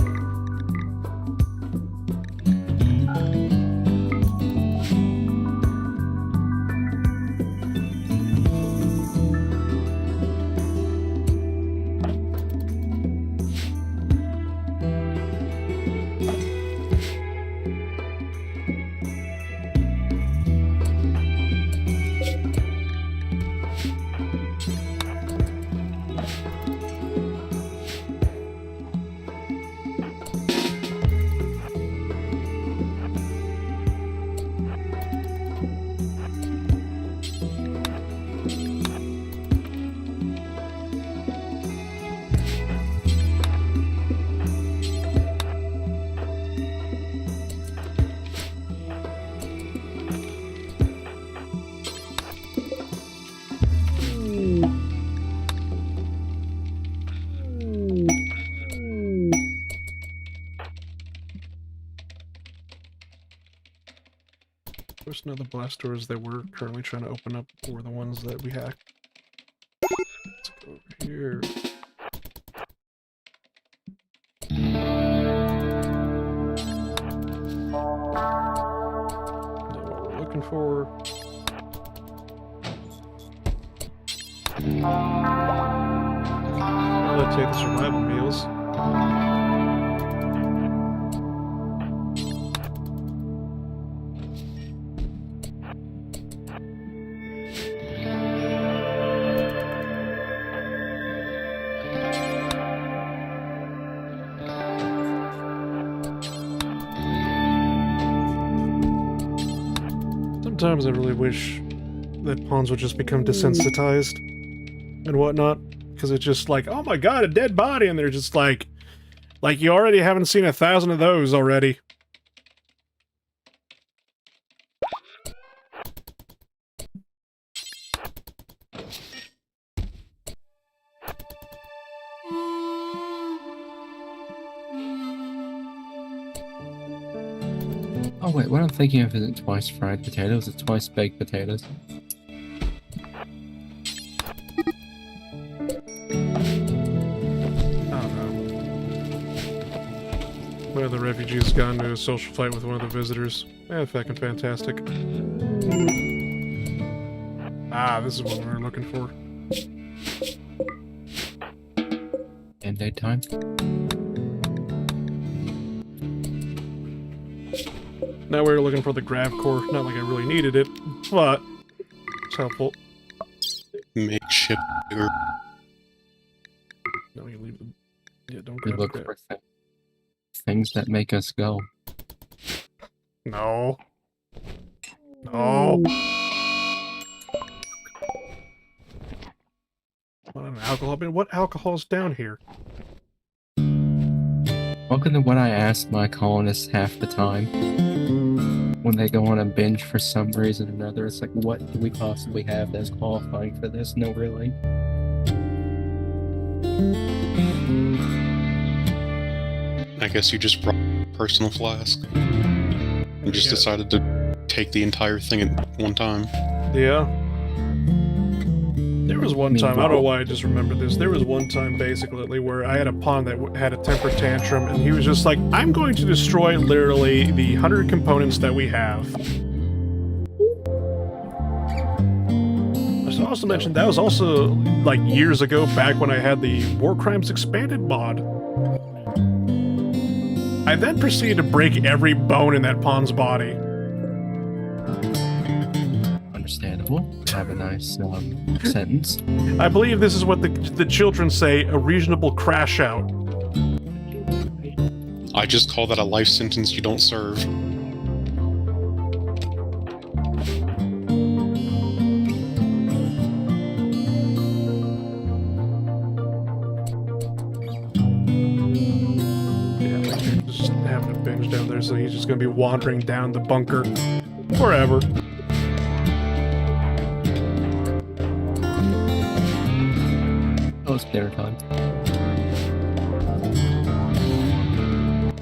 None of the blast doors that we're currently trying to open up were the ones that we hacked. here. Not what we're looking for. I'll take the survival meals. Sometimes I really wish that pawns would just become desensitized and whatnot, because it's just like, oh my god, a dead body, and they're just like you already haven't seen 1,000 of those already. Oh wait, what I'm thinking of isn't twice fried potatoes, it's twice baked potatoes. One of the refugees got into a social fight with one of the visitors. Fucking fantastic. Ah, this is what we were looking for. Band-aid time. Now we were looking for the grav core. Not like I really needed it, but it's helpful. Make shit bigger. No, you leave them. Yeah, don't We grab look the for things that make us go. No. No. What an alcohol bin? What alcohol's down here? Welcome to what I ask my colonists half the time. When they go on a binge for some reason or another, it's like, what do we possibly have that's qualifying for this? No, really. I guess you just brought a personal flask. And just decided to take the entire thing at one time. Yeah. There was one time, I don't know why I just remembered this, there was one time basically where I had a pawn that had a temper tantrum, and he was just like, I'm going to destroy literally the 100 components that we have. I should also mention that was also like years ago, back when I had the War Crimes Expanded mod. I then proceeded to break every bone in that pawn's body. Understandable. Have a nice sentence. I believe this is what the children say, a reasonable crash out. I just call that a life sentence you don't serve. Just having a binge down there, so he's just gonna be wandering down the bunker forever. Oh, it's dinner time.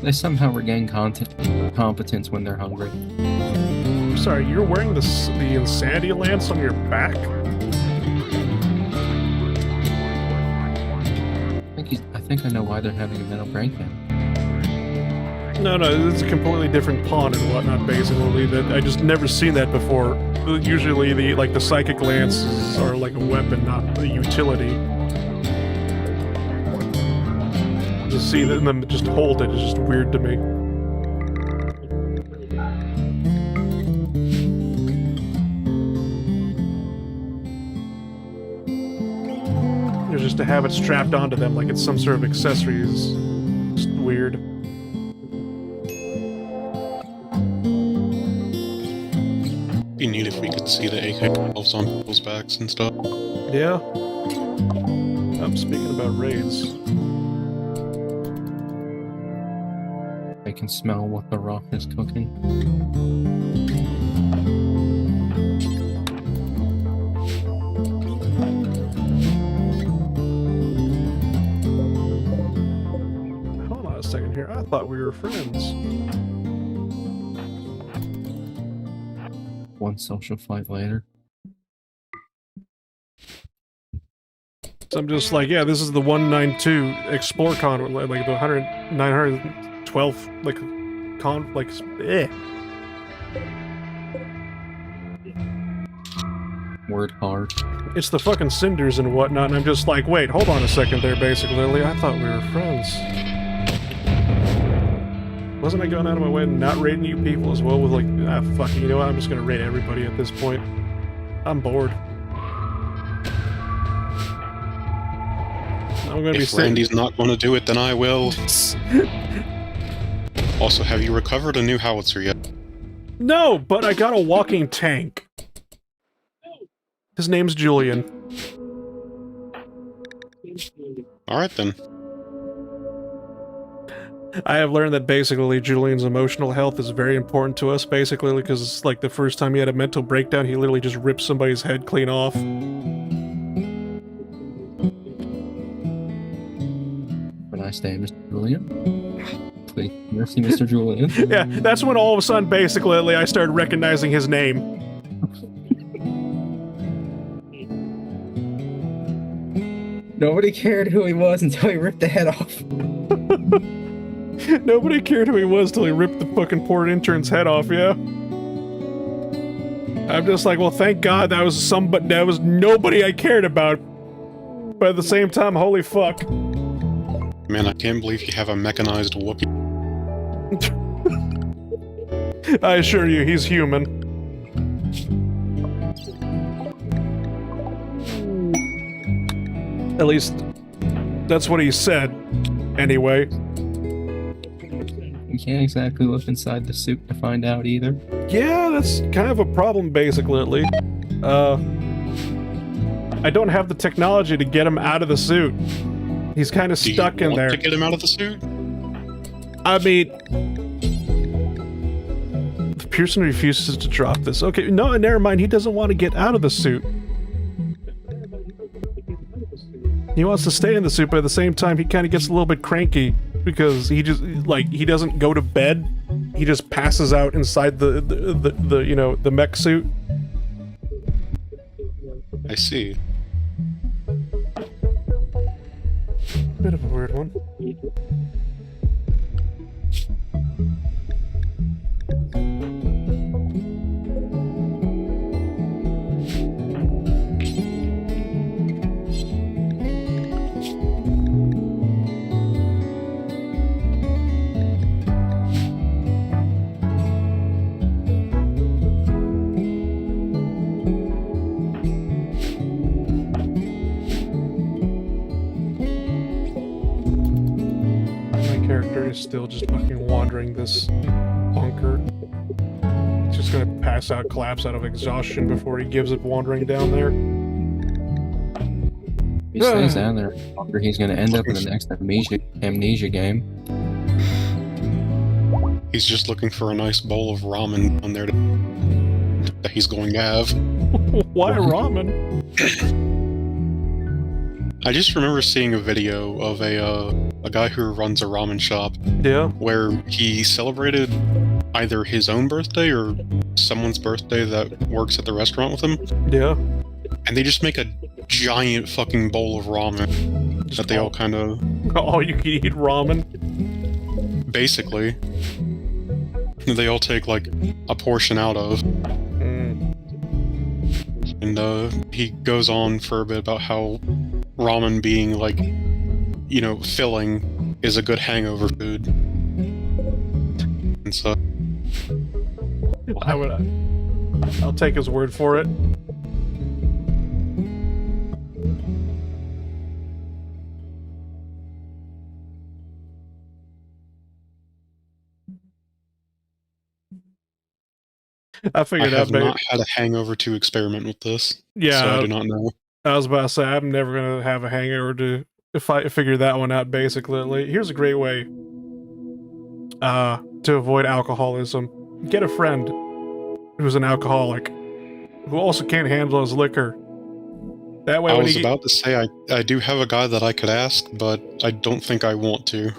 They somehow regain competence when they're hungry. I'm sorry, you're wearing the insanity lance on your back? I think I know why they're having a mental breakdown. No, it's a completely different pawn and whatnot, basically. That I just never seen that before. Usually, the psychic lances are like a weapon, not a utility. To see them just hold it is just weird to me. Just to have it strapped onto them like it's some sort of accessory is just weird. Be neat if we could see the AK elves on people's backs and stuff. Yeah. I'm speaking about raids. They can smell what the rock is cooking. Hold on a second here. I thought we were friends. One social fight later. So I'm just like, yeah, this is the 192 Explore Con, like the 912, like, con, like, eh. Word hard. It's the fucking cinders and whatnot, and I'm just like, wait, hold on a second there, basically, Lily. I thought we were friends. Wasn't I going out of my way and not raiding you people as well with, like, fuck, you know what, I'm just gonna raid everybody at this point. I'm bored. I'm gonna If Randy's not gonna do it, then I will. Also, have you recovered a new howitzer yet? No, but I got a walking tank. His name's Julian. Alright then. I have learned that basically Julian's emotional health is very important to us, basically, because it's like the first time he had a mental breakdown, he literally just ripped somebody's head clean off. When I say Mr. Julian. Please, mercy, Mr. Julian. Yeah, that's when all of a sudden, basically, I started recognizing his name. Nobody cared who he was until he ripped the head off. Nobody cared who he was till he ripped the fucking poor intern's head off, yeah? I'm just like, well, thank God that was nobody I cared about. But at the same time, holy fuck. Man, I can't believe you have a mechanized whoopee. I assure you, he's human. At least, that's what he said, anyway. You can't exactly look inside the suit to find out either. Yeah, that's kind of a problem, basically. I don't have the technology to get him out of the suit. He's kind of stuck in there. To get him out of the suit? I mean... Pearson refuses to drop this. Okay, no, never mind. He doesn't want to get out of the suit. He wants to stay in the suit, but at the same time, he kind of gets a little bit cranky because he just, like, he doesn't go to bed. He just passes out inside the you know, the mech suit. I see. Bit of a weird one. Still just fucking wandering this bunker. He's just gonna pass out, collapse out of exhaustion before he gives up wandering down there. If he stays down there longer, he's gonna end up in the next amnesia game. He's just looking for a nice bowl of ramen on there that he's going to have. Why ramen? I just remember seeing a video of a guy who runs a ramen shop. Yeah. Where he celebrated either his own birthday or someone's birthday that works at the restaurant with him. Yeah. And they just make a giant fucking bowl of ramen that they all kind of... Oh, you can eat ramen? Basically. They all take, like, a portion out of. And, he goes on for a bit about how ramen being, like, you know, filling is a good hangover food. And so... I'll take his word for it. I figured I have out. not had a hangover to experiment with this. Yeah, so I do not know. I was about to say I'm never gonna have a hangover to figure that one out. Basically, here's a great way to avoid alcoholism: get a friend who's an alcoholic who also can't handle his liquor. That way, I was about to say I do have a guy that I could ask, but I don't think I want to.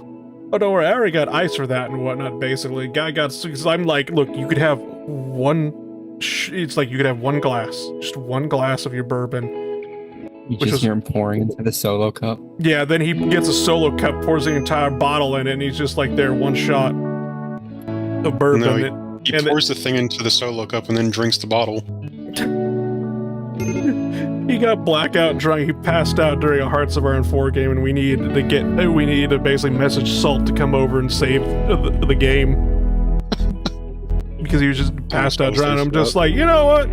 Oh, don't worry, I already got ice for that and whatnot. Basically, guy got, because I'm like, look, you could have one. It's like you could have one glass, just one glass of your bourbon. You Which just is- hear him pouring into the solo cup. Yeah, then he gets a solo cup, pours the entire bottle in it, and he's just like there, one shot of bourbon. No, and He pours the thing into the solo cup and then drinks the bottle. he got blackout drunk. He passed out during a Hearts of Iron 4 game, and we needed to basically message Salt to come over and save the game because he was just passed out drunk. I'm just like, you know what?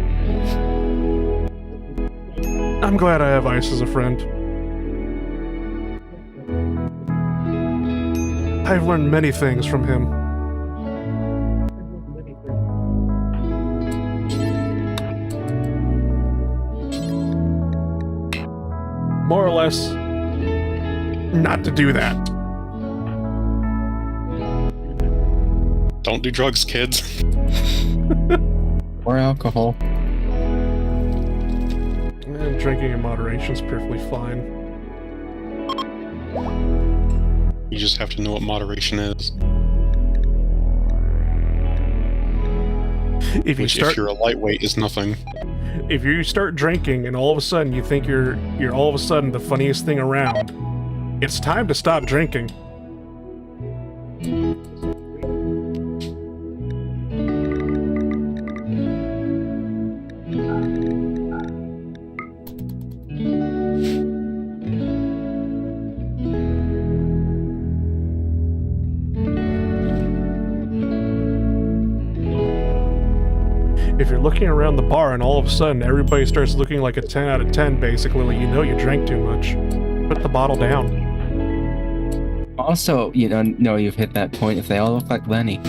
I'm glad I have Ice as a friend. I've learned many things from him. More or less, not to do that. Don't do drugs, kids. Or alcohol. And drinking in moderation is perfectly fine. You just have to know what moderation is. If you Which, start, if you're a lightweight, is nothing. if you start drinking and all of a sudden you think you're all of a sudden the funniest thing around, it's time to stop drinking. If you're looking around the bar and all of a sudden everybody starts looking like a 10 out of 10, basically, like, you know you drank too much. Put the bottle down. Also, you know you've hit that point if they all look like Lenny.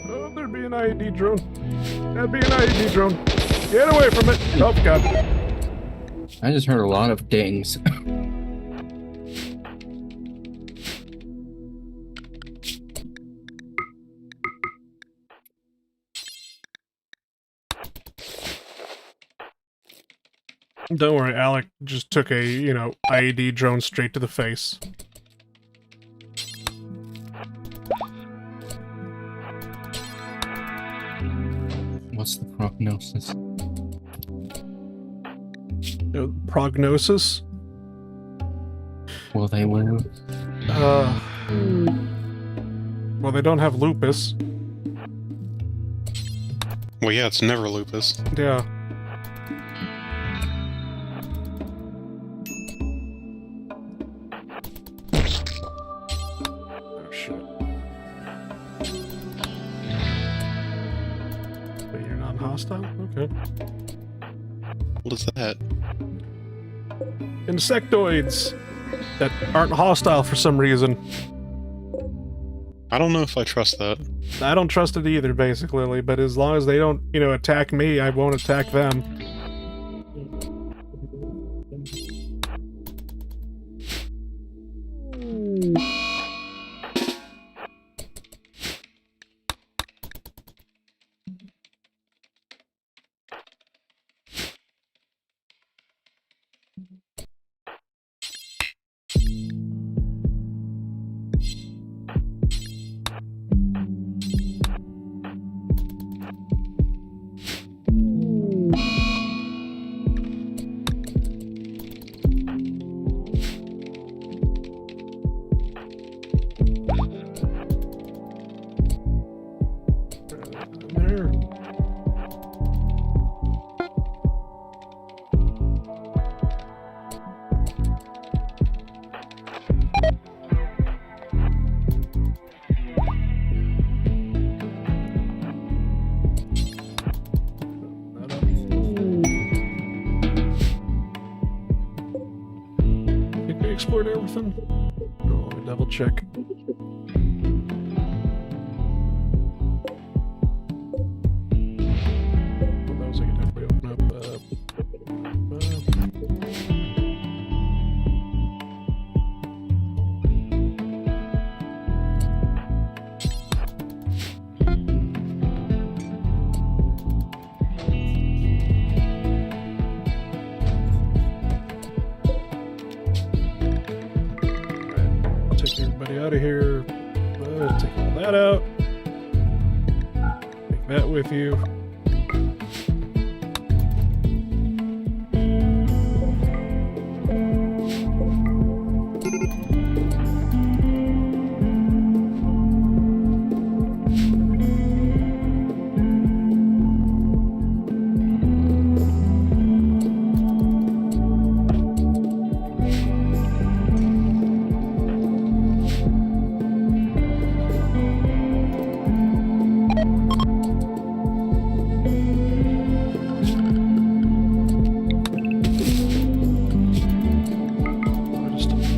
Oh, there'd be an IED drone. That'd be an IED drone. Get away from it. Oh, God. I just heard a lot of dings. Don't worry, Alec just took a, IED drone straight to the face. What's the prognosis? Prognosis? Will they live? Well, they don't have lupus. Well, yeah, it's never lupus. Yeah. Oh, shit. But you're non-hostile? Okay. What is that? Insectoids that aren't hostile for some reason. I don't know if I trust that. I don't trust it either, basically, but as long as they don't, attack me, I won't attack them. There. explored everything? Oh, let me double check. Well, those I can definitely open up. Take everybody out of here. Take all that out. Take that with you.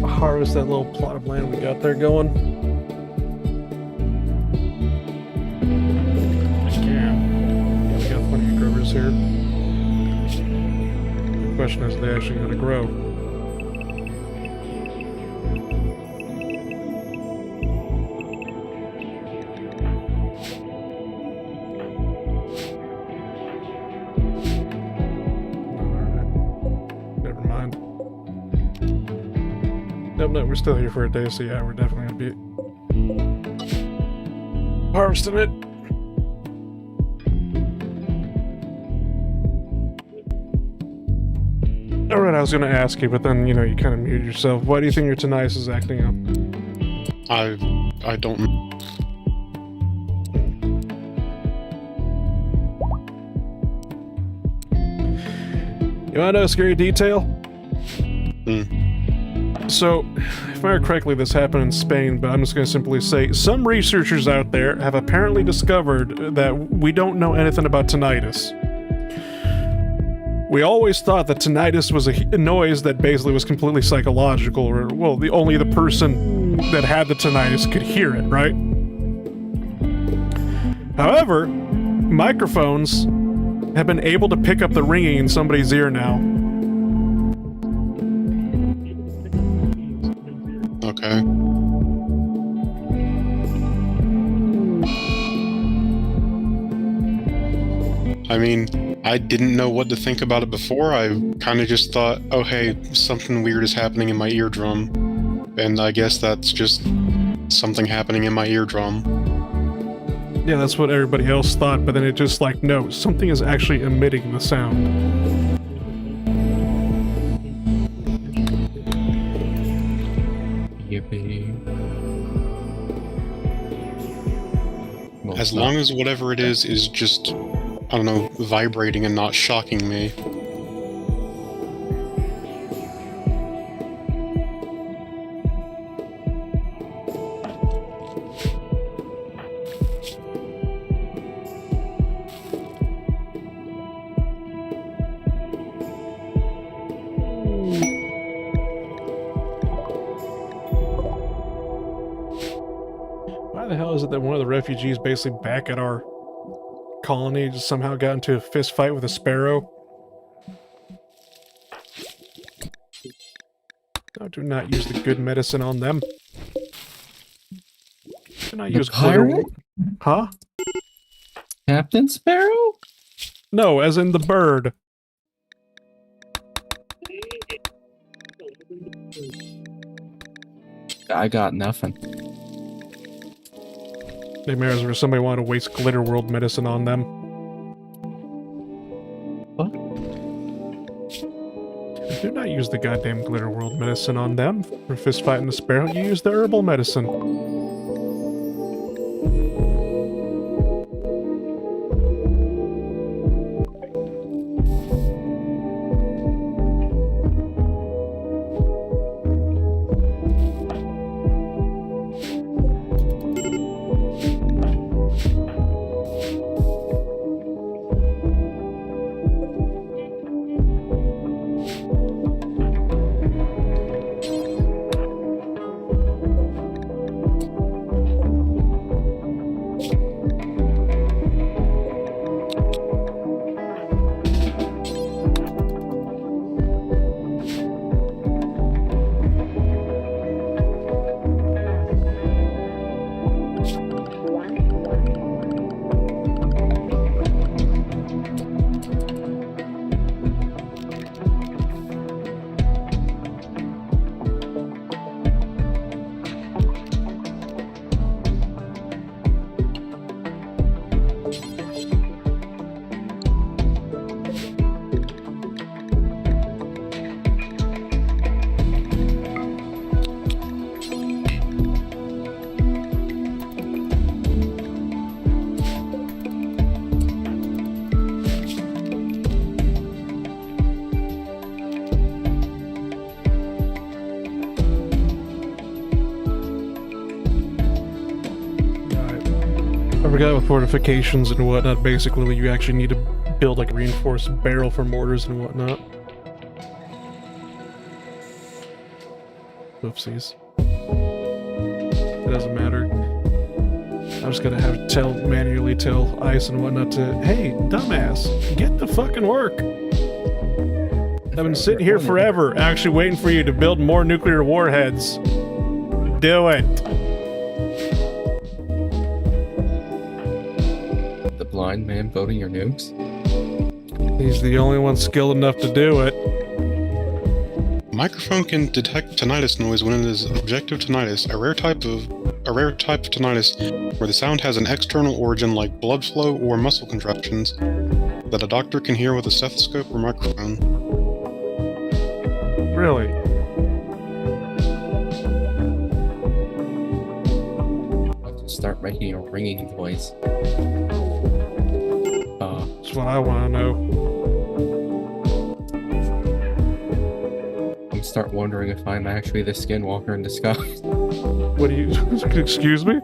Harvest that little plot of land we got there going. Yeah, we got plenty of growers here. The question is, are they actually going to grow? Alright. Never mind. Nope, no, we're still here for a day, so yeah, we're definitely gonna be harvesting it. Alright, I was gonna ask you, but then, you know, you kind of muted yourself. Why do you think your Tinnitus is acting up? I don't. You wanna know a scary detail? Hmm. So, if I remember correctly, this happened in Spain, but I'm just going to simply say some researchers out there have apparently discovered that we don't know anything about tinnitus. We always thought that tinnitus was a noise that basically was completely psychological, or, well, only the person that had the tinnitus could hear it, right? However, microphones have been able to pick up the ringing in somebody's ear now. Okay. I mean, I didn't know what to think about it before. I kind of just thought, oh hey, something weird is happening in my eardrum. And I guess that's just something happening in my eardrum. Yeah, that's what everybody else thought, but then it just like, no, something is actually emitting the sound. Well, As long as whatever it is just, I don't know, vibrating and not shocking me. Why the hell is it that one of the refugees basically back at our colony just somehow got into a fist fight with a sparrow? No, do not use the good medicine on them. Do not use pirate? Huh? Captain Sparrow? No, as in the bird. I got nothing. Hey, Maris, if somebody wanted to waste Glitter World medicine on them. What? Do not use the goddamn Glitter World medicine on them for fist fighting the sparrow. You use the herbal medicine. forgot with fortifications and whatnot, basically you actually need to build like a reinforced barrel for mortars and whatnot. Oopsies. It doesn't matter. I'm just gonna have to manually tell Ice and whatnot to, hey, dumbass, get to fucking work. I've been sitting here forever, actually waiting for you to build more nuclear warheads. Do it. The blind man building your nukes? He's the only one skilled enough to do it. Microphone can detect tinnitus noise when it is objective tinnitus, a rare type of tinnitus where the sound has an external origin like blood flow or muscle contractions that a doctor can hear with a stethoscope or microphone. Really? I'll just start making a ringing noise. That's what I want to know. I'm start wondering if I'm actually the skinwalker in disguise. What do you... Excuse me?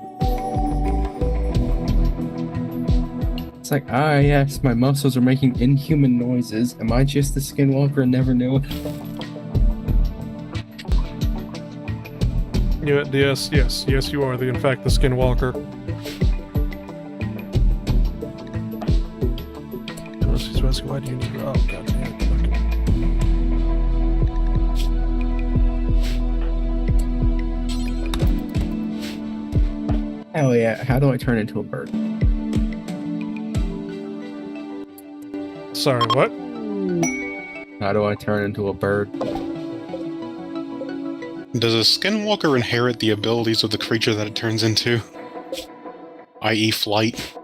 It's like, yes, my muscles are making inhuman noises. Am I just the skinwalker and never knew it? Yes, you are, in fact, the skinwalker. Why do you need... Oh, god damn it. Hell yeah, how do I turn into a bird? Sorry, what? How do I turn into a bird? Does a skinwalker inherit the abilities of the creature that it turns into? I.e. flight?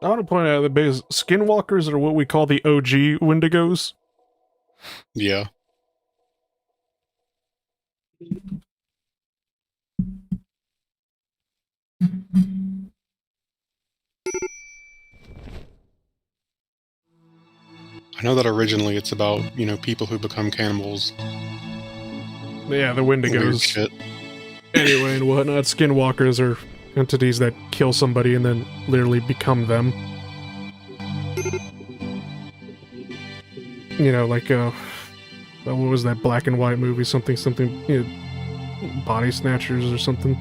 I want to point out that skinwalkers are what we call the OG Wendigos. Yeah. I know that originally it's about, people who become cannibals. Yeah, the Weird Wendigos. shit. Anyway, and whatnot, skinwalkers are entities that kill somebody and then literally become them. Like, what was that black and white movie? Something, Body Snatchers or something?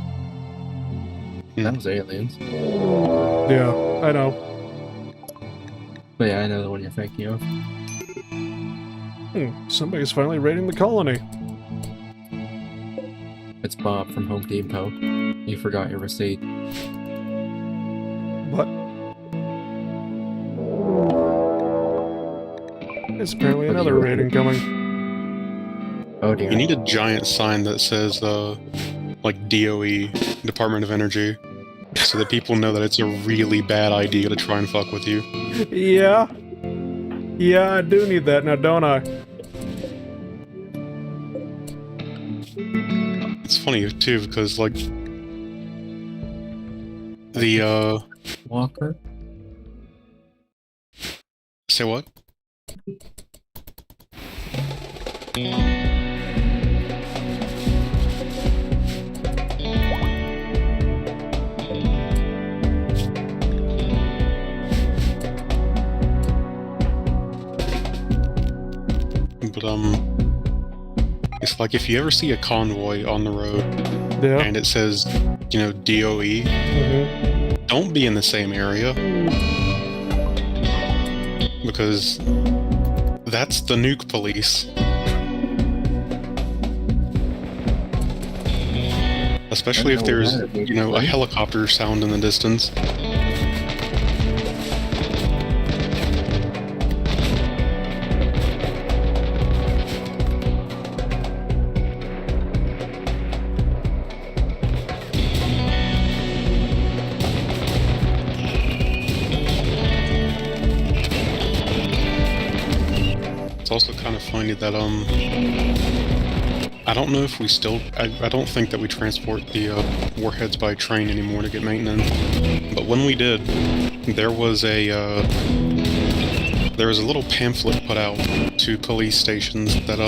That was aliens. Yeah, I know. But yeah, I know the one you're thinking of. Somebody's finally raiding the colony. It's Bob from Home Depot. You forgot your receipt. What? There's apparently another raiding coming. Oh dear. You need a giant sign that says, like DOE, Department of Energy, so that people know that it's a really bad idea to try and fuck with you. Yeah. Yeah, I do need that now, don't I? It's funny, too, because, like, the, Walker? Say what? But, it's like if you ever see a convoy on the road, Yeah. and it says, DOE, don't be in the same area. Because that's the nuke police. Especially if there's, a helicopter sound in the distance. It's also kind of funny that, I don't know if we still... I don't think that we transport the warheads by train anymore to get maintenance. But when we did, there was a little pamphlet put out to police stations that,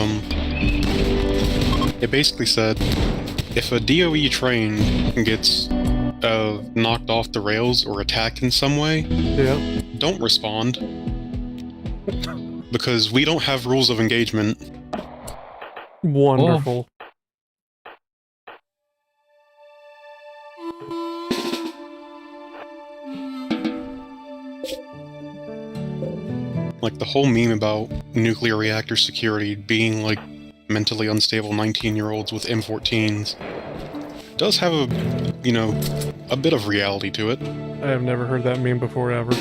it basically said, if a DOE train gets knocked off the rails or attacked in some way, Yeah. don't respond. Because we don't have rules of engagement. Wonderful. Like, the whole meme about nuclear reactor security being like mentally unstable 19-year-olds with M14s does have a, you know, a bit of reality to it. I have never heard that meme before, ever.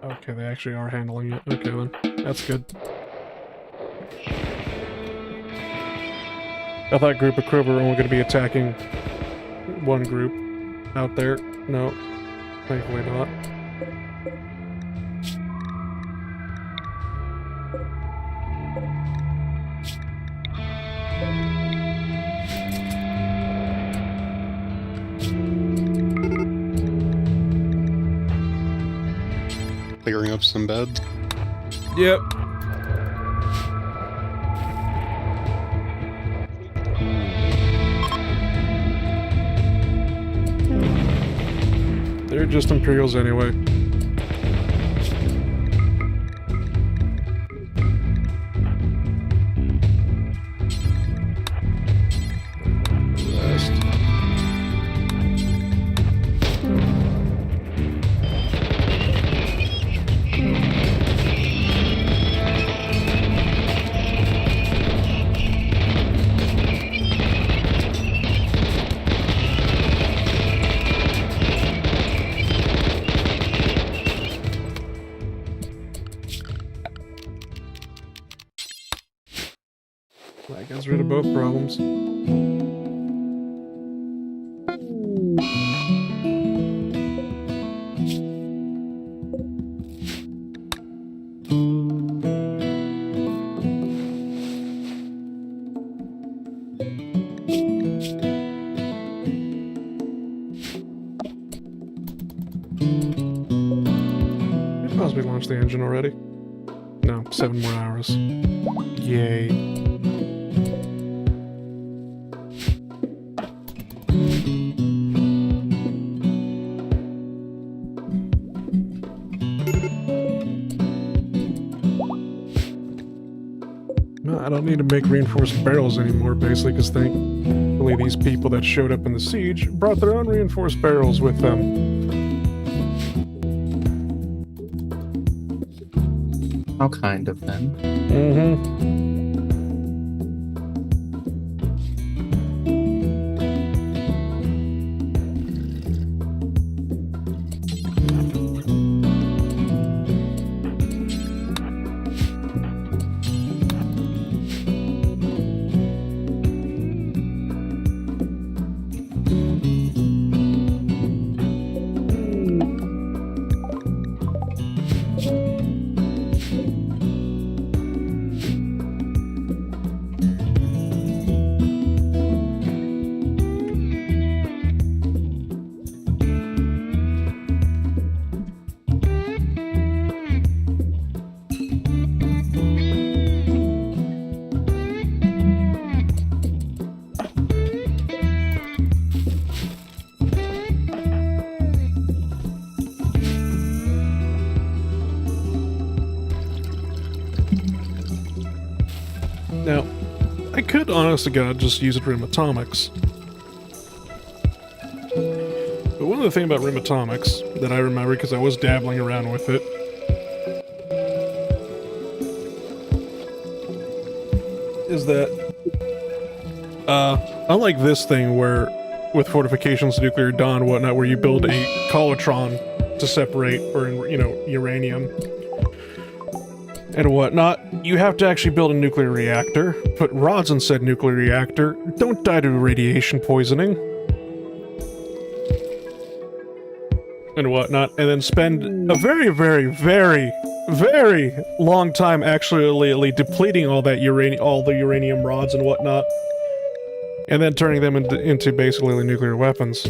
Okay, they actually are handling it. Okay, then. That's good. I thought Group of Crew were only going to be attacking one group out there. No, thankfully not. Clearing up some beds. Yep. They're just Imperials anyway. Rest. That gets rid of both problems. Could possibly launch the engine already. No, 7 more hours. Yay. No, I don't need to make reinforced barrels anymore, basically, because thankfully these people that showed up in the siege brought their own reinforced barrels with them. How kind of them. Mm-hmm. Now, I could, honest to God, just use it for atomics. But one of the things about rim atomics that I remember, because I was dabbling around with it, is that, unlike this thing where, with fortifications, nuclear dawn, and whatnot, where you build a collotron to separate, or, you know, uranium and whatnot, you have to actually build a nuclear reactor, put rods in said nuclear reactor, don't die to radiation poisoning, and whatnot, and then spend a very, very, very very long time actually depleting all that uranium, all the uranium rods and whatnot, and then turning them into basically nuclear weapons.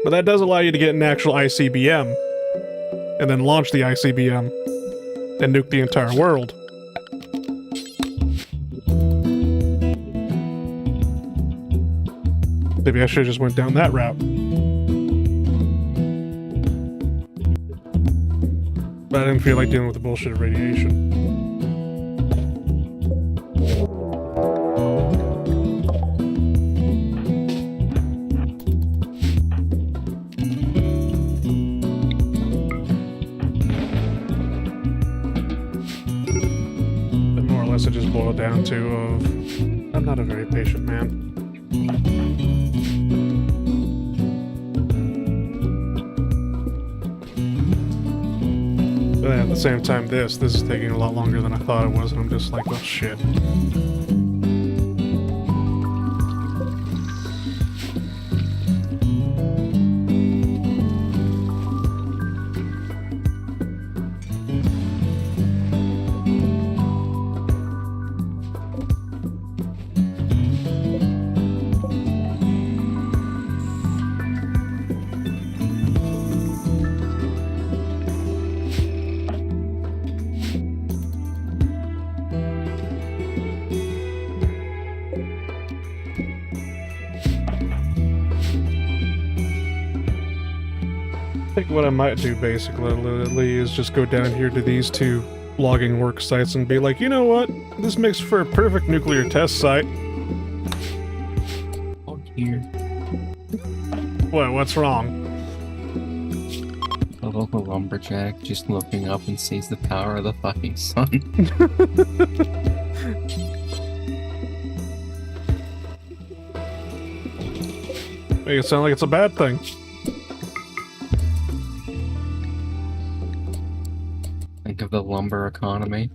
But that does allow you to get an actual ICBM, and then launch the ICBM, and nuke the entire world. Maybe I should have just went down that route. But I didn't feel like dealing with the bullshit of radiation. But more or less it just boiled down to I'm not a very patient man. But at the same time, this is taking a lot longer than I thought it was, and I'm just like, well, shit. I think what I might do basically is just go down here to these two logging work sites and be like, you know what? This makes for a perfect nuclear test site. Oh, here. What? What's wrong? A local lumberjack just looking up and sees the power of the fucking sun. Make it sound like it's a bad thing. Think of the lumber economy.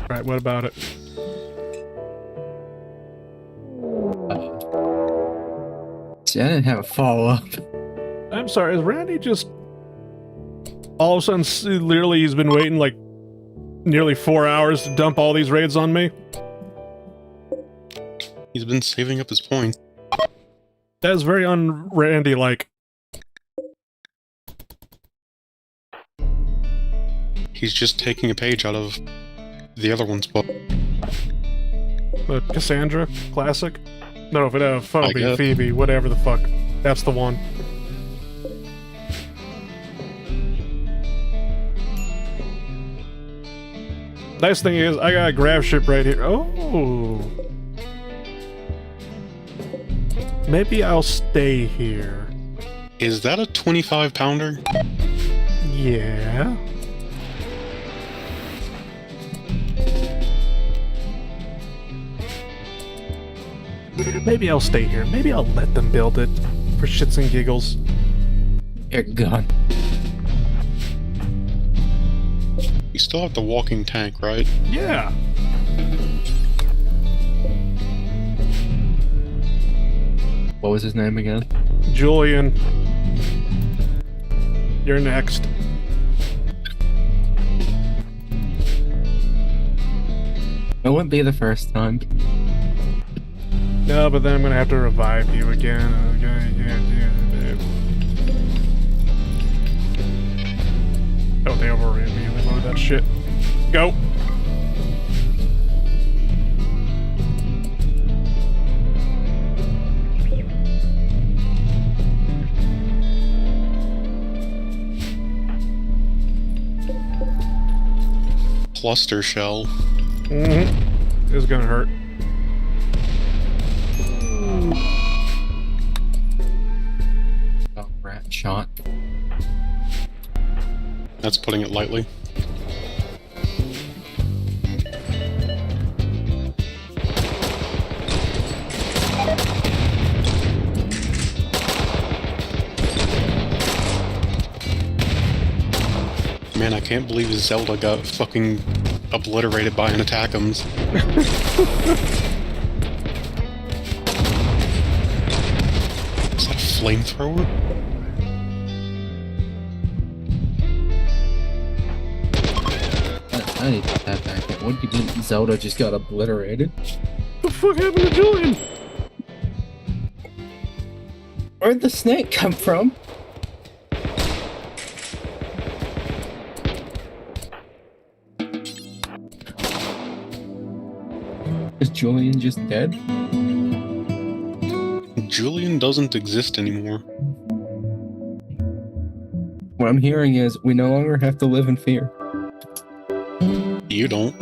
Right, what about it? See, I didn't have a follow-up. I'm sorry, is Randy just... all of a sudden, literally he's been waiting like nearly 4 hours to dump all these raids on me? He's been saving up his points. That is very un-Randy-like. He's just taking a page out of the other one's book. The Cassandra Classic? No, Phoebe, guess. Phoebe, whatever the fuck. That's the one. Nice thing is, I got a grav ship right here. Oh! Maybe I'll stay here. Is that a 25-pounder? Yeah. Maybe I'll stay here. Maybe I'll let them build it. For shits and giggles. You're gone. You still have the walking tank, right? Yeah. What was his name again? Julian. You're next. It wouldn't be the first time. No, but then I'm gonna have to revive you again. Oh, they overran me. Reload that shit. Go. Cluster shell. Mm-hmm. It's gonna hurt. Oh, rat shot. That's putting it lightly. Man, I can't believe Zelda got fucking obliterated by an attackums. Is that a flamethrower? I need to put that back in. What did you mean Zelda just got obliterated? What the fuck happened to Julian? Where'd the snake come from? Is Julian just dead? Julian doesn't exist anymore. What I'm hearing is we no longer have to live in fear. You don't.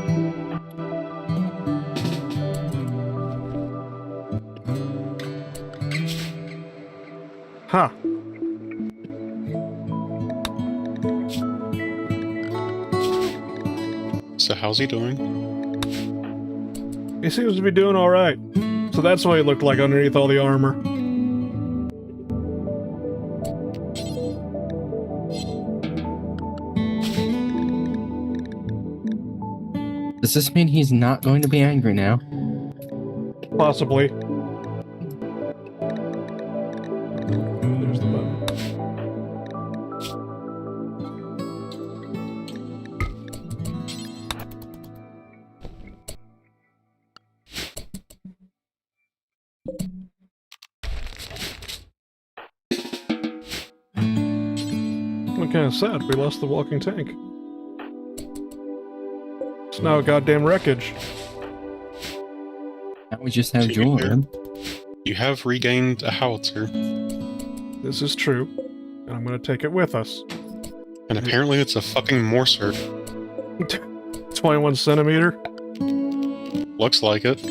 Huh. So how's he doing? He seems to be doing alright. So that's what he looked like underneath all the armor. Does this mean he's not going to be angry now? Possibly. There's the button. I'm kind of sad we lost the walking tank. It's now a goddamn wreckage. Now we just have To be Julian. You have regained a howitzer, This is true, and I'm gonna take it with us. and apparently it's a fucking mortar. 21 centimeter. Looks like it.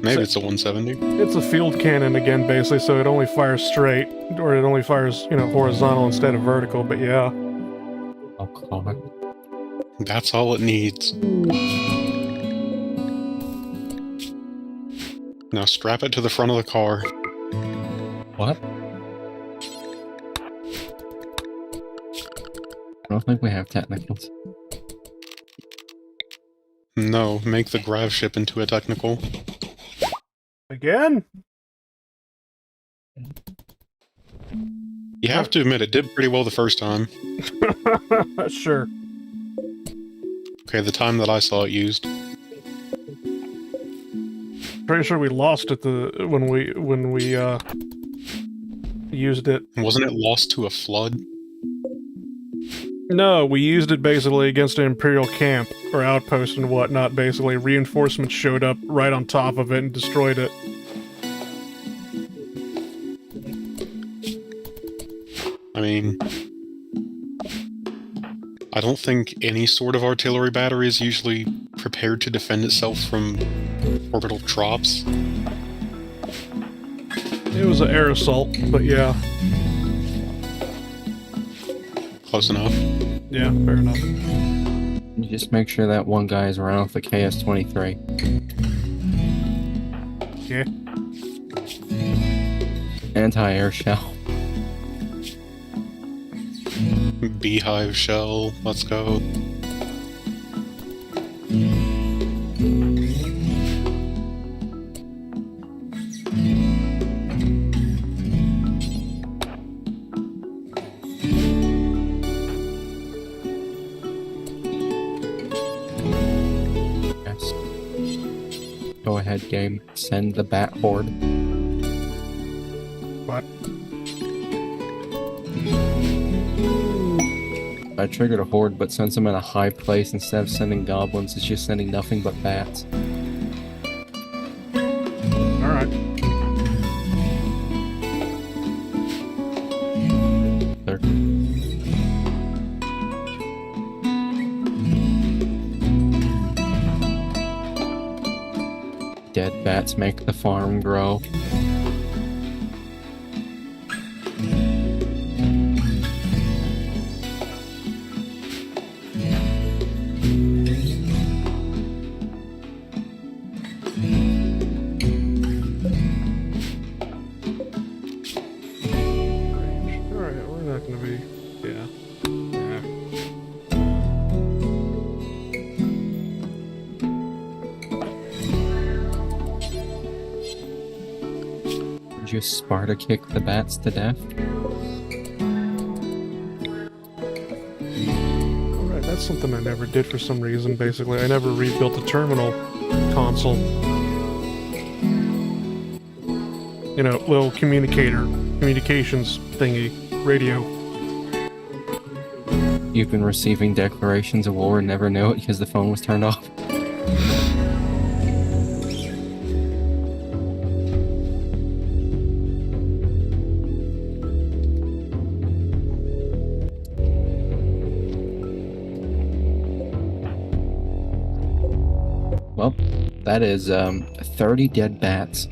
Maybe it's a 170. It's a field cannon again, basically, so it only fires straight, or it only fires, horizontal instead of vertical, but yeah. Oh god. That's all it needs. Now strap it to the front of the car. What? I don't think we have technicals. No, make the grav ship into a technical. Again? You have to admit, it did pretty well the first time. Sure. Okay, the time that I saw it used. Pretty sure we lost it when we used it. Wasn't it lost to a flood? No, we used it basically against an Imperial camp, or outpost and whatnot, basically. Reinforcements showed up right on top of it and destroyed it. I mean, I don't think any sort of artillery battery is usually prepared to defend itself from orbital drops. It was an air assault, but yeah. Close enough. Yeah, fair enough. You just make sure that one guy is around with the KS-23. Yeah. Anti-air shell. Beehive shell, let's go. Yes. Go ahead, game. Send the bat horde. What? I triggered a horde, but sends them in a high place instead of sending goblins. It's just sending nothing but bats. Alright. There. Dead bats make the farm grow. Alright, we're not gonna be... Yeah. just Sparta kick the bats to death? Alright, that's something I never did for some reason, basically. I never rebuilt the terminal console. You know, little communications thingy, radio. You've been receiving declarations of war and never know it because the phone was turned off. Well, that is 30 dead bats.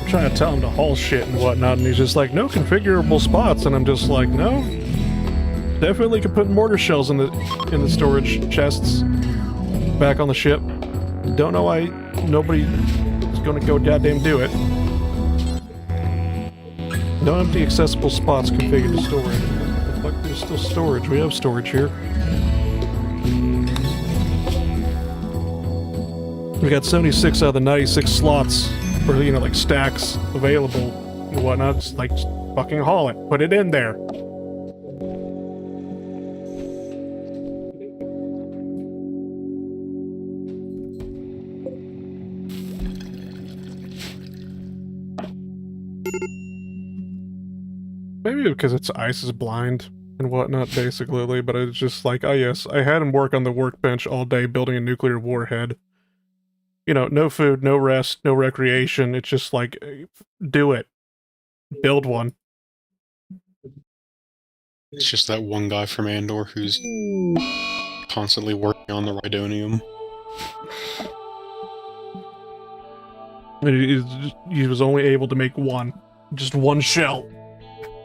Trying to tell him to haul shit and whatnot, and he's just like, no configurable spots, and I'm just like, no. Definitely could put mortar shells in the storage chests back on the ship. Don't know why nobody is gonna go goddamn do it. No empty accessible spots configured to storage. The fuck, there's still storage. We have storage here. We got 76 out of the 96 slots, or, you know, like, stacks available and whatnot. Just, like, just fucking haul it. Put it in there. Maybe because it's ice is blind and whatnot, basically, but it's just like, oh yes, I had him work on the workbench all day building a nuclear warhead. You know, no food, no rest, no recreation. It's just like, do it. Build one. It's just that one guy from Andor who's constantly working on the Rhydonium. And he was only able to make one. Just one shell.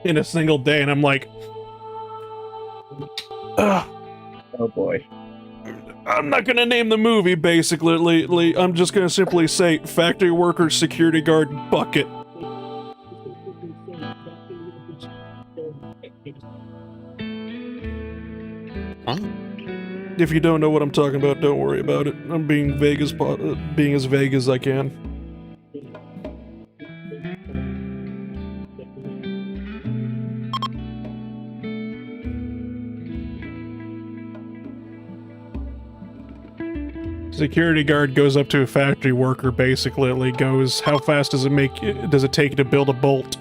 In a single day, and I'm like... Ugh. Oh boy. I'm not gonna name the movie, basically. I'm just gonna simply say, factory worker, security guard, bucket. Huh? If you don't know what I'm talking about, don't worry about it. I'm being as vague as I can. Security guard goes up to a factory worker, basically, goes, how fast does it take to build a bolt?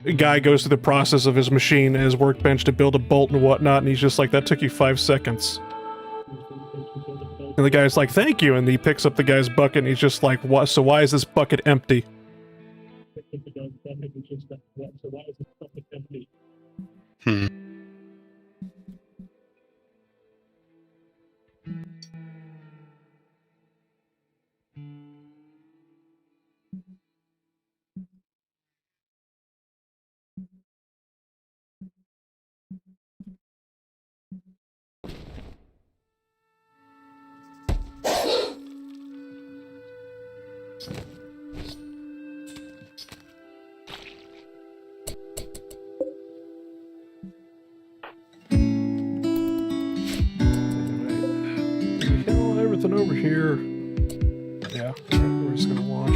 A guy goes through the process of his machine, his workbench, to build a bolt and whatnot, and he's just like, that took you 5 seconds. And the guy's like, thank you, and he picks up the guy's bucket, and he's just like, what? So why is this bucket empty? Hmm. Everything over here. Yeah, we're just gonna watch.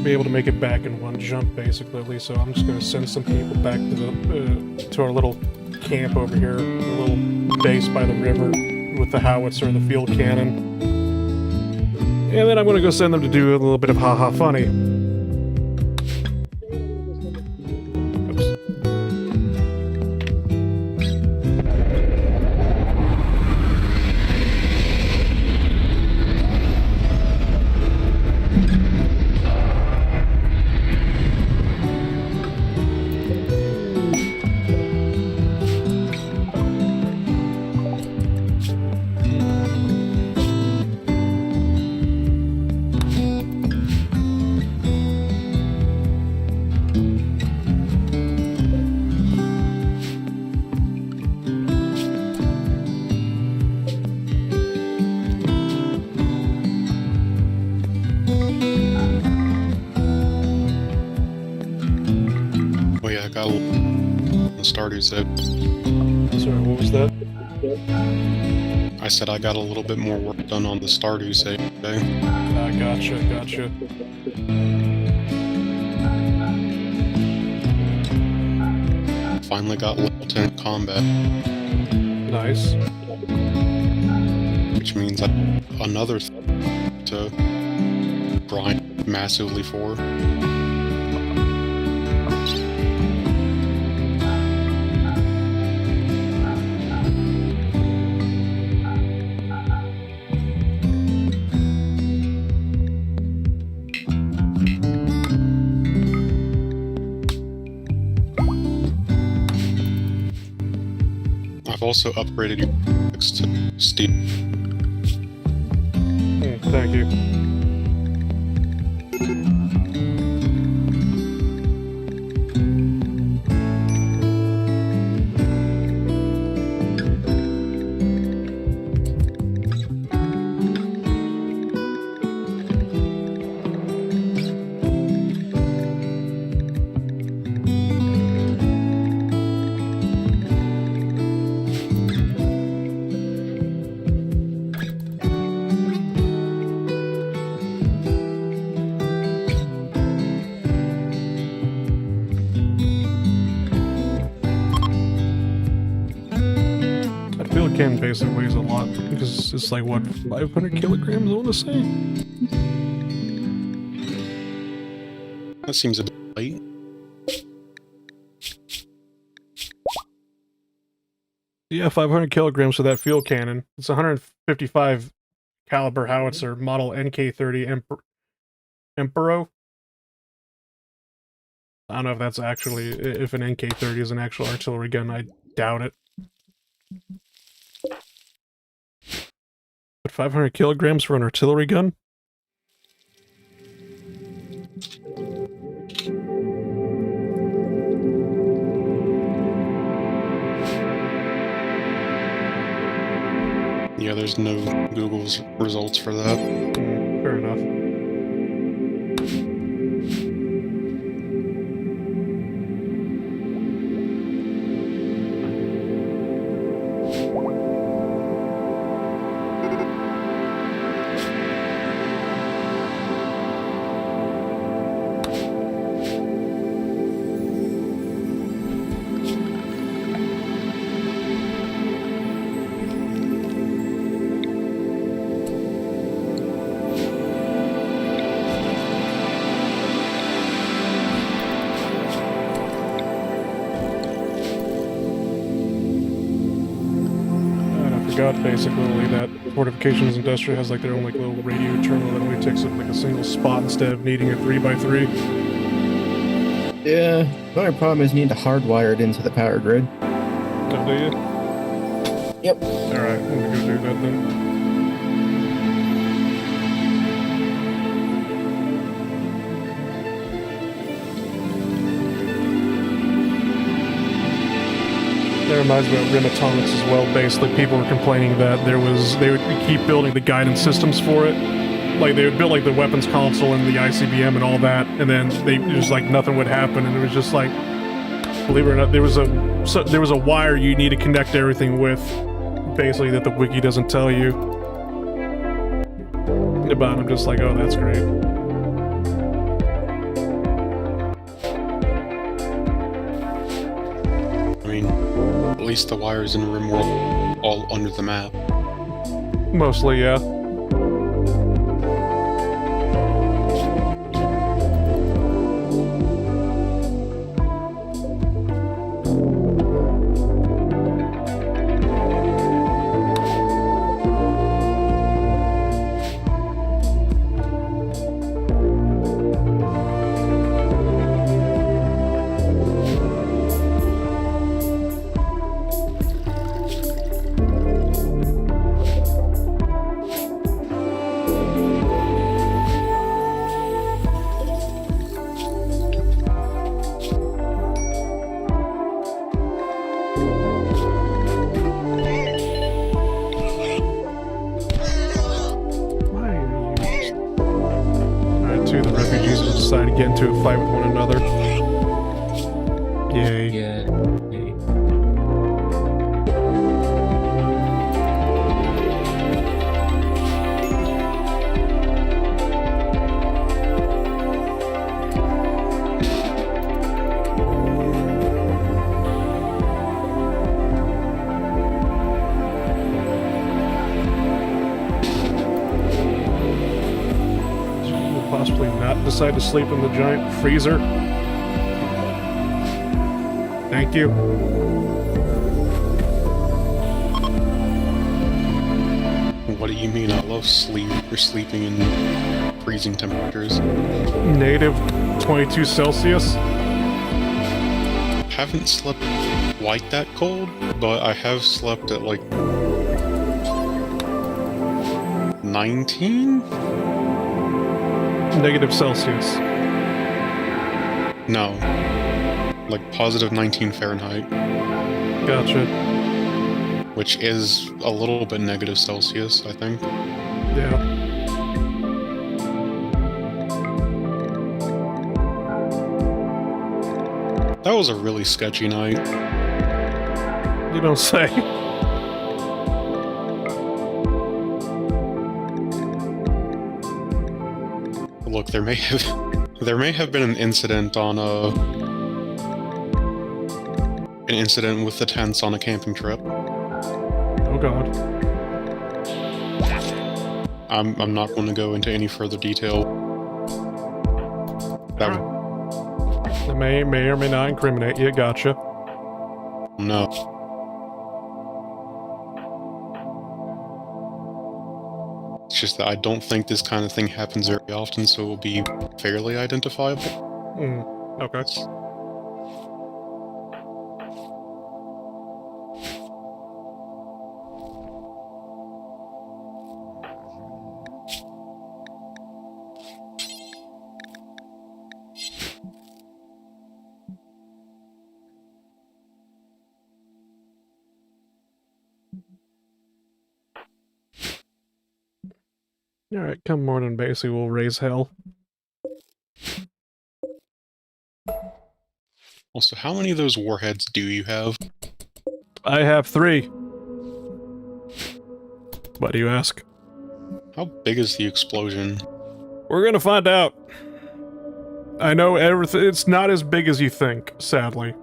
be able to make it back in one jump, basically. So I'm just going to send some people back to the to our little camp over here, a little base by the river with the howitzer and the field cannon. And then I'm going to go send them to do a little bit of haha funny. Oops. Oh yeah, I got the Stardew said. Sorry, what was that? I said I got a little bit more work done on the Stardew save today. Gotcha. Finally got level 10 combat, Nice. which means another thing to grind massively for. I've also upgraded your graphics to Steve. Thank you. Can basically weighs a lot because it's like what 500 kilograms I want to say. That seems a bit light. Yeah, 500 kilograms for that field cannon. It's 155 caliber howitzer model NK30 Imperial. I don't know if that's actually if an NK30 is an actual artillery gun. I doubt it. But 500 kilograms for an artillery gun? Yeah, there's no Google's results for that. Fair enough. Basically, that Fortifications Industrial has like their own like little radio terminal that only takes up like a single spot instead of needing a 3x3. Yeah, the only problem is you need to hardwire it into the power grid. Oh, do you? Yep. Alright, I'm gonna go do that then. That reminds me of Rim Atomics as well. Basically, people were complaining that they would keep building the guidance systems for it. Like, they would build, like, the weapons console and the ICBM and all that, and then just, like, nothing would happen, and it was just, like, believe it or not, there was a wire you need to connect everything with, basically, that the wiki doesn't tell you. But I'm just like, oh, that's great. least the wires in Rimworld all under the map. Mostly, yeah. Decide to get into a fight with one another. Yay. Yeah. Possibly not decide to sleep in the giant freezer. Thank you. What do you mean? I love sleep. You're sleeping in freezing temperatures. Negative 22 Celsius. Haven't slept quite that cold, but I have slept at like 19? Negative Celsius. No. Like positive 19 Fahrenheit. Gotcha. Which is a little bit negative Celsius, I think. Yeah. That was a really sketchy night. You don't say. Look, there may have been an incident on an incident with the tents on a camping trip. Oh god. I'm not going to go into any further detail. That may or may not incriminate you. Gotcha. no. It's just that I don't think this kind of thing happens very often, so it will be fairly identifiable. Okay. Alright, come morning, basically, we'll raise hell. Also, how many of those warheads do you have? I have 3. Why do you ask? How big is the explosion? We're gonna find out. I know everything. It's not as big as you think, sadly.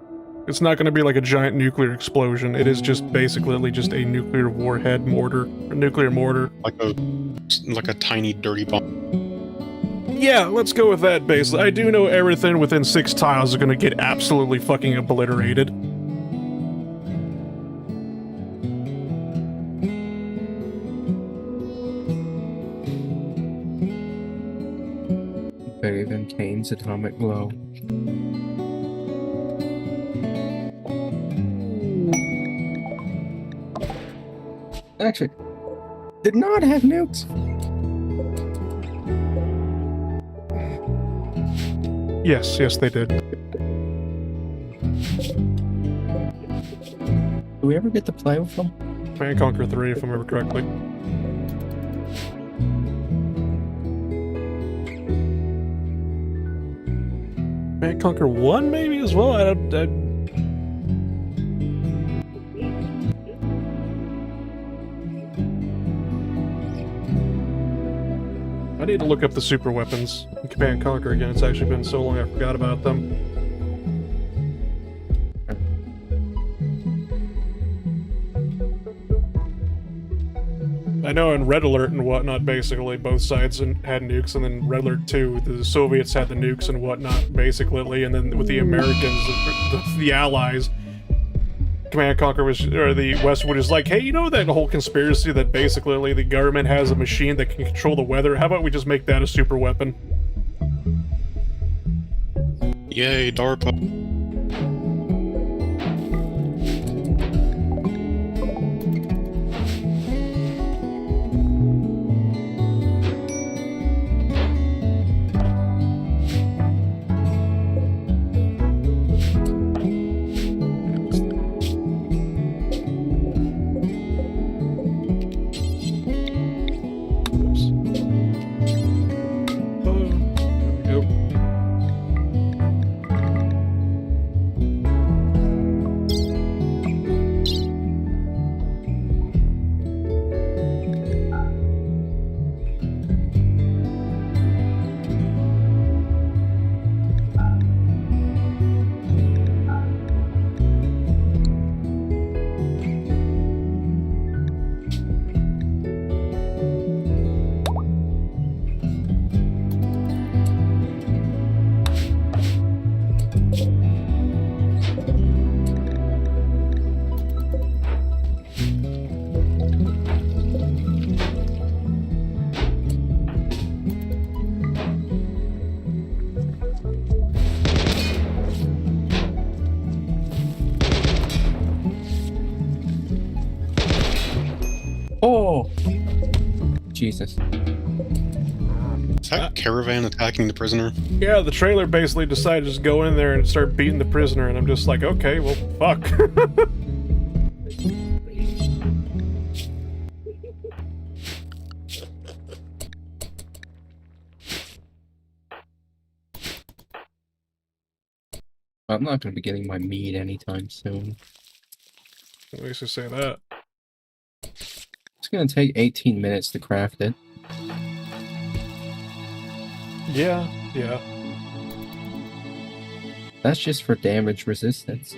It's not gonna be like a giant nuclear explosion. It is just basically just a nuclear warhead mortar. A nuclear mortar. Like a tiny dirty bomb. Yeah, let's go with that basically. I do know everything within 6 tiles is gonna get absolutely fucking obliterated. Better than Kane's atomic glow. Actually, did not have nukes. Yes, they did. Do we ever get to play with them? Command Conquer 3, if I remember correctly. Command Conquer 1, maybe, as well? I need to look up the super weapons in Command Conquer again. It's actually been so long I forgot about them. I know in Red Alert and whatnot, basically, both sides had nukes, and then Red Alert 2, the Soviets had the nukes and whatnot, basically, and then with the Americans, the Allies, Command and Conquer was, or the Westwood is like, hey, you know that whole conspiracy that basically the government has a machine that can control the weather? How about we just make that a super weapon? Yay, DARPA. Oh! Jesus. Is that caravan attacking the prisoner? Yeah, the trailer basically decided to just go in there and start beating the prisoner, and I'm just like, okay, well, fuck. I'm not going to be getting my meat anytime soon. At least you say that. It's going to take 18 minutes to craft it. Yeah, yeah. That's just for damage resistance.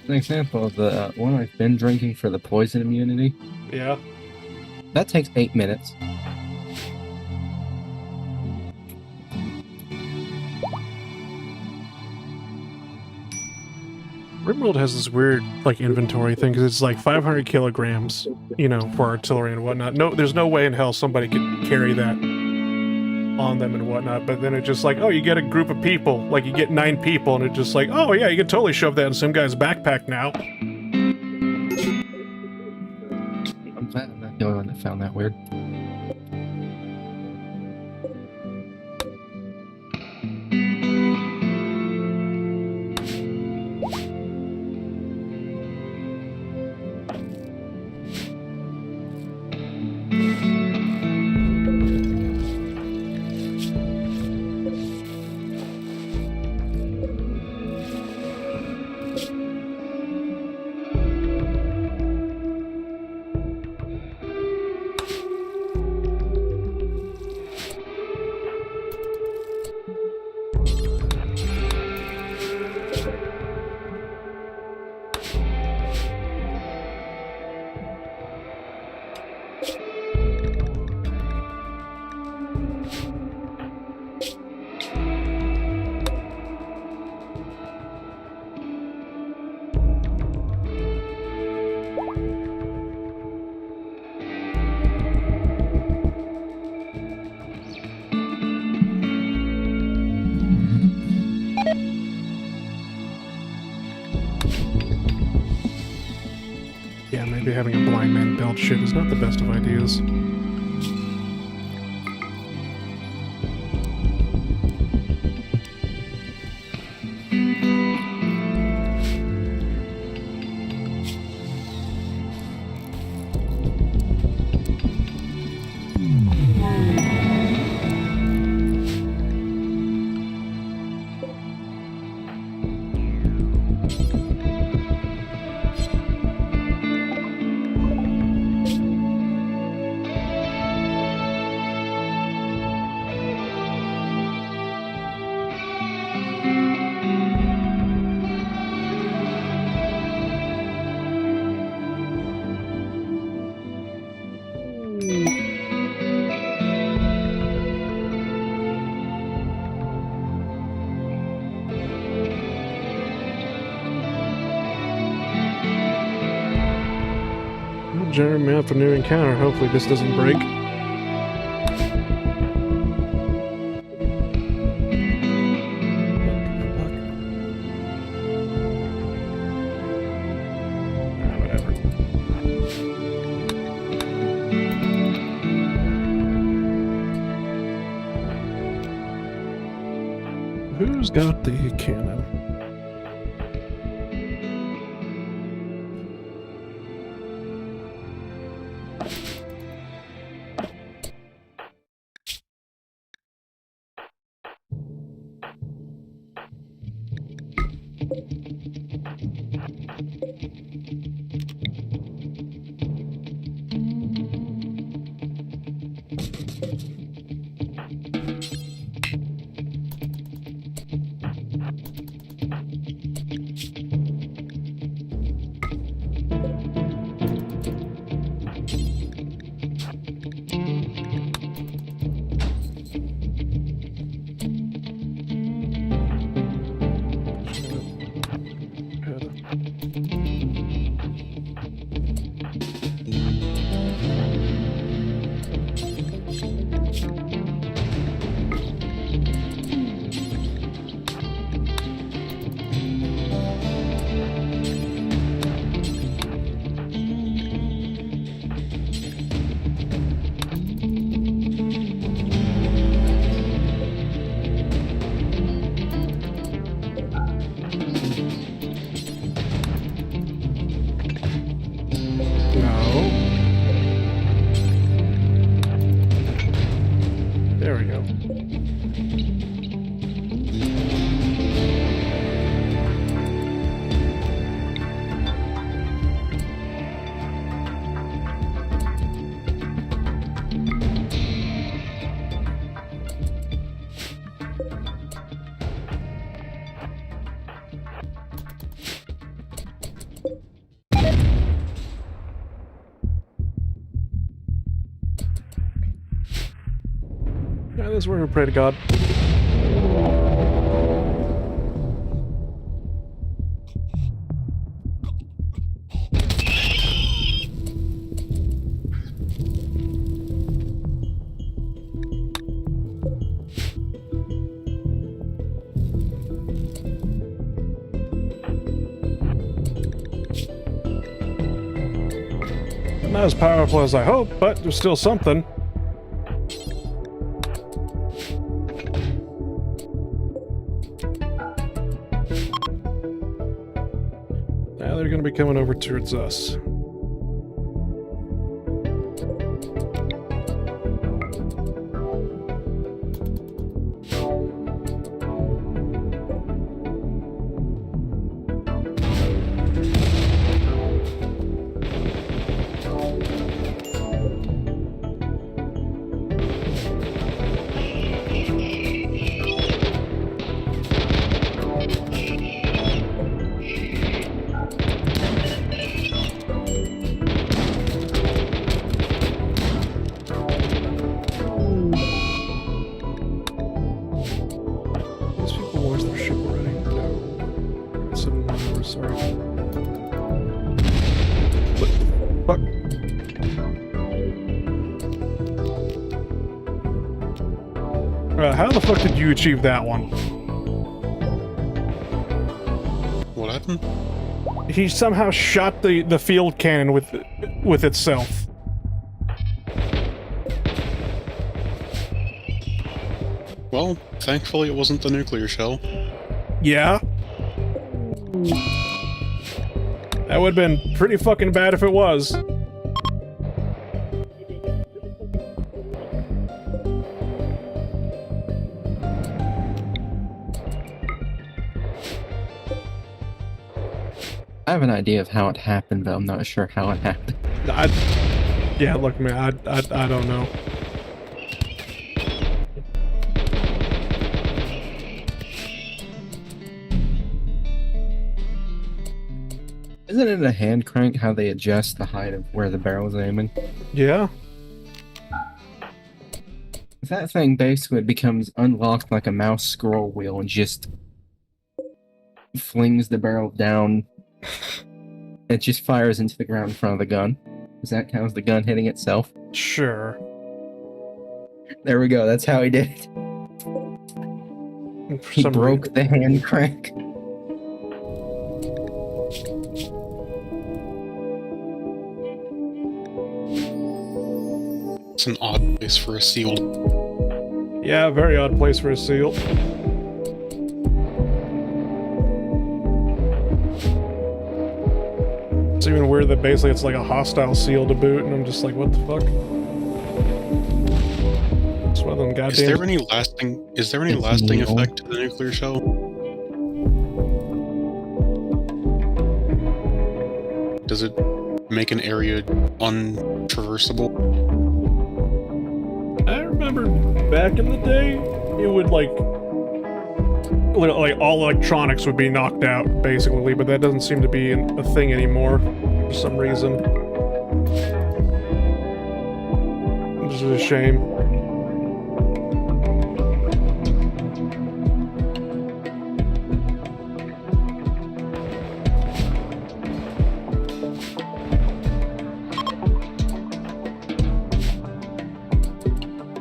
An example of the one I've been drinking for the poison immunity. Yeah. That takes 8 minutes. Rimworld has this weird, like, inventory thing, because it's like 500 kilograms, you know, for artillery and whatnot. No, there's no way in hell somebody could carry that on them and whatnot, but then it's just like, oh, you get a group of people, like, you get 9 people, and it's just like, oh, yeah, you can totally shove that in some guy's backpack now. I'm glad I'm not the only one that found that weird. Yeah, maybe having a blind man build shit is not the best of ideas. Generate map for new encounter. Hopefully this doesn't break. Who's got the cannon? There we go. Yeah, this is where we pray to God. Not as powerful as I hoped, but there's still something. Now they're going to be coming over towards us. How the fuck did you achieve that one? What happened? He somehow shot the field cannon with itself. Well, thankfully it wasn't the nuclear shell. Yeah? That would have been pretty fucking bad if it was. I have an idea of how it happened, but I'm not sure how it happened. Yeah, look, man, I don't know. Isn't it a hand crank how they adjust the height of where the barrel's aiming? Yeah. That thing basically becomes unlocked like a mouse scroll wheel and just flings the barrel down. It just fires into the ground in front of the gun. Does that count as the gun hitting itself? Sure. There we go. That's how he did it. And for He some broke the hand crank. It's an odd place for a sealed. Yeah, very odd place for a seal. It's even weird that basically it's like a hostile seal to boot, and I'm just like, what the fuck? It's one of them goddamn... Is there any lasting? Is there any It's lasting neon. effect to the nuclear shell? Does it make an area untraversable? I remember back in the day, it would like all electronics would be knocked out, basically, but that doesn't seem to be a thing anymore for some reason. Which is a shame.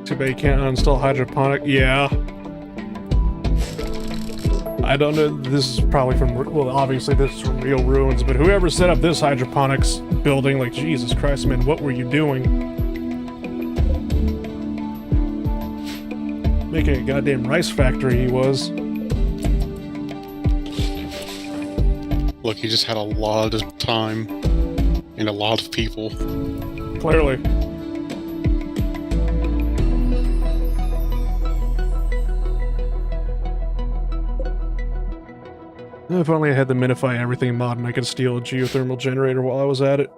Too bad you can't uninstall hydroponic. Yeah. I don't know, this is probably from, well, obviously this is from Real Ruins, but whoever set up this hydroponics building, like, Jesus Christ, man, what were you doing? Making a goddamn rice factory, he was. Look, he just had a lot of time and a lot of people. Clearly. If only I had the minify everything mod and I could steal a geothermal generator while I was at it.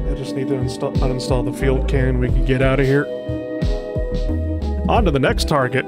I just need to uninstall the field cannon. We can get out of here. On to the next target.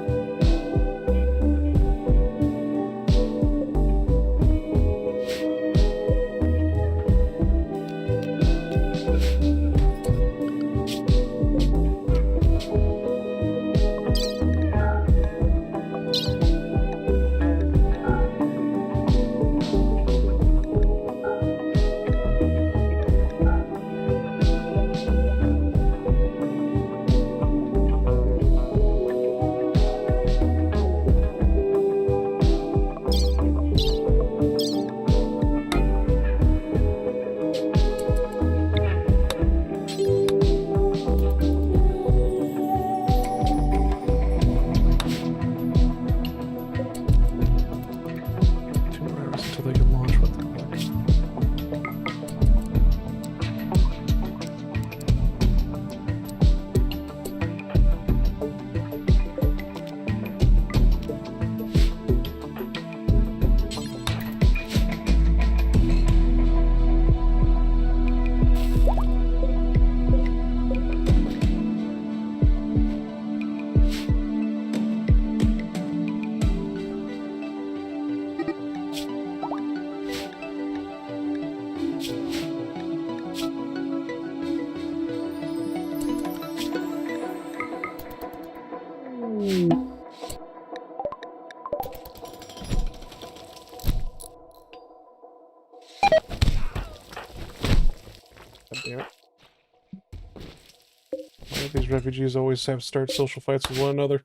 Damn it. Why do these refugees always have to start social fights with one another?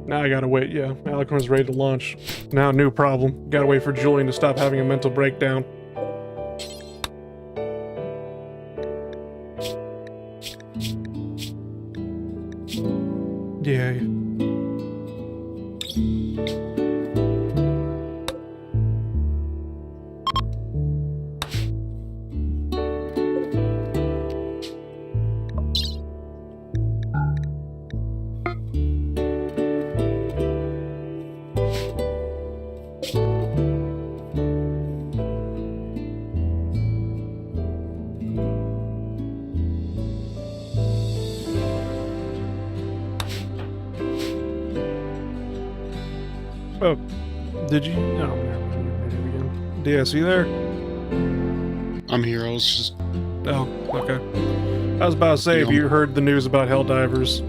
Now I gotta wait, yeah. Alec was ready to launch. Now, new problem. Gotta wait for Julian to stop having a mental breakdown. Yeah. Oh, did you? No, never mind. Again. DS, you there? I'm here. I was just Oh, okay. I was about to say, if you heard the news about Helldivers.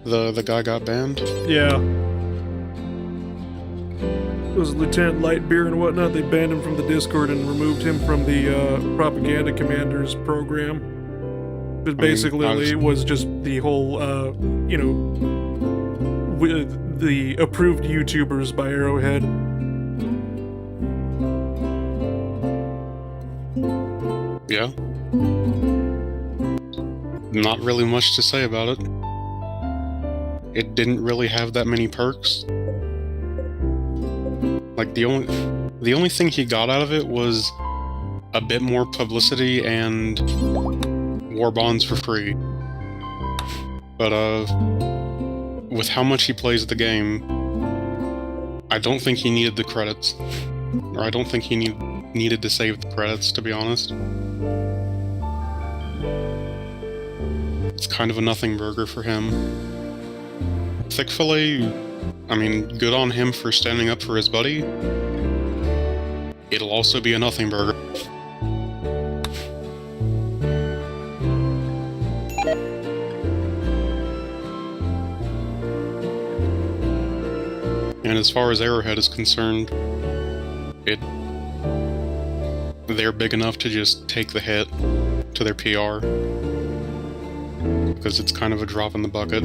the guy got banned. Yeah. It was Lieutenant Lightbeer and whatnot. They banned him from the Discord and removed him from the propaganda commander's program. But basically, it was just the whole, you know, with the approved YouTubers by Arrowhead. Yeah. Not really much to say about it. It didn't really have that many perks. Like the only thing he got out of it was a bit more publicity and war bonds for free. But with how much he plays the game, I don't think he needed the credits. Or I don't think he needed to save the credits, to be honest. It's kind of a nothing burger for him. Thick Fillet, I mean, good on him for standing up for his buddy. It'll also be a nothing burger. And as far as Arrowhead is concerned, they're big enough to just take the hit to their PR. Because it's kind of a drop in the bucket.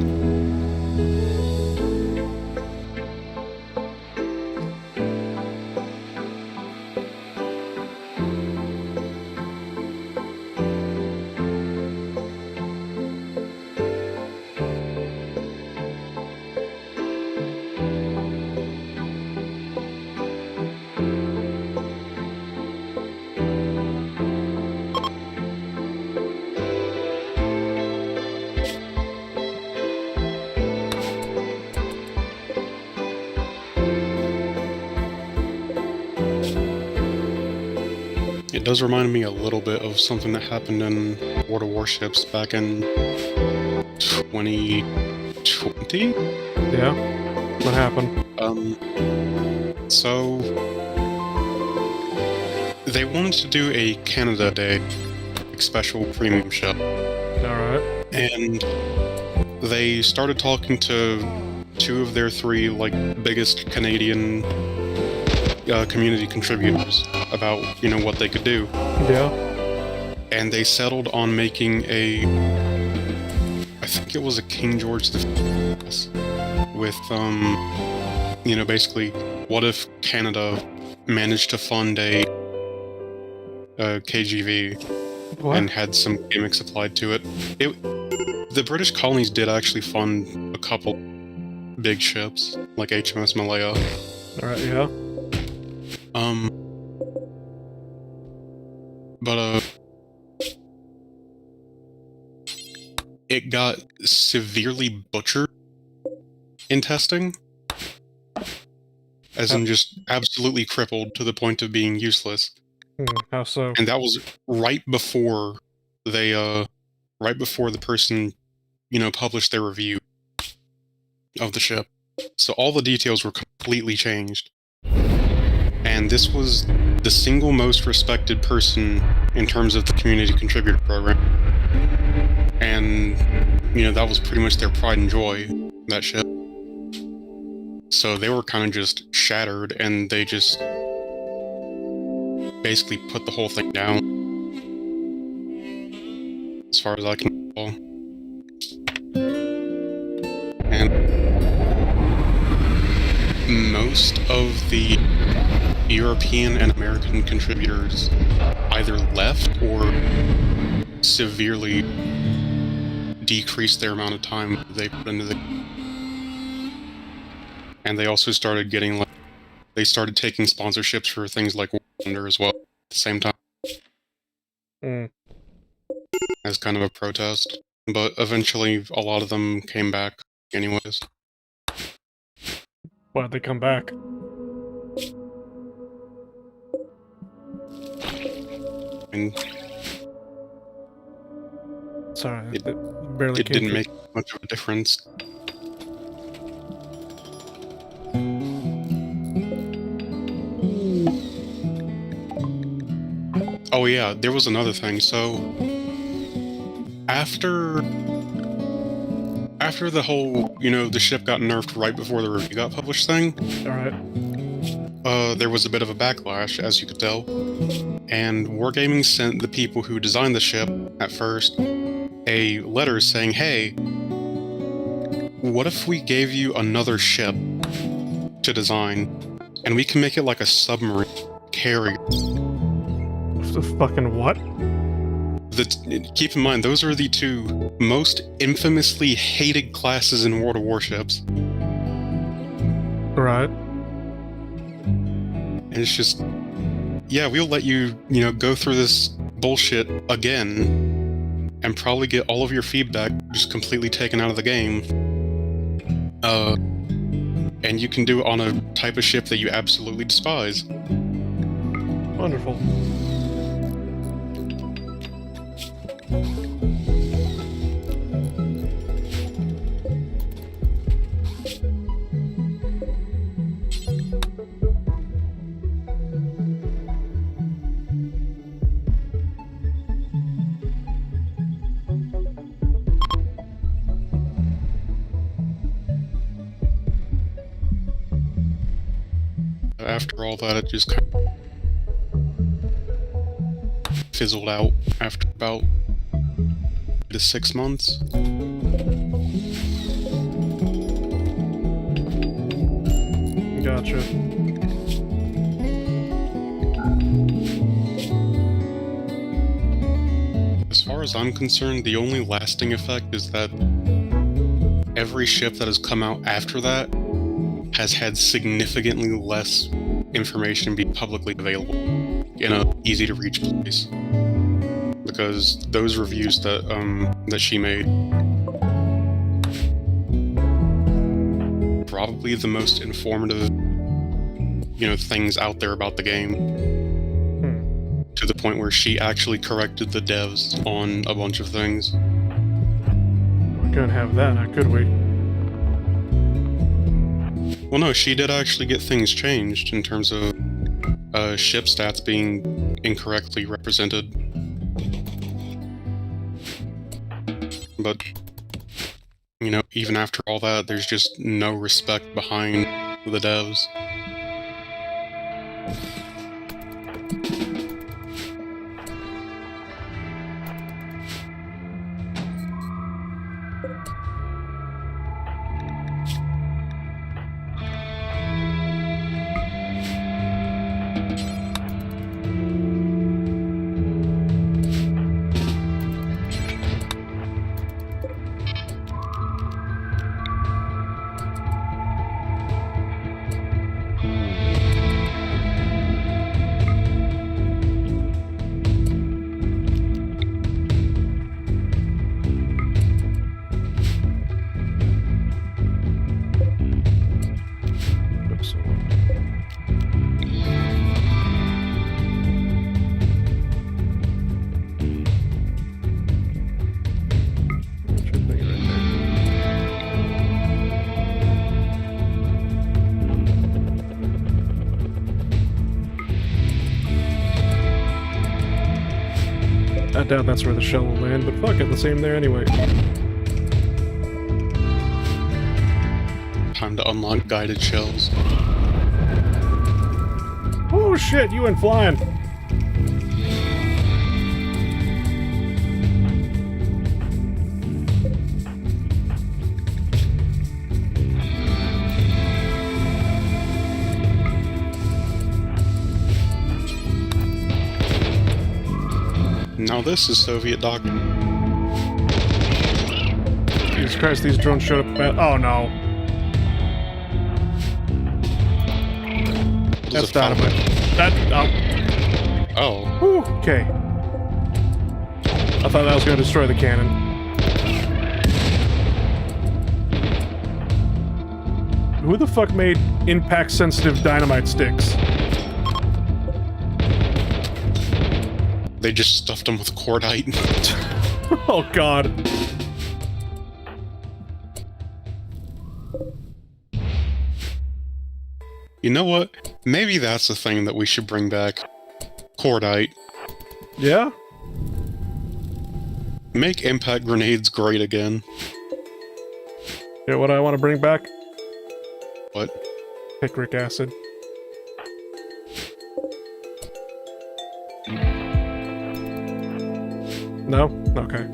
It does remind me a little bit of something that happened in World of Warships back in 2020? Yeah? What happened? So they wanted to do a Canada Day special premium ship. Alright. And they started talking to two of their three, biggest Canadian community contributors about, what they could do. Yeah. And they settled on making I think it was a King George V with, basically, what if Canada managed to fund a KGV What? and had some gimmicks applied to it? The British colonies did actually fund a couple big ships, like HMS Malaya. Alright, yeah. But it got severely butchered in testing. As in just absolutely crippled to the point of being useless. How so? And that was right before the person, published their review of the ship. So all the details were completely changed. And this was the single most respected person in terms of the community contributor program. And, that was pretty much their pride and joy, that ship. So they were kind of just shattered, and they just basically put the whole thing down. As far as I can tell. And most of the European and American contributors either left or severely decreased their amount of time they put into the... And they also started getting, they started taking sponsorships for things like Wonder as well at the same time. As kind of a protest. But eventually, a lot of them came back anyways. Why'd they come back? And Sorry, it barely it came didn't through. make much of a difference. Oh yeah, there was another thing. So after the whole, the ship got nerfed right before the review got published thing, Alright. there was a bit of a backlash, as you could tell. And Wargaming sent the people who designed the ship at first a letter saying, hey, what if we gave you another ship to design, and we can make it like a submarine carrier? The fucking what? Keep in mind, those are the two most infamously hated classes in World of Warships. Right. And it's just, yeah, we'll let you, go through this bullshit again, and probably get all of your feedback just completely taken out of the game. And you can do it on a type of ship that you absolutely despise. Wonderful. After all that, it just kind of fizzled out after about 3 to 6 months. Gotcha. As far as I'm concerned, the only lasting effect is that every ship that has come out after that has had significantly less information be publicly available in a easy to reach place. Because those reviews that she made, probably the most informative, things out there about the game. To the point where she actually corrected the devs on a bunch of things. We couldn't have that, now could we? Well, no, she did actually get things changed in terms of ship stats being incorrectly represented. But, even after all that, there's just no respect behind the devs. I doubt that's where the shell will land, but fuck it, the same there anyway. Time to unlock guided shells. Oh shit, you went flying! Now this is Soviet doctrine. Jesus Christ, these drones showed up at— oh no. That's dynamite. That— oh. Oh. Whew, okay. I thought that was gonna destroy the cannon. Who the fuck made impact-sensitive dynamite sticks? They just stuffed them with cordite. Oh god. You know what? Maybe that's the thing that we should bring back. Cordite. Yeah? Make impact grenades great again. Yeah, what do I want to bring back? What? Picric acid. No? Okay.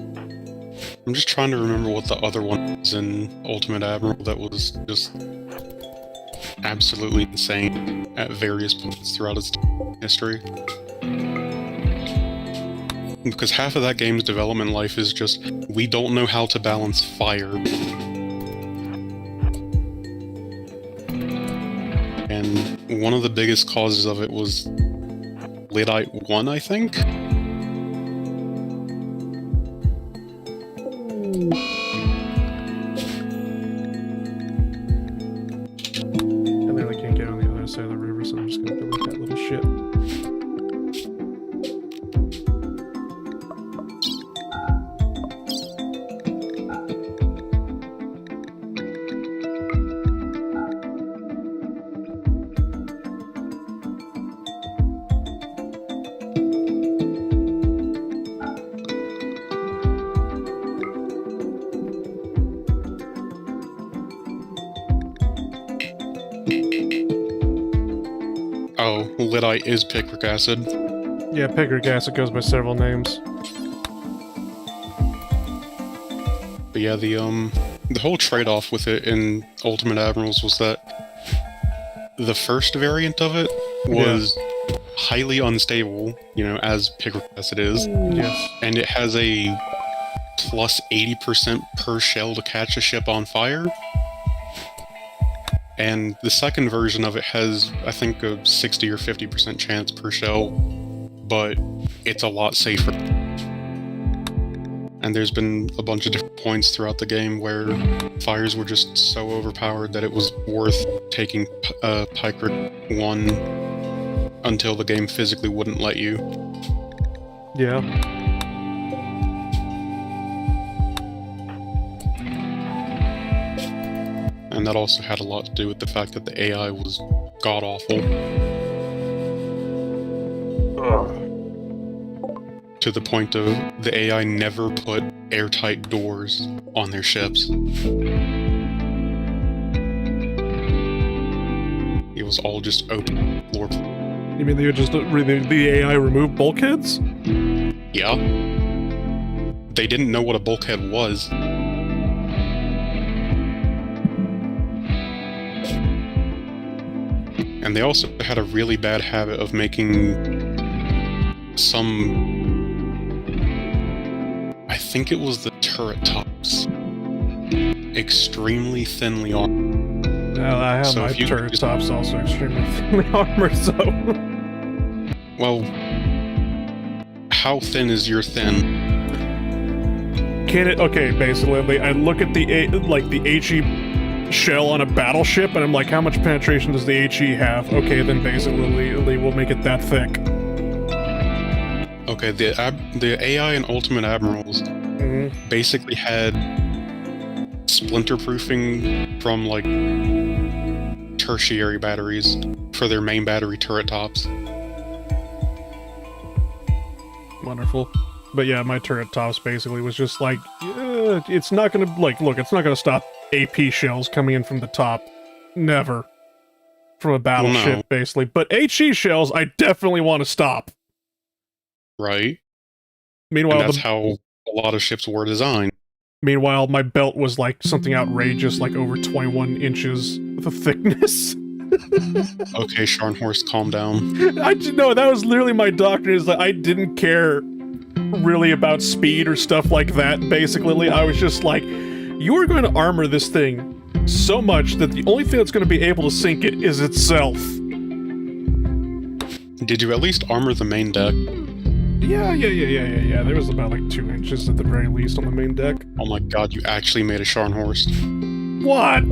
I'm just trying to remember what the other one was in Ultimate Admiral that was just absolutely insane at various points throughout its history. Because half of that game's development life is just, we don't know how to balance fire. And one of the biggest causes of it was Lyddite 1, I think? I literally can't get on the other side of the river, so I'm just gonna delete that little shit. Oh, Lyddite is picric acid. Yeah, picric acid goes by several names. But yeah, the whole trade-off with it in Ultimate Admirals was that the first variant of it was highly unstable, you know, as picric acid is. Yes. And it has a plus 80% per shell to catch a ship on fire. And the second version of it has, I think, a 60 or 50% chance per shell, but it's a lot safer. And there's been a bunch of different points throughout the game where fires were just so overpowered that it was worth taking Picric 1 until the game physically wouldn't let you. Yeah. And that also had a lot to do with the fact that the AI was god-awful. To the point of the AI never put airtight doors on their ships. It was all just open floor. You mean they would just the AI remove bulkheads? Yeah. They didn't know what a bulkhead was. And they also had a really bad habit of making some... I think it was the turret tops. Extremely thinly armored. Well, I have So my if you turret just- tops also extremely thinly armored, so... Well... How thin is your thin? Can it... Okay, basically, I look at the HE shell on a battleship, and I'm like, how much penetration does the HE have? Okay, then basically we'll make it that thick. Okay, the AI in Ultimate Admirals basically had splinter-proofing from, like, tertiary batteries for their main battery turret tops. Wonderful. But yeah, my turret tops basically was just like, yeah, it's not gonna, like, look, it's not gonna stop AP shells coming in from the top. Never. From a battleship, no. basically. But HE shells, I definitely want to stop. Right? Meanwhile, And that's how a lot of ships were designed. Meanwhile, my belt was like something outrageous, like over 21 inches of thickness. Okay, Scharnhorst, calm down. No, that was literally my doctrine, is that I didn't care really about speed or stuff like that, basically. I was just like, you are going to armor this thing so much that the only thing that's going to be able to sink it is itself. Did you at least armor the main deck? Yeah. There was about like 2 inches at the very least on the main deck. Oh my god, you actually made a Scharnhorst. What?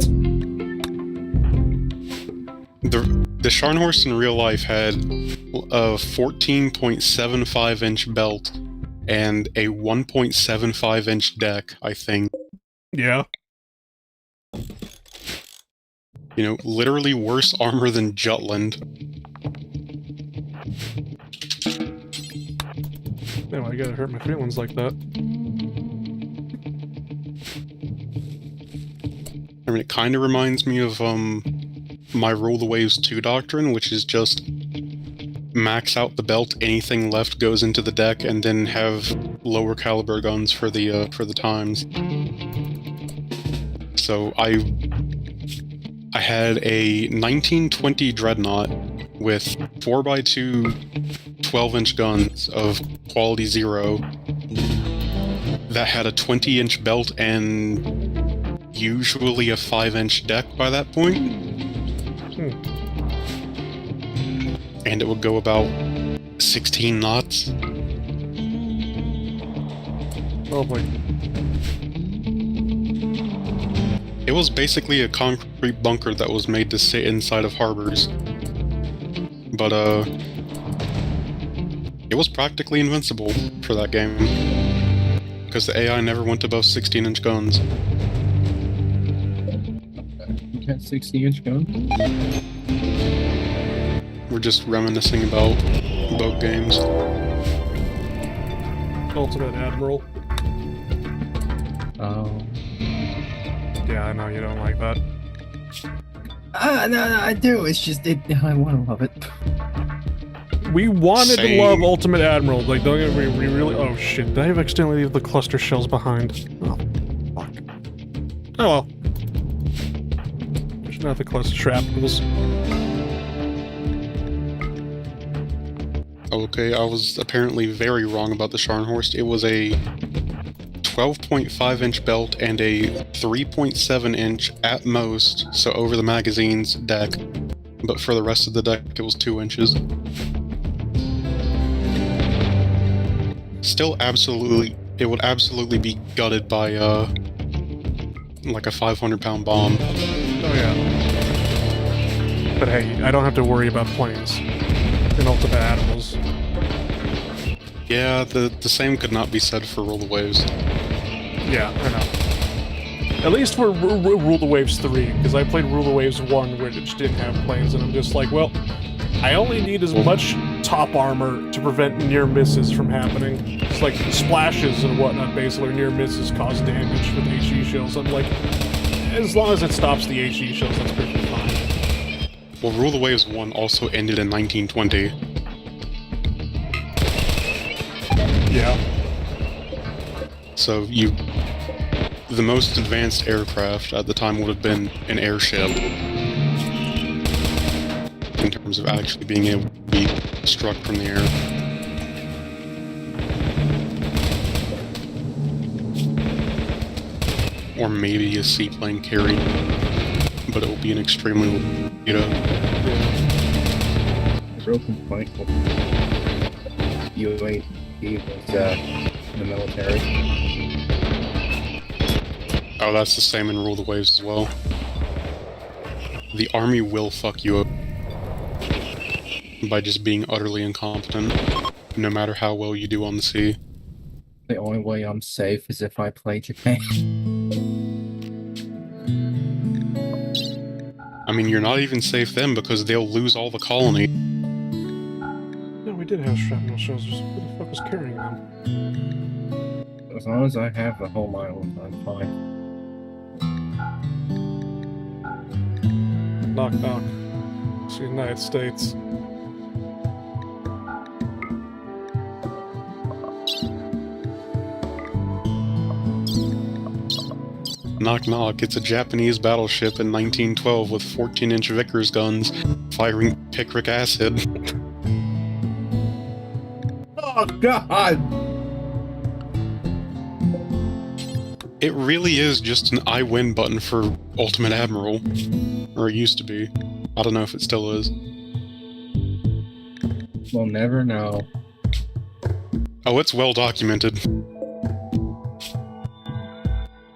The Scharnhorst in real life had a 14.75 inch belt and a 1.75 inch deck, I think. Yeah. You know, literally worse armor than Jutland. No, I gotta hurt my feelings like that. I mean, it kind of reminds me of my Rule the Waves 2 doctrine, which is just max out the belt, anything left goes into the deck, and then have lower caliber guns for the times. So I had a 1920 Dreadnought with 4x2 12-inch guns of quality 0 that had a 20-inch belt and usually a 5-inch deck by that point. And it would go about 16 knots. Oh boy. It was basically a concrete bunker that was made to sit inside of harbors. But, it was practically invincible for that game. Because the AI never went above 16-inch guns. You got 60-inch gun? We're just reminiscing about boat games. Ultimate Admiral. Oh. Yeah, I know you don't like that. No, I do. It's just, I want to love it. We wanted to Same. love Ultimate Admiral. Like, don't get me, we really. Oh shit! Did I have accidentally leave the cluster shells behind? Oh, fuck. Oh well. There's not the cluster shrapnels. Okay, I was apparently very wrong about the Scharnhorst. It was a 12.5-inch belt and a 3.7-inch at most, so over the magazine's deck. But for the rest of the deck, it was 2 inches. Still absolutely, it would absolutely be gutted by, like a 500-pound bomb. Oh yeah. But hey, I don't have to worry about planes in Ultimate Admirals. Yeah, the same could not be said for Rule the Waves. Yeah, I know. At least for Rule the Waves 3, because I played Rule the Waves 1, which didn't have planes, and I'm just like, well, I only need as much top armor to prevent near misses from happening. It's like splashes and whatnot, basically, or near misses cause damage with HE shells. I'm like, as long as it stops the HE shells, that's perfectly fine. Well, Rule the Waves 1 also ended in 1920. Yeah. So the most advanced aircraft at the time would have been an airship. In terms of actually being able to be struck from the air. Or maybe a seaplane carried, but it will be an extremely, Real complaint with UAV was the military. Oh, that's the same in Rule the Waves as well. The army will fuck you up by just being utterly incompetent, no matter how well you do on the sea. The only way I'm safe is if I play Japan. I mean, you're not even safe then because they'll lose all the colony. No, we did have shrapnel shells. Who the fuck was carrying them? As long as I have the whole island, I'm fine. Knock, knock. It's the United States. Knock knock, it's a Japanese battleship in 1912 with 14-inch Vickers guns firing picric acid. Oh god! It really is just an I win button for Ultimate Admiral. Or it used to be. I don't know if it still is. We'll never know. Oh, it's well documented.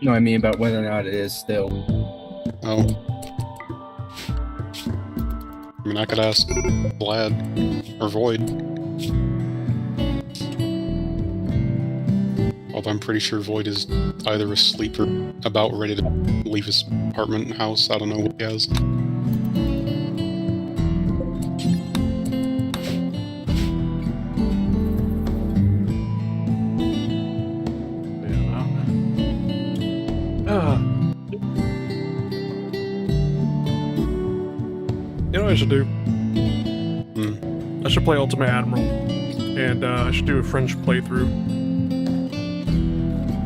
No, I mean about whether or not it is still. Oh. I mean, I could ask Vlad or Void. Although I'm pretty sure Void is either asleep or about ready to leave his apartment house. I don't know what he has. what I should do? Hmm. I should play Ultimate Admiral, and I should do a French playthrough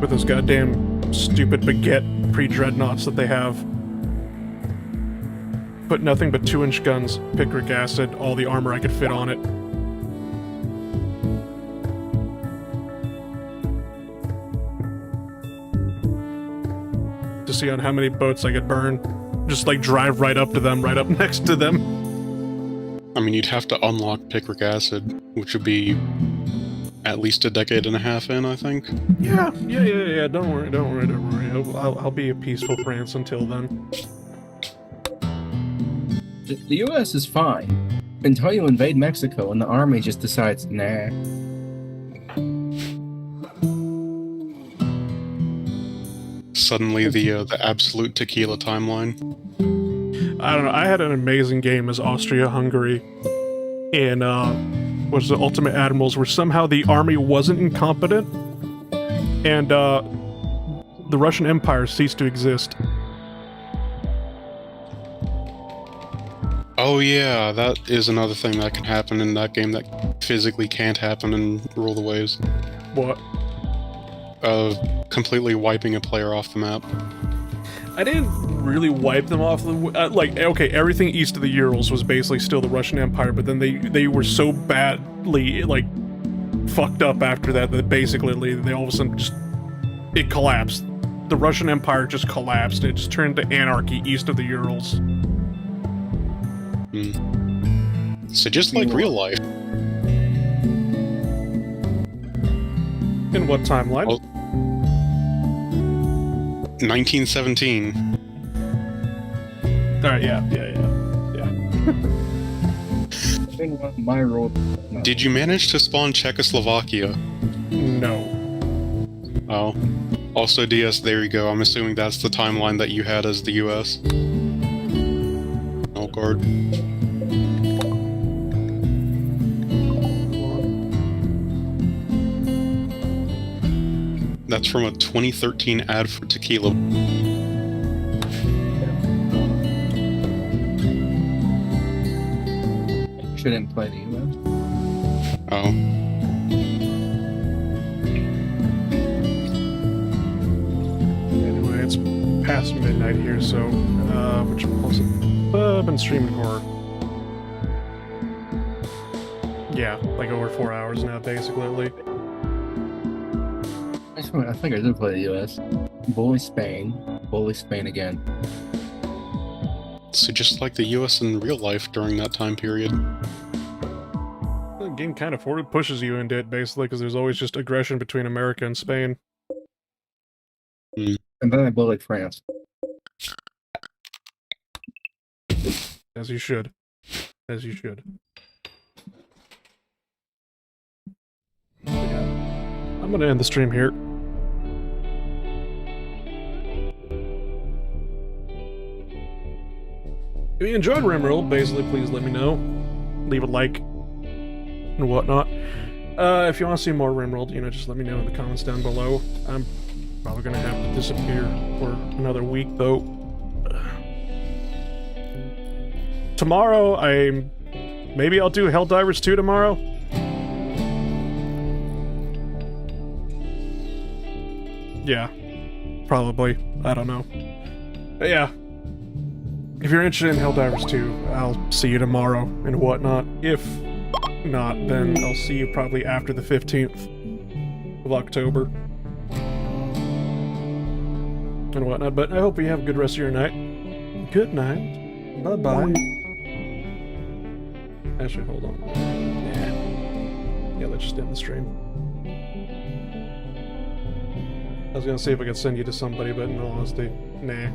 with those goddamn stupid baguette pre-dreadnoughts that they have. Put nothing but 2-inch guns, picric acid, all the armor I could fit on it. To see on how many boats I could burn. Just like drive right up to them, right up next to them. I mean, you'd have to unlock picric acid, which would be at least a decade and a half in, I think. Yeah. Don't worry. I'll be a peaceful France until then. The US is fine until you invade Mexico and the army just decides, nah. Suddenly, the absolute tequila timeline. I don't know. I had an amazing game as Austria-Hungary in was the Ultimate Admirals, where somehow the army wasn't incompetent, and the Russian Empire ceased to exist. Oh yeah, that is another thing that can happen in that game that physically can't happen in Rule the Waves. What? Completely wiping a player off the map. I didn't really wipe them off. Like, okay, everything east of the Urals was basically still the Russian Empire, but then they were so badly, like, fucked up after that basically they all of a sudden just... it collapsed. The Russian Empire just collapsed. It just turned to anarchy east of the Urals. So just like real life. In what timeline? Well, 1917. Alright, yeah. My role. No. Did you manage to spawn Czechoslovakia? No. Oh. Also DS, there you go. I'm assuming that's the timeline that you had as the US. Oh god. That's from a 2013 ad for tequila. You shouldn't play the US. Oh. Anyway, it's past midnight here, so, which was I've been streaming for, yeah, like over 4 hours now, basically. I think I did play the US. Bully Spain again. So just like the US in real life during that time period. The game kind of forward pushes you into it, basically, because there's always just aggression between America and Spain. And then I bullied France. As you should. As you should. Yeah. I'm gonna end the stream here. If you enjoyed Rimworld, basically, please let me know. Leave a like and whatnot. If you want to see more Rimworld, just let me know in the comments down below. I'm probably gonna have to disappear for another week, though. Tomorrow, maybe I'll do Helldivers 2 tomorrow. Yeah, probably. I don't know. But yeah. If you're interested in Helldivers 2, I'll see you tomorrow and whatnot. If not, then I'll see you probably after the 15th of October. And whatnot, but I hope you have a good rest of your night. Good night. Bye-bye. Actually, hold on. Yeah, let's just end the stream. I was gonna see if I could send you to somebody, but in all honesty, nah.